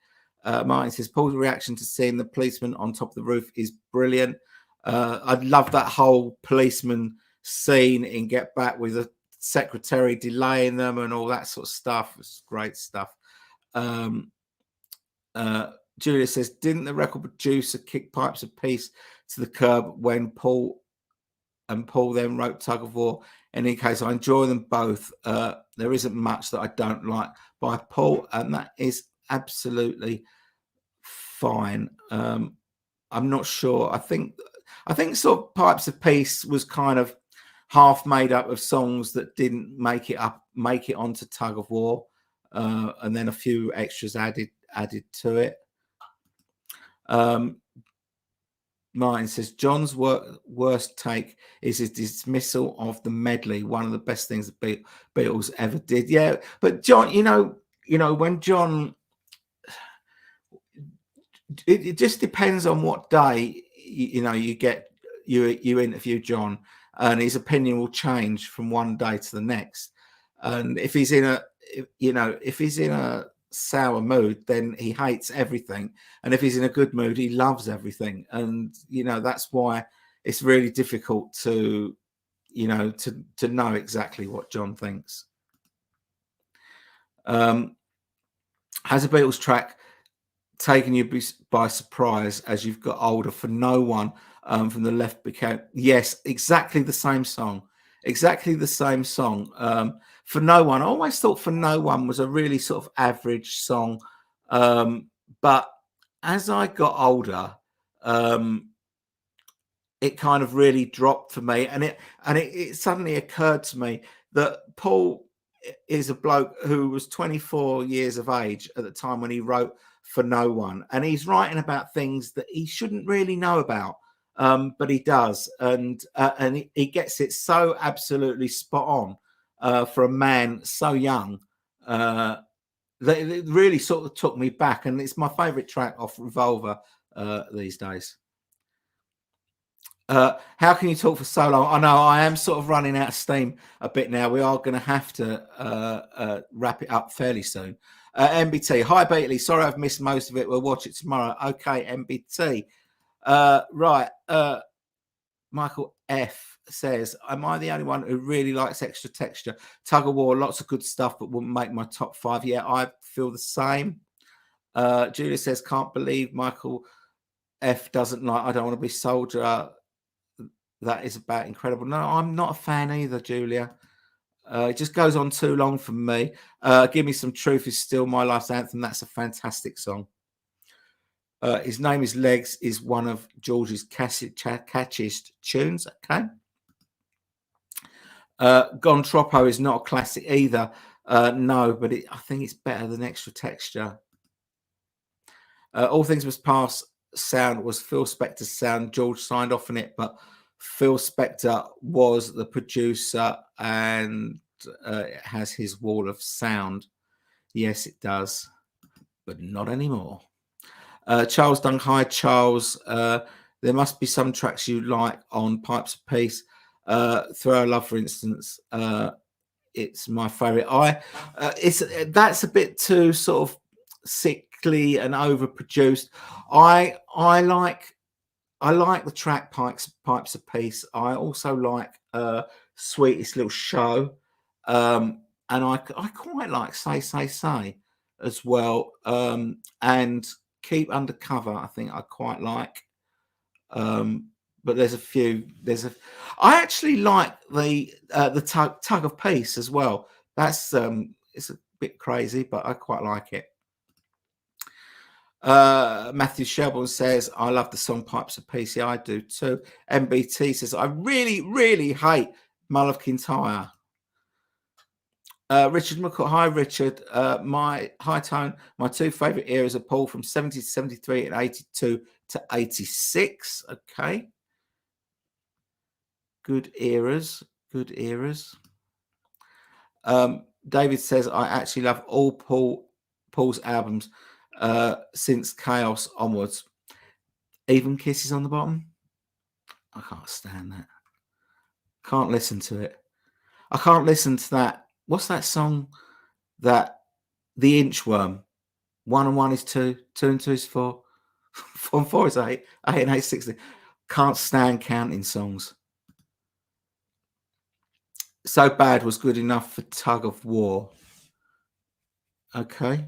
A: Martin says Paul's reaction to seeing the policeman on top of the roof is brilliant. I'd love that whole policeman scene in Get Back with the secretary delaying them and all that sort of stuff. It's great stuff. Julia says, didn't the record producer kick Pipes of Peace to the curb when Paul then wrote Tug of War? In any case, I enjoy them both. There isn't much that I don't like by Paul, and that is absolutely fine. I'm not sure. I think sort of Pipes of Peace was kind of half made up of songs that didn't make it onto Tug of War, and then a few extras added to it. Martin says John's worst take is his dismissal of the medley, one of the best things the Beatles ever did. Yeah, but John, you know, when John, it just depends on what day you interview John, and his opinion will change from one day to the next. And if he's in a sour mood, then he hates everything, and if he's in a good mood, he loves everything. And that's why it's really difficult to know exactly what John thinks. Has a Beatles track taken you by surprise as you've got older? For No One from the Left Became, yes, exactly the same song. For No One, I always thought For No One was a really sort of average song, but as I got older, it kind of really dropped for me, and it suddenly occurred to me that Paul is a bloke who was 24 years of age at the time when he wrote For No One, and he's writing about things that he shouldn't really know about, but he does, and he gets it so absolutely spot on for a man so young that it really sort of took me back, and it's my favorite track off Revolver these days. How can you talk for so long? I know I am sort of running out of steam a bit now. We are going to have to wrap it up fairly soon. MBT, hi Beatley. Sorry I've missed most of it. We'll watch it tomorrow. Okay, MBT. Right. Michael F says, am I the only one who really likes Extra Texture? Tug of War, lots of good stuff, but wouldn't make my top 5. Yeah, I feel the same. Julia says, can't believe Michael F doesn't like I Don't Want to Be Soldier. That is about incredible. No, I'm not a fan either, Julia. It just goes on too long for me. Give Me Some Truth is still my life's anthem. That's a fantastic song. His Name is Legs is one of George's catchiest tunes. Okay. Gone Troppo is not a classic either. No, but I think it's better than Extra Texture. All Things Must Pass sound was Phil Spector's sound. George signed off on it, but Phil Spector was the producer, and it has his wall of sound. Yes, it does, but not anymore. Charles Dunk, hi Charles. There must be some tracks you like on Pipes of Peace. Through Our Love, for instance, it's my favorite. That's a bit too sort of sickly and overproduced. I like the track Pipes of Peace. I also like Sweetest Little Show. I quite like Say as well, and Keep Undercover. I think I quite like, but there's a few. I actually like the Tug of Peace as well. That's it's a bit crazy, but I quite like it. Matthew Shelburne says, I love the song Pipes of Peace. Yeah, I do too. MBT says, I really, really hate Mull of Kintyre. Richard McCall, hi Richard. My high tone, my two favourite eras are Paul from 70 to 73 and 82 to 86. Okay. Good eras. Good eras. David says, I actually love all Paul's albums since Chaos onwards. Even Kisses on the Bottom. I can't stand that. Can't listen to it. I can't listen to that. What's that song? That the Inchworm. 1 and 1 is 2, 2 and 2 is 4, 4 and 4 is 8, 8 and 8 is 16. Can't stand counting songs. So Bad was good enough for Tug of War. Okay.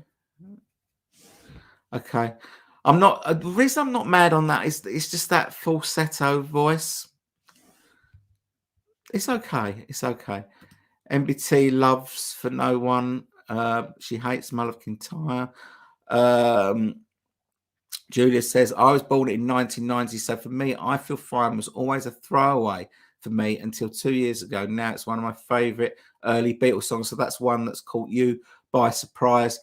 A: I'm not. The reason I'm not mad on that is it's just that falsetto voice. It's okay. MBT loves For No One. She hates Mull of Kintyre. Julia says, I was born in 1990, so for me, I Feel Fine was always a throwaway for me until 2 years ago. Now it's one of my favourite early Beatles songs, so that's one that's caught you by surprise.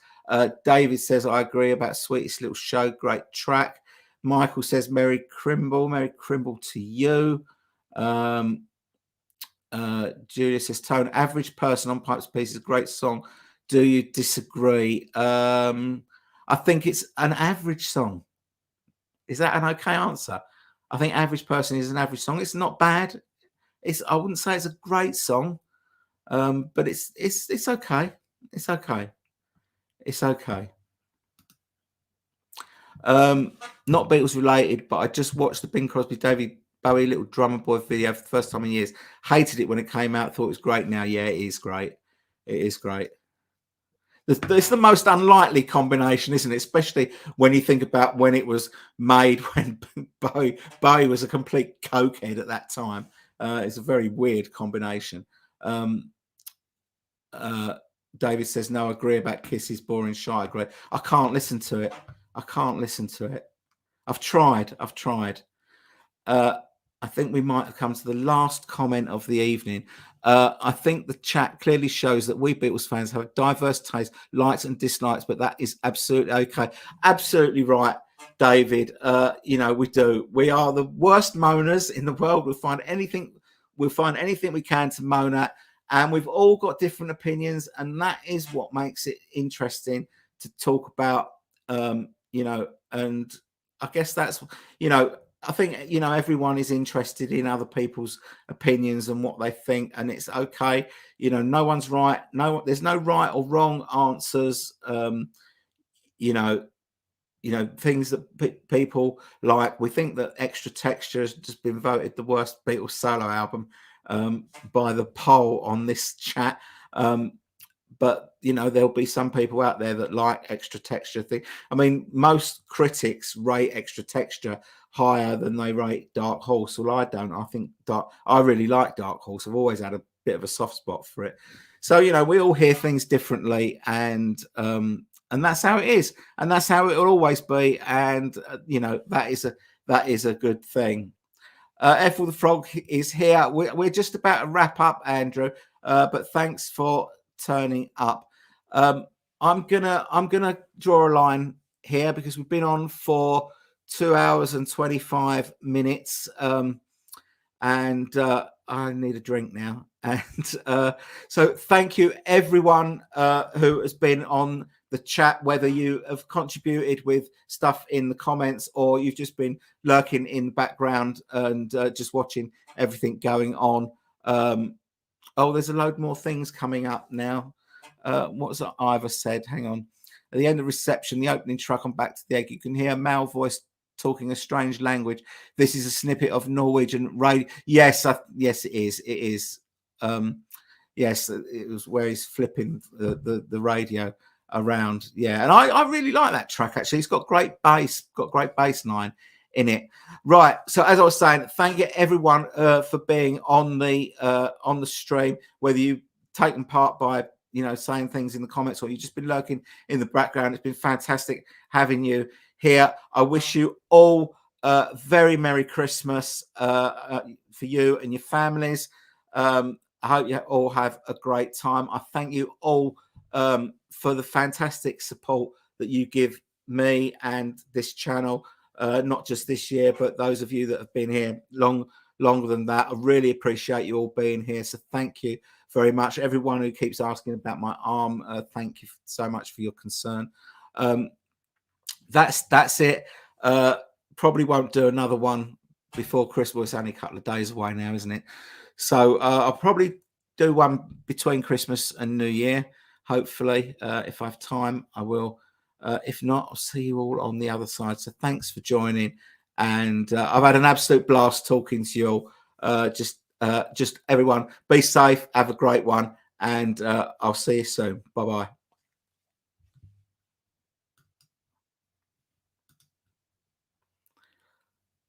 A: David says, I agree about Sweetest Little Show, great track. Michael says, Merry Crimble to you. Julia says, Tone, Average Person on Pipes Pieces, great song. Do you disagree? I think it's an average song. Is that an okay answer? I think Average Person is an average song. It's not bad. I wouldn't say it's a great song, but it's okay. It's okay. Not Beatles related, but I just watched the Bing Crosby David Bowie Little Drummer Boy video for the first time in years. Hated it when it came out. Thought it was great. Now, yeah, it is great. It's the most unlikely combination, isn't it? Especially when you think about when it was made, when Bowie was a complete cokehead at that time. It's a very weird combination. David says, no, I agree about Kisses, boring, shy. I agree. I can't listen to it. I've tried. I think we might have come to the last comment of the evening. I think the chat clearly shows that we Beatles fans have diverse tastes, likes and dislikes, but that is absolutely okay. Absolutely right, David. We do. We are the worst moaners in the world. We'll find anything we can to moan at, and we've all got different opinions, and that is what makes it interesting to talk about. And I guess that's, I think, everyone is interested in other people's opinions and what they think, and it's okay. No one's right. There's no right or wrong answers. Things that people like. We think that Extra Texture has just been voted the worst Beatles solo album by the poll on this chat. But there'll be some people out there that like Extra Texture thing. I mean, most critics rate Extra Texture higher than they rate Dark Horse. Well, I don't. I think I really like Dark Horse. I've always had a bit of a soft spot for it. So we all hear things differently, and that's how it is, and that's how it will always be. And that is a good thing. Ethel the Frog is here. We're just about to wrap up, Andrew. But thanks for turning up. I'm gonna draw a line here because we've been on for 2 hours and 25 minutes, and I need a drink now. And so thank you everyone who has been on the chat, whether you have contributed with stuff in the comments or you've just been lurking in the background and just watching everything going on. There's a load more things coming up now. What's that Ivor said? Hang on. At the end of reception, the opening track on Back to the Egg, you can hear a male voice talking a strange language. This is a snippet of Norwegian radio. Yes, it is. Yes, it was where he's flipping the radio around. Yeah, and I really like that track actually. It's got great bass line in it. Right. So as I was saying, thank you everyone for being on the stream, whether you've taken part by saying things in the comments or you've just been lurking in the background. It's been fantastic having you here. I wish you all very Merry Christmas for you and your families. I hope you all have a great time. I thank you all for the fantastic support that you give me and this channel, not just this year, but those of you that have been here longer than that. I really appreciate you all being here. So thank you very much. Everyone who keeps asking about my arm, thank you so much for your concern. That's it. Probably won't do another one before Christmas. It's only a couple of days away now, isn't it? So I'll probably do one between Christmas and New Year. Hopefully, if I have time, I will. If not, I'll see you all on the other side. So thanks for joining. And I've had an absolute blast talking to you all. Just everyone, be safe. Have a great one. And I'll see you soon. Bye-bye.